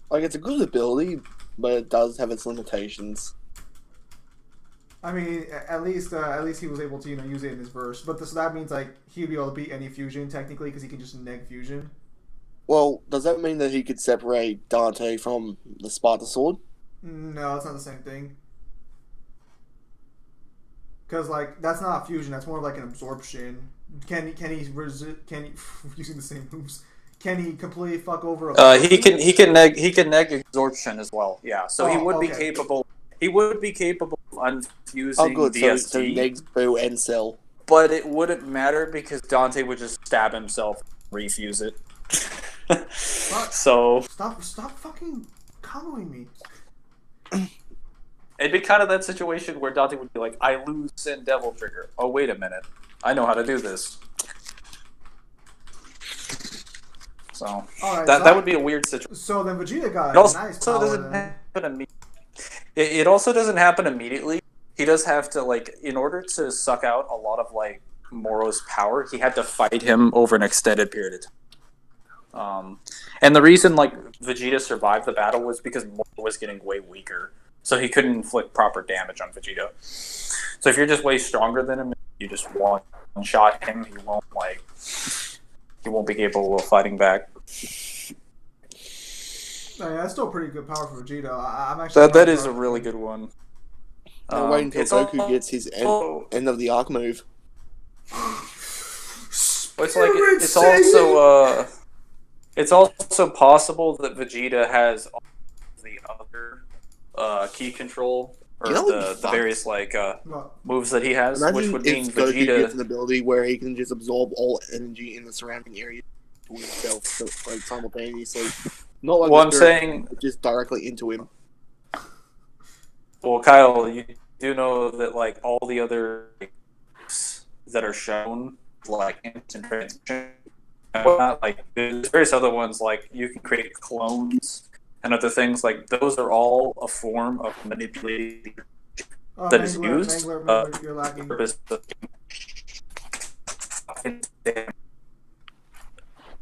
Like, it's a good ability, but it does have its limitations. I mean, at least he was able to use it in his verse, but so that means like he'd be able to beat any fusion technically because he can just neg fusion. Well, does that mean that he could separate Dante from the Sparta Sword? No, it's not the same thing. Because like that's not a fusion; that's more like an absorption. Can he using the same moves? Can he completely fuck over? He can neg absorption as well. Yeah, so he would be capable. He would be capable of unfusing DST. So negs Boo and Cell. But it wouldn't matter because Dante would just stab himself and refuse it. So stop fucking comboing me. It'd be kind of that situation where Dante would be like, I lose Sin Devil Trigger. Oh, wait a minute. I know how to do this. So that would be a weird situation. So then Vegeta got nice power. It also doesn't happen immediately. He does have to, like, in order to suck out a lot of, like, Moro's power, he had to fight him over an extended period of time. And the reason, like, Vegeta survived the battle was because Moro was getting way weaker. So he couldn't inflict proper damage on Vegeta. So if you're just way stronger than him, you just one-shot him, he won't be capable of fighting back. Oh, yeah, that's still pretty good power for Vegeta. I'm actually that is a really good one. Wait until Goku gets his end of the arc move. It's also possible that Vegeta has all the other key control or the various moves that he has, which would mean Goku Vegeta gets an ability where he can just absorb all energy in the surrounding area to himself, simultaneously. Not like I'm saying just directly into him. Well, Kyle, you do know that like all the other that are shown, like instant transmission and whatnot, like there's various other ones like you can create clones and other things, like those are all a form of manipulating that is used for the purpose of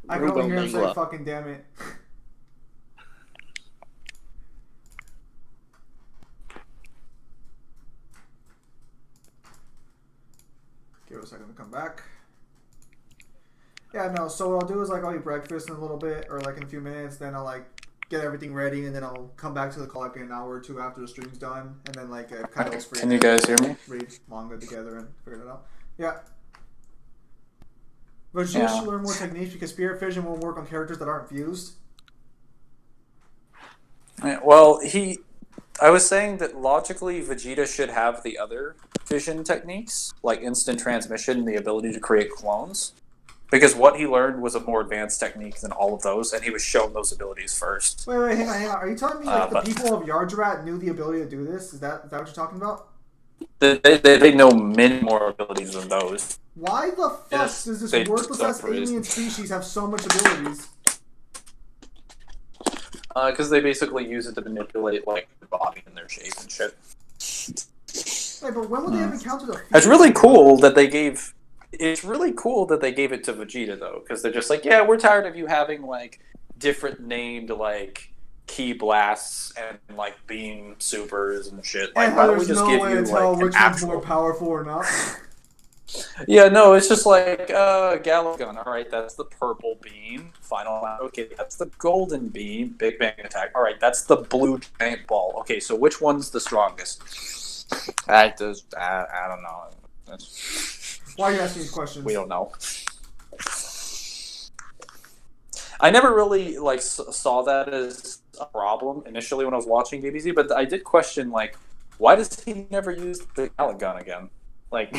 I can only hear him say fucking damn it. Give it a second to come back. Yeah, no, so what I'll do is like I'll eat breakfast in a little bit or like in a few minutes, then I'll like get everything ready and then I'll come back to the call like an hour or two after the stream's done and then like Kyle's free. Can you guys hear me? Read manga together and figure it out. Yeah. Vegeta should learn more techniques because Spirit Fission won't work on characters that aren't fused. Well, I was saying that logically Vegeta should have the other fission techniques, like instant transmission, the ability to create clones, because what he learned was a more advanced technique than all of those, and he was shown those abilities first. Wait, hang on. Are you telling me like the people of Yardrat knew the ability to do this? Is that what you're talking about? They know many more abilities than those. Why the fuck does this worthless ass alien species have so much abilities? Because they basically use it to manipulate like their body and their shape and shit. Wait, but when would they have encountered a? It's really cool that they gave. It's really cool that they gave it to Vegeta though, because they're just like, yeah, we're tired of you having like different named like key blasts and like beam supers and shit. Like, why don't we just give you like which one's more powerful or not? Yeah, no, it's just like Galagun. All right, that's the purple beam. Final. Okay, that's the golden beam. Big Bang Attack. All right, that's the blue giant ball. Okay, so which one's the strongest? I don't know. Why are you asking these questions? We don't know. I never really like saw that as a problem initially when I was watching DBZ, but I did question like, why does he never use the mallet gun again? Like,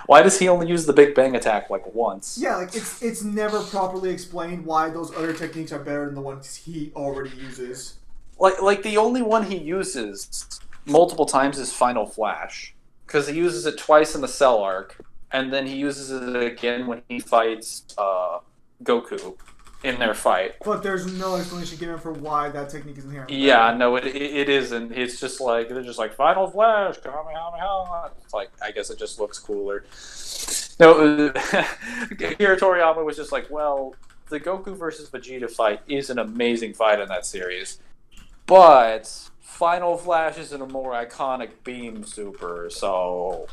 why does he only use the Big Bang attack like once? Yeah, like it's never properly explained why those other techniques are better than the ones he already uses. Like the only one he uses multiple times is Final Flash, because he uses it twice in the Cell arc, and then he uses it again when he fights Goku in their fight. But there's no explanation given for why that technique is inherent. Yeah, no, it isn't. It's just like they're just like Final Flash, Kamehameha. It's like I guess it just looks cooler. No, Akira Toriyama was just like, well, the Goku versus Vegeta fight is an amazing fight in that series, but Final Flash isn't a more iconic beam super, so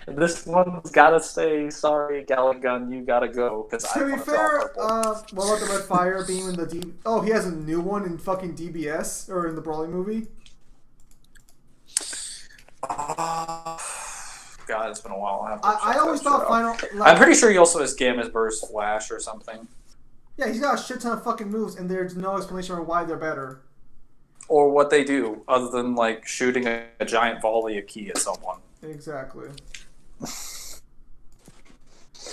this one's gotta stay. Sorry, Gallon Gun, you gotta go. Because to be fair, what about the Red Fire beam in the D? Oh, he has a new one in fucking DBS or in the Broly movie. God, it's been a while. I always thought Final. I'm pretty sure he also has Gamma's Burst Flash or something. Yeah, he's got a shit ton of fucking moves, and there's no explanation for why they're better. Or what they do, other than like shooting a giant volley of ki at someone. Exactly.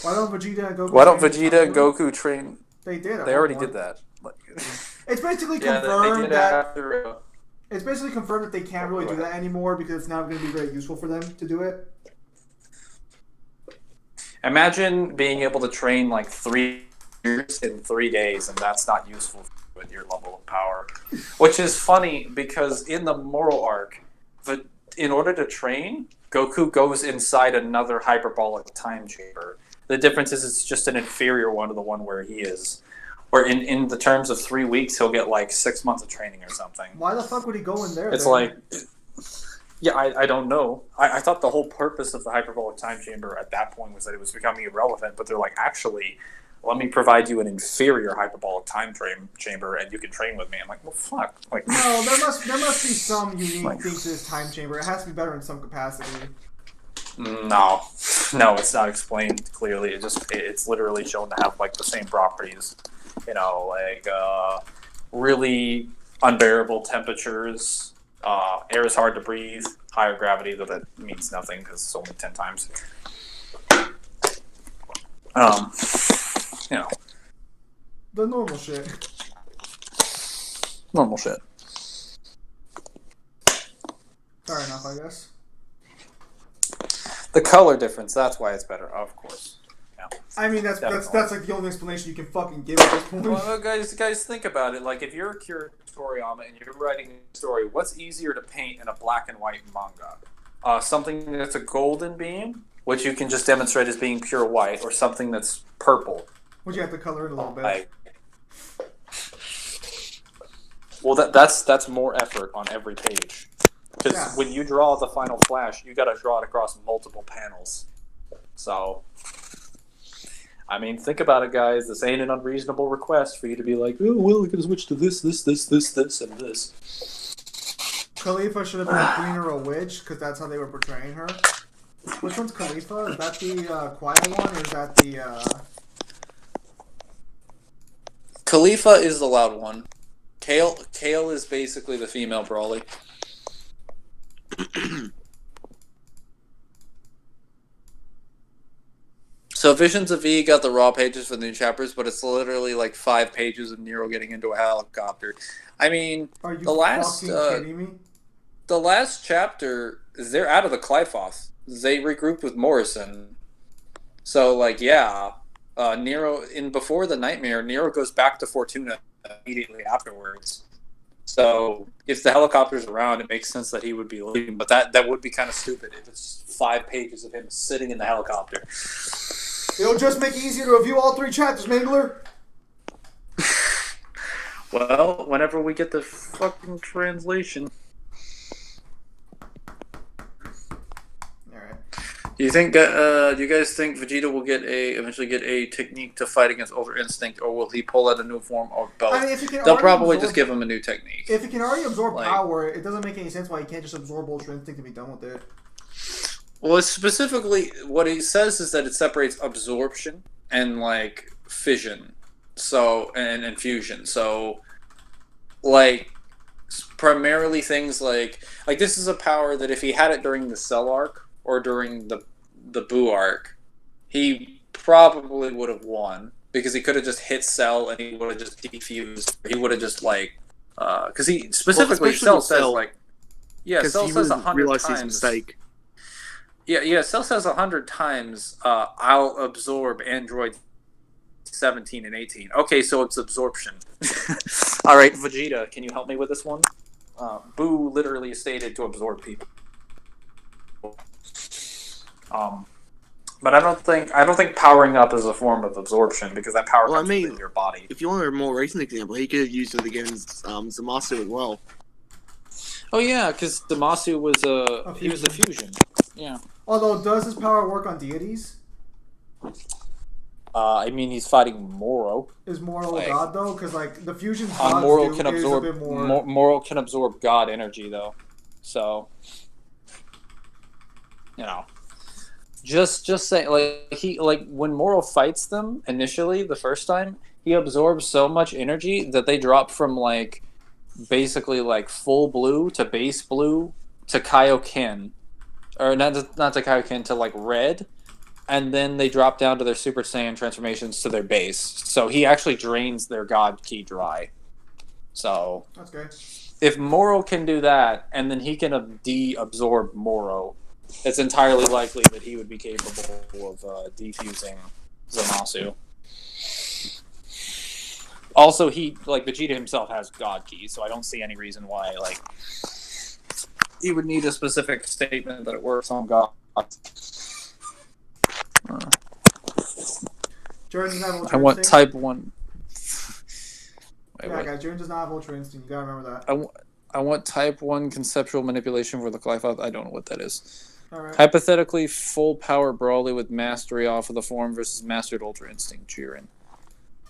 Why don't Vegeta and Goku? Goku train? They did. They already did that. It's basically confirmed it's basically confirmed that they can't really do that anymore because it's not going to be very useful for them to do it. Imagine being able to train like 3 years in 3 days, and that's not useful with your level of power. Which is funny because in the Moral arc, in order to train, Goku goes inside another hyperbolic time chamber. The difference is it's just an inferior one to the one where he is. Where in the terms of 3 weeks, he'll get like 6 months of training or something. Why the fuck would he go in there? It's like, yeah, I don't know. I thought the whole purpose of the hyperbolic time chamber at that point was that it was becoming irrelevant, but they're like, actually, let me provide you an inferior hyperbolic time chamber and you can train with me. I'm like, well, fuck. Like, no, there must be some unique thing to this time chamber. It has to be better in some capacity. No, it's not explained clearly. It's literally shown to have like the same properties. You know, like really unbearable temperatures. Air is hard to breathe. Higher gravity, though that means nothing because it's only 10 times. You know, the normal shit. Normal shit. Fair enough, I guess. The color difference, that's why it's better, of course. Yeah. I mean, that's like the only explanation you can fucking give at this point. Well, guys, think about it. Like, if you're Akira Toriyama and you're writing a story, what's easier to paint in a black and white manga? Something that's a golden beam, which you can just demonstrate as being pure white, or something that's purple. Would you have to color it a little bit? Like, well, that's more effort on every page. Because when you draw the Final Flash, you got to draw it across multiple panels. So, I mean, think about it, guys. This ain't an unreasonable request for you to be like, oh, well, we're going to switch to this, and this. Khalifa should have been a queen or a witch, because that's how they were portraying her. Which one's Khalifa? Is that the quiet one, or is that the... Khalifa is the loud one. Kale is basically the female Broly. So Visions of V got the raw pages for the new chapters, but it's literally like 5 pages of Nero getting into a helicopter. I mean, are you fucking kidding me? The last chapter, they're out of the Clyfoth. They regrouped with Morrison. So, like, yeah, Nero, before the Nightmare, Nero goes back to Fortuna immediately afterwards. So, if the helicopter's around, it makes sense that he would be leaving. But that would be kind of stupid if it's 5 pages of him sitting in the helicopter. It'll just make it easier to review all 3 chapters, Mangler. Well, whenever we get the fucking translation. Do you think? Do you guys think Vegeta will eventually get a technique to fight against Ultra Instinct, or will he pull out a new form, or both? I mean, if he can They'll probably just give him a new technique. If he can already absorb power, it doesn't make any sense why he can't just absorb Ultra Instinct and be done with it. Well, it's specifically what he says is that it separates absorption and like fission, so and infusion. So, like, primarily things like this is a power that if he had it during the Cell arc or during the Boo arc, he probably would have won because he could have just hit Cell and he would have just defused. He would have just because he specifically Cell says Cell says 100 times. His mistake. Yeah. Cell says 100 times. I'll absorb Android 17 and 18. Okay, so it's absorption. All right, Vegeta, can you help me with this one? Boo literally stated to absorb people. But I don't think powering up is a form of absorption because that power comes within your body. If you want a more recent example, he could have used it against Zamasu as well. Oh yeah, because Zamasu was a fusion. Yeah. Although, does his power work on deities? I mean, he's fighting Moro. Is Moro a god though? Because the fusion gods Moro do can is absorb a bit more. Moro can absorb god energy though, so just say when Moro fights them initially the first time, he absorbs so much energy that they drop from basically full blue to base blue to Kaioken, or not to Kaioken to red. And then they drop down to their Super Saiyan transformations to their base. So he actually drains their God Ki dry. So that's good. If Moro can do that, and then he can de-absorb Moro, it's entirely likely that he would be capable of defusing Zamasu. Also, Vegeta himself has God Ki, so I don't see any reason why he would need a specific statement that it works on God. Jordan doesn't have Ultra I want Instinct. type 1. Guys, Jordan does not have Ultra Instinct. You gotta remember that. I want type 1 conceptual manipulation for the Glyphoth. I don't know what that is. Alright. Hypothetically, full power Brawly with mastery off of the form versus mastered Ultra Instinct Jiren.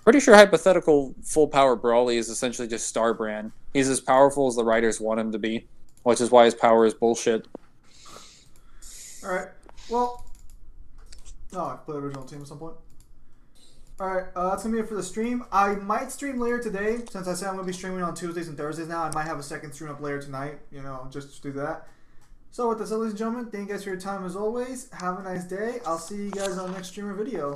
Pretty sure hypothetical full power Brawly is essentially just Starbrand. He's as powerful as the writers want him to be, which is why his power is bullshit. Alright. Well, I play the original team at some point. Alright, that's going to be it for the stream. I might stream later today, since I said I'm going to be streaming on Tuesdays and Thursdays now. I might have a second stream up later tonight, just to do that. So with this, ladies and gentlemen, thank you guys for your time as always. Have a nice day. I'll see you guys on the next stream or video.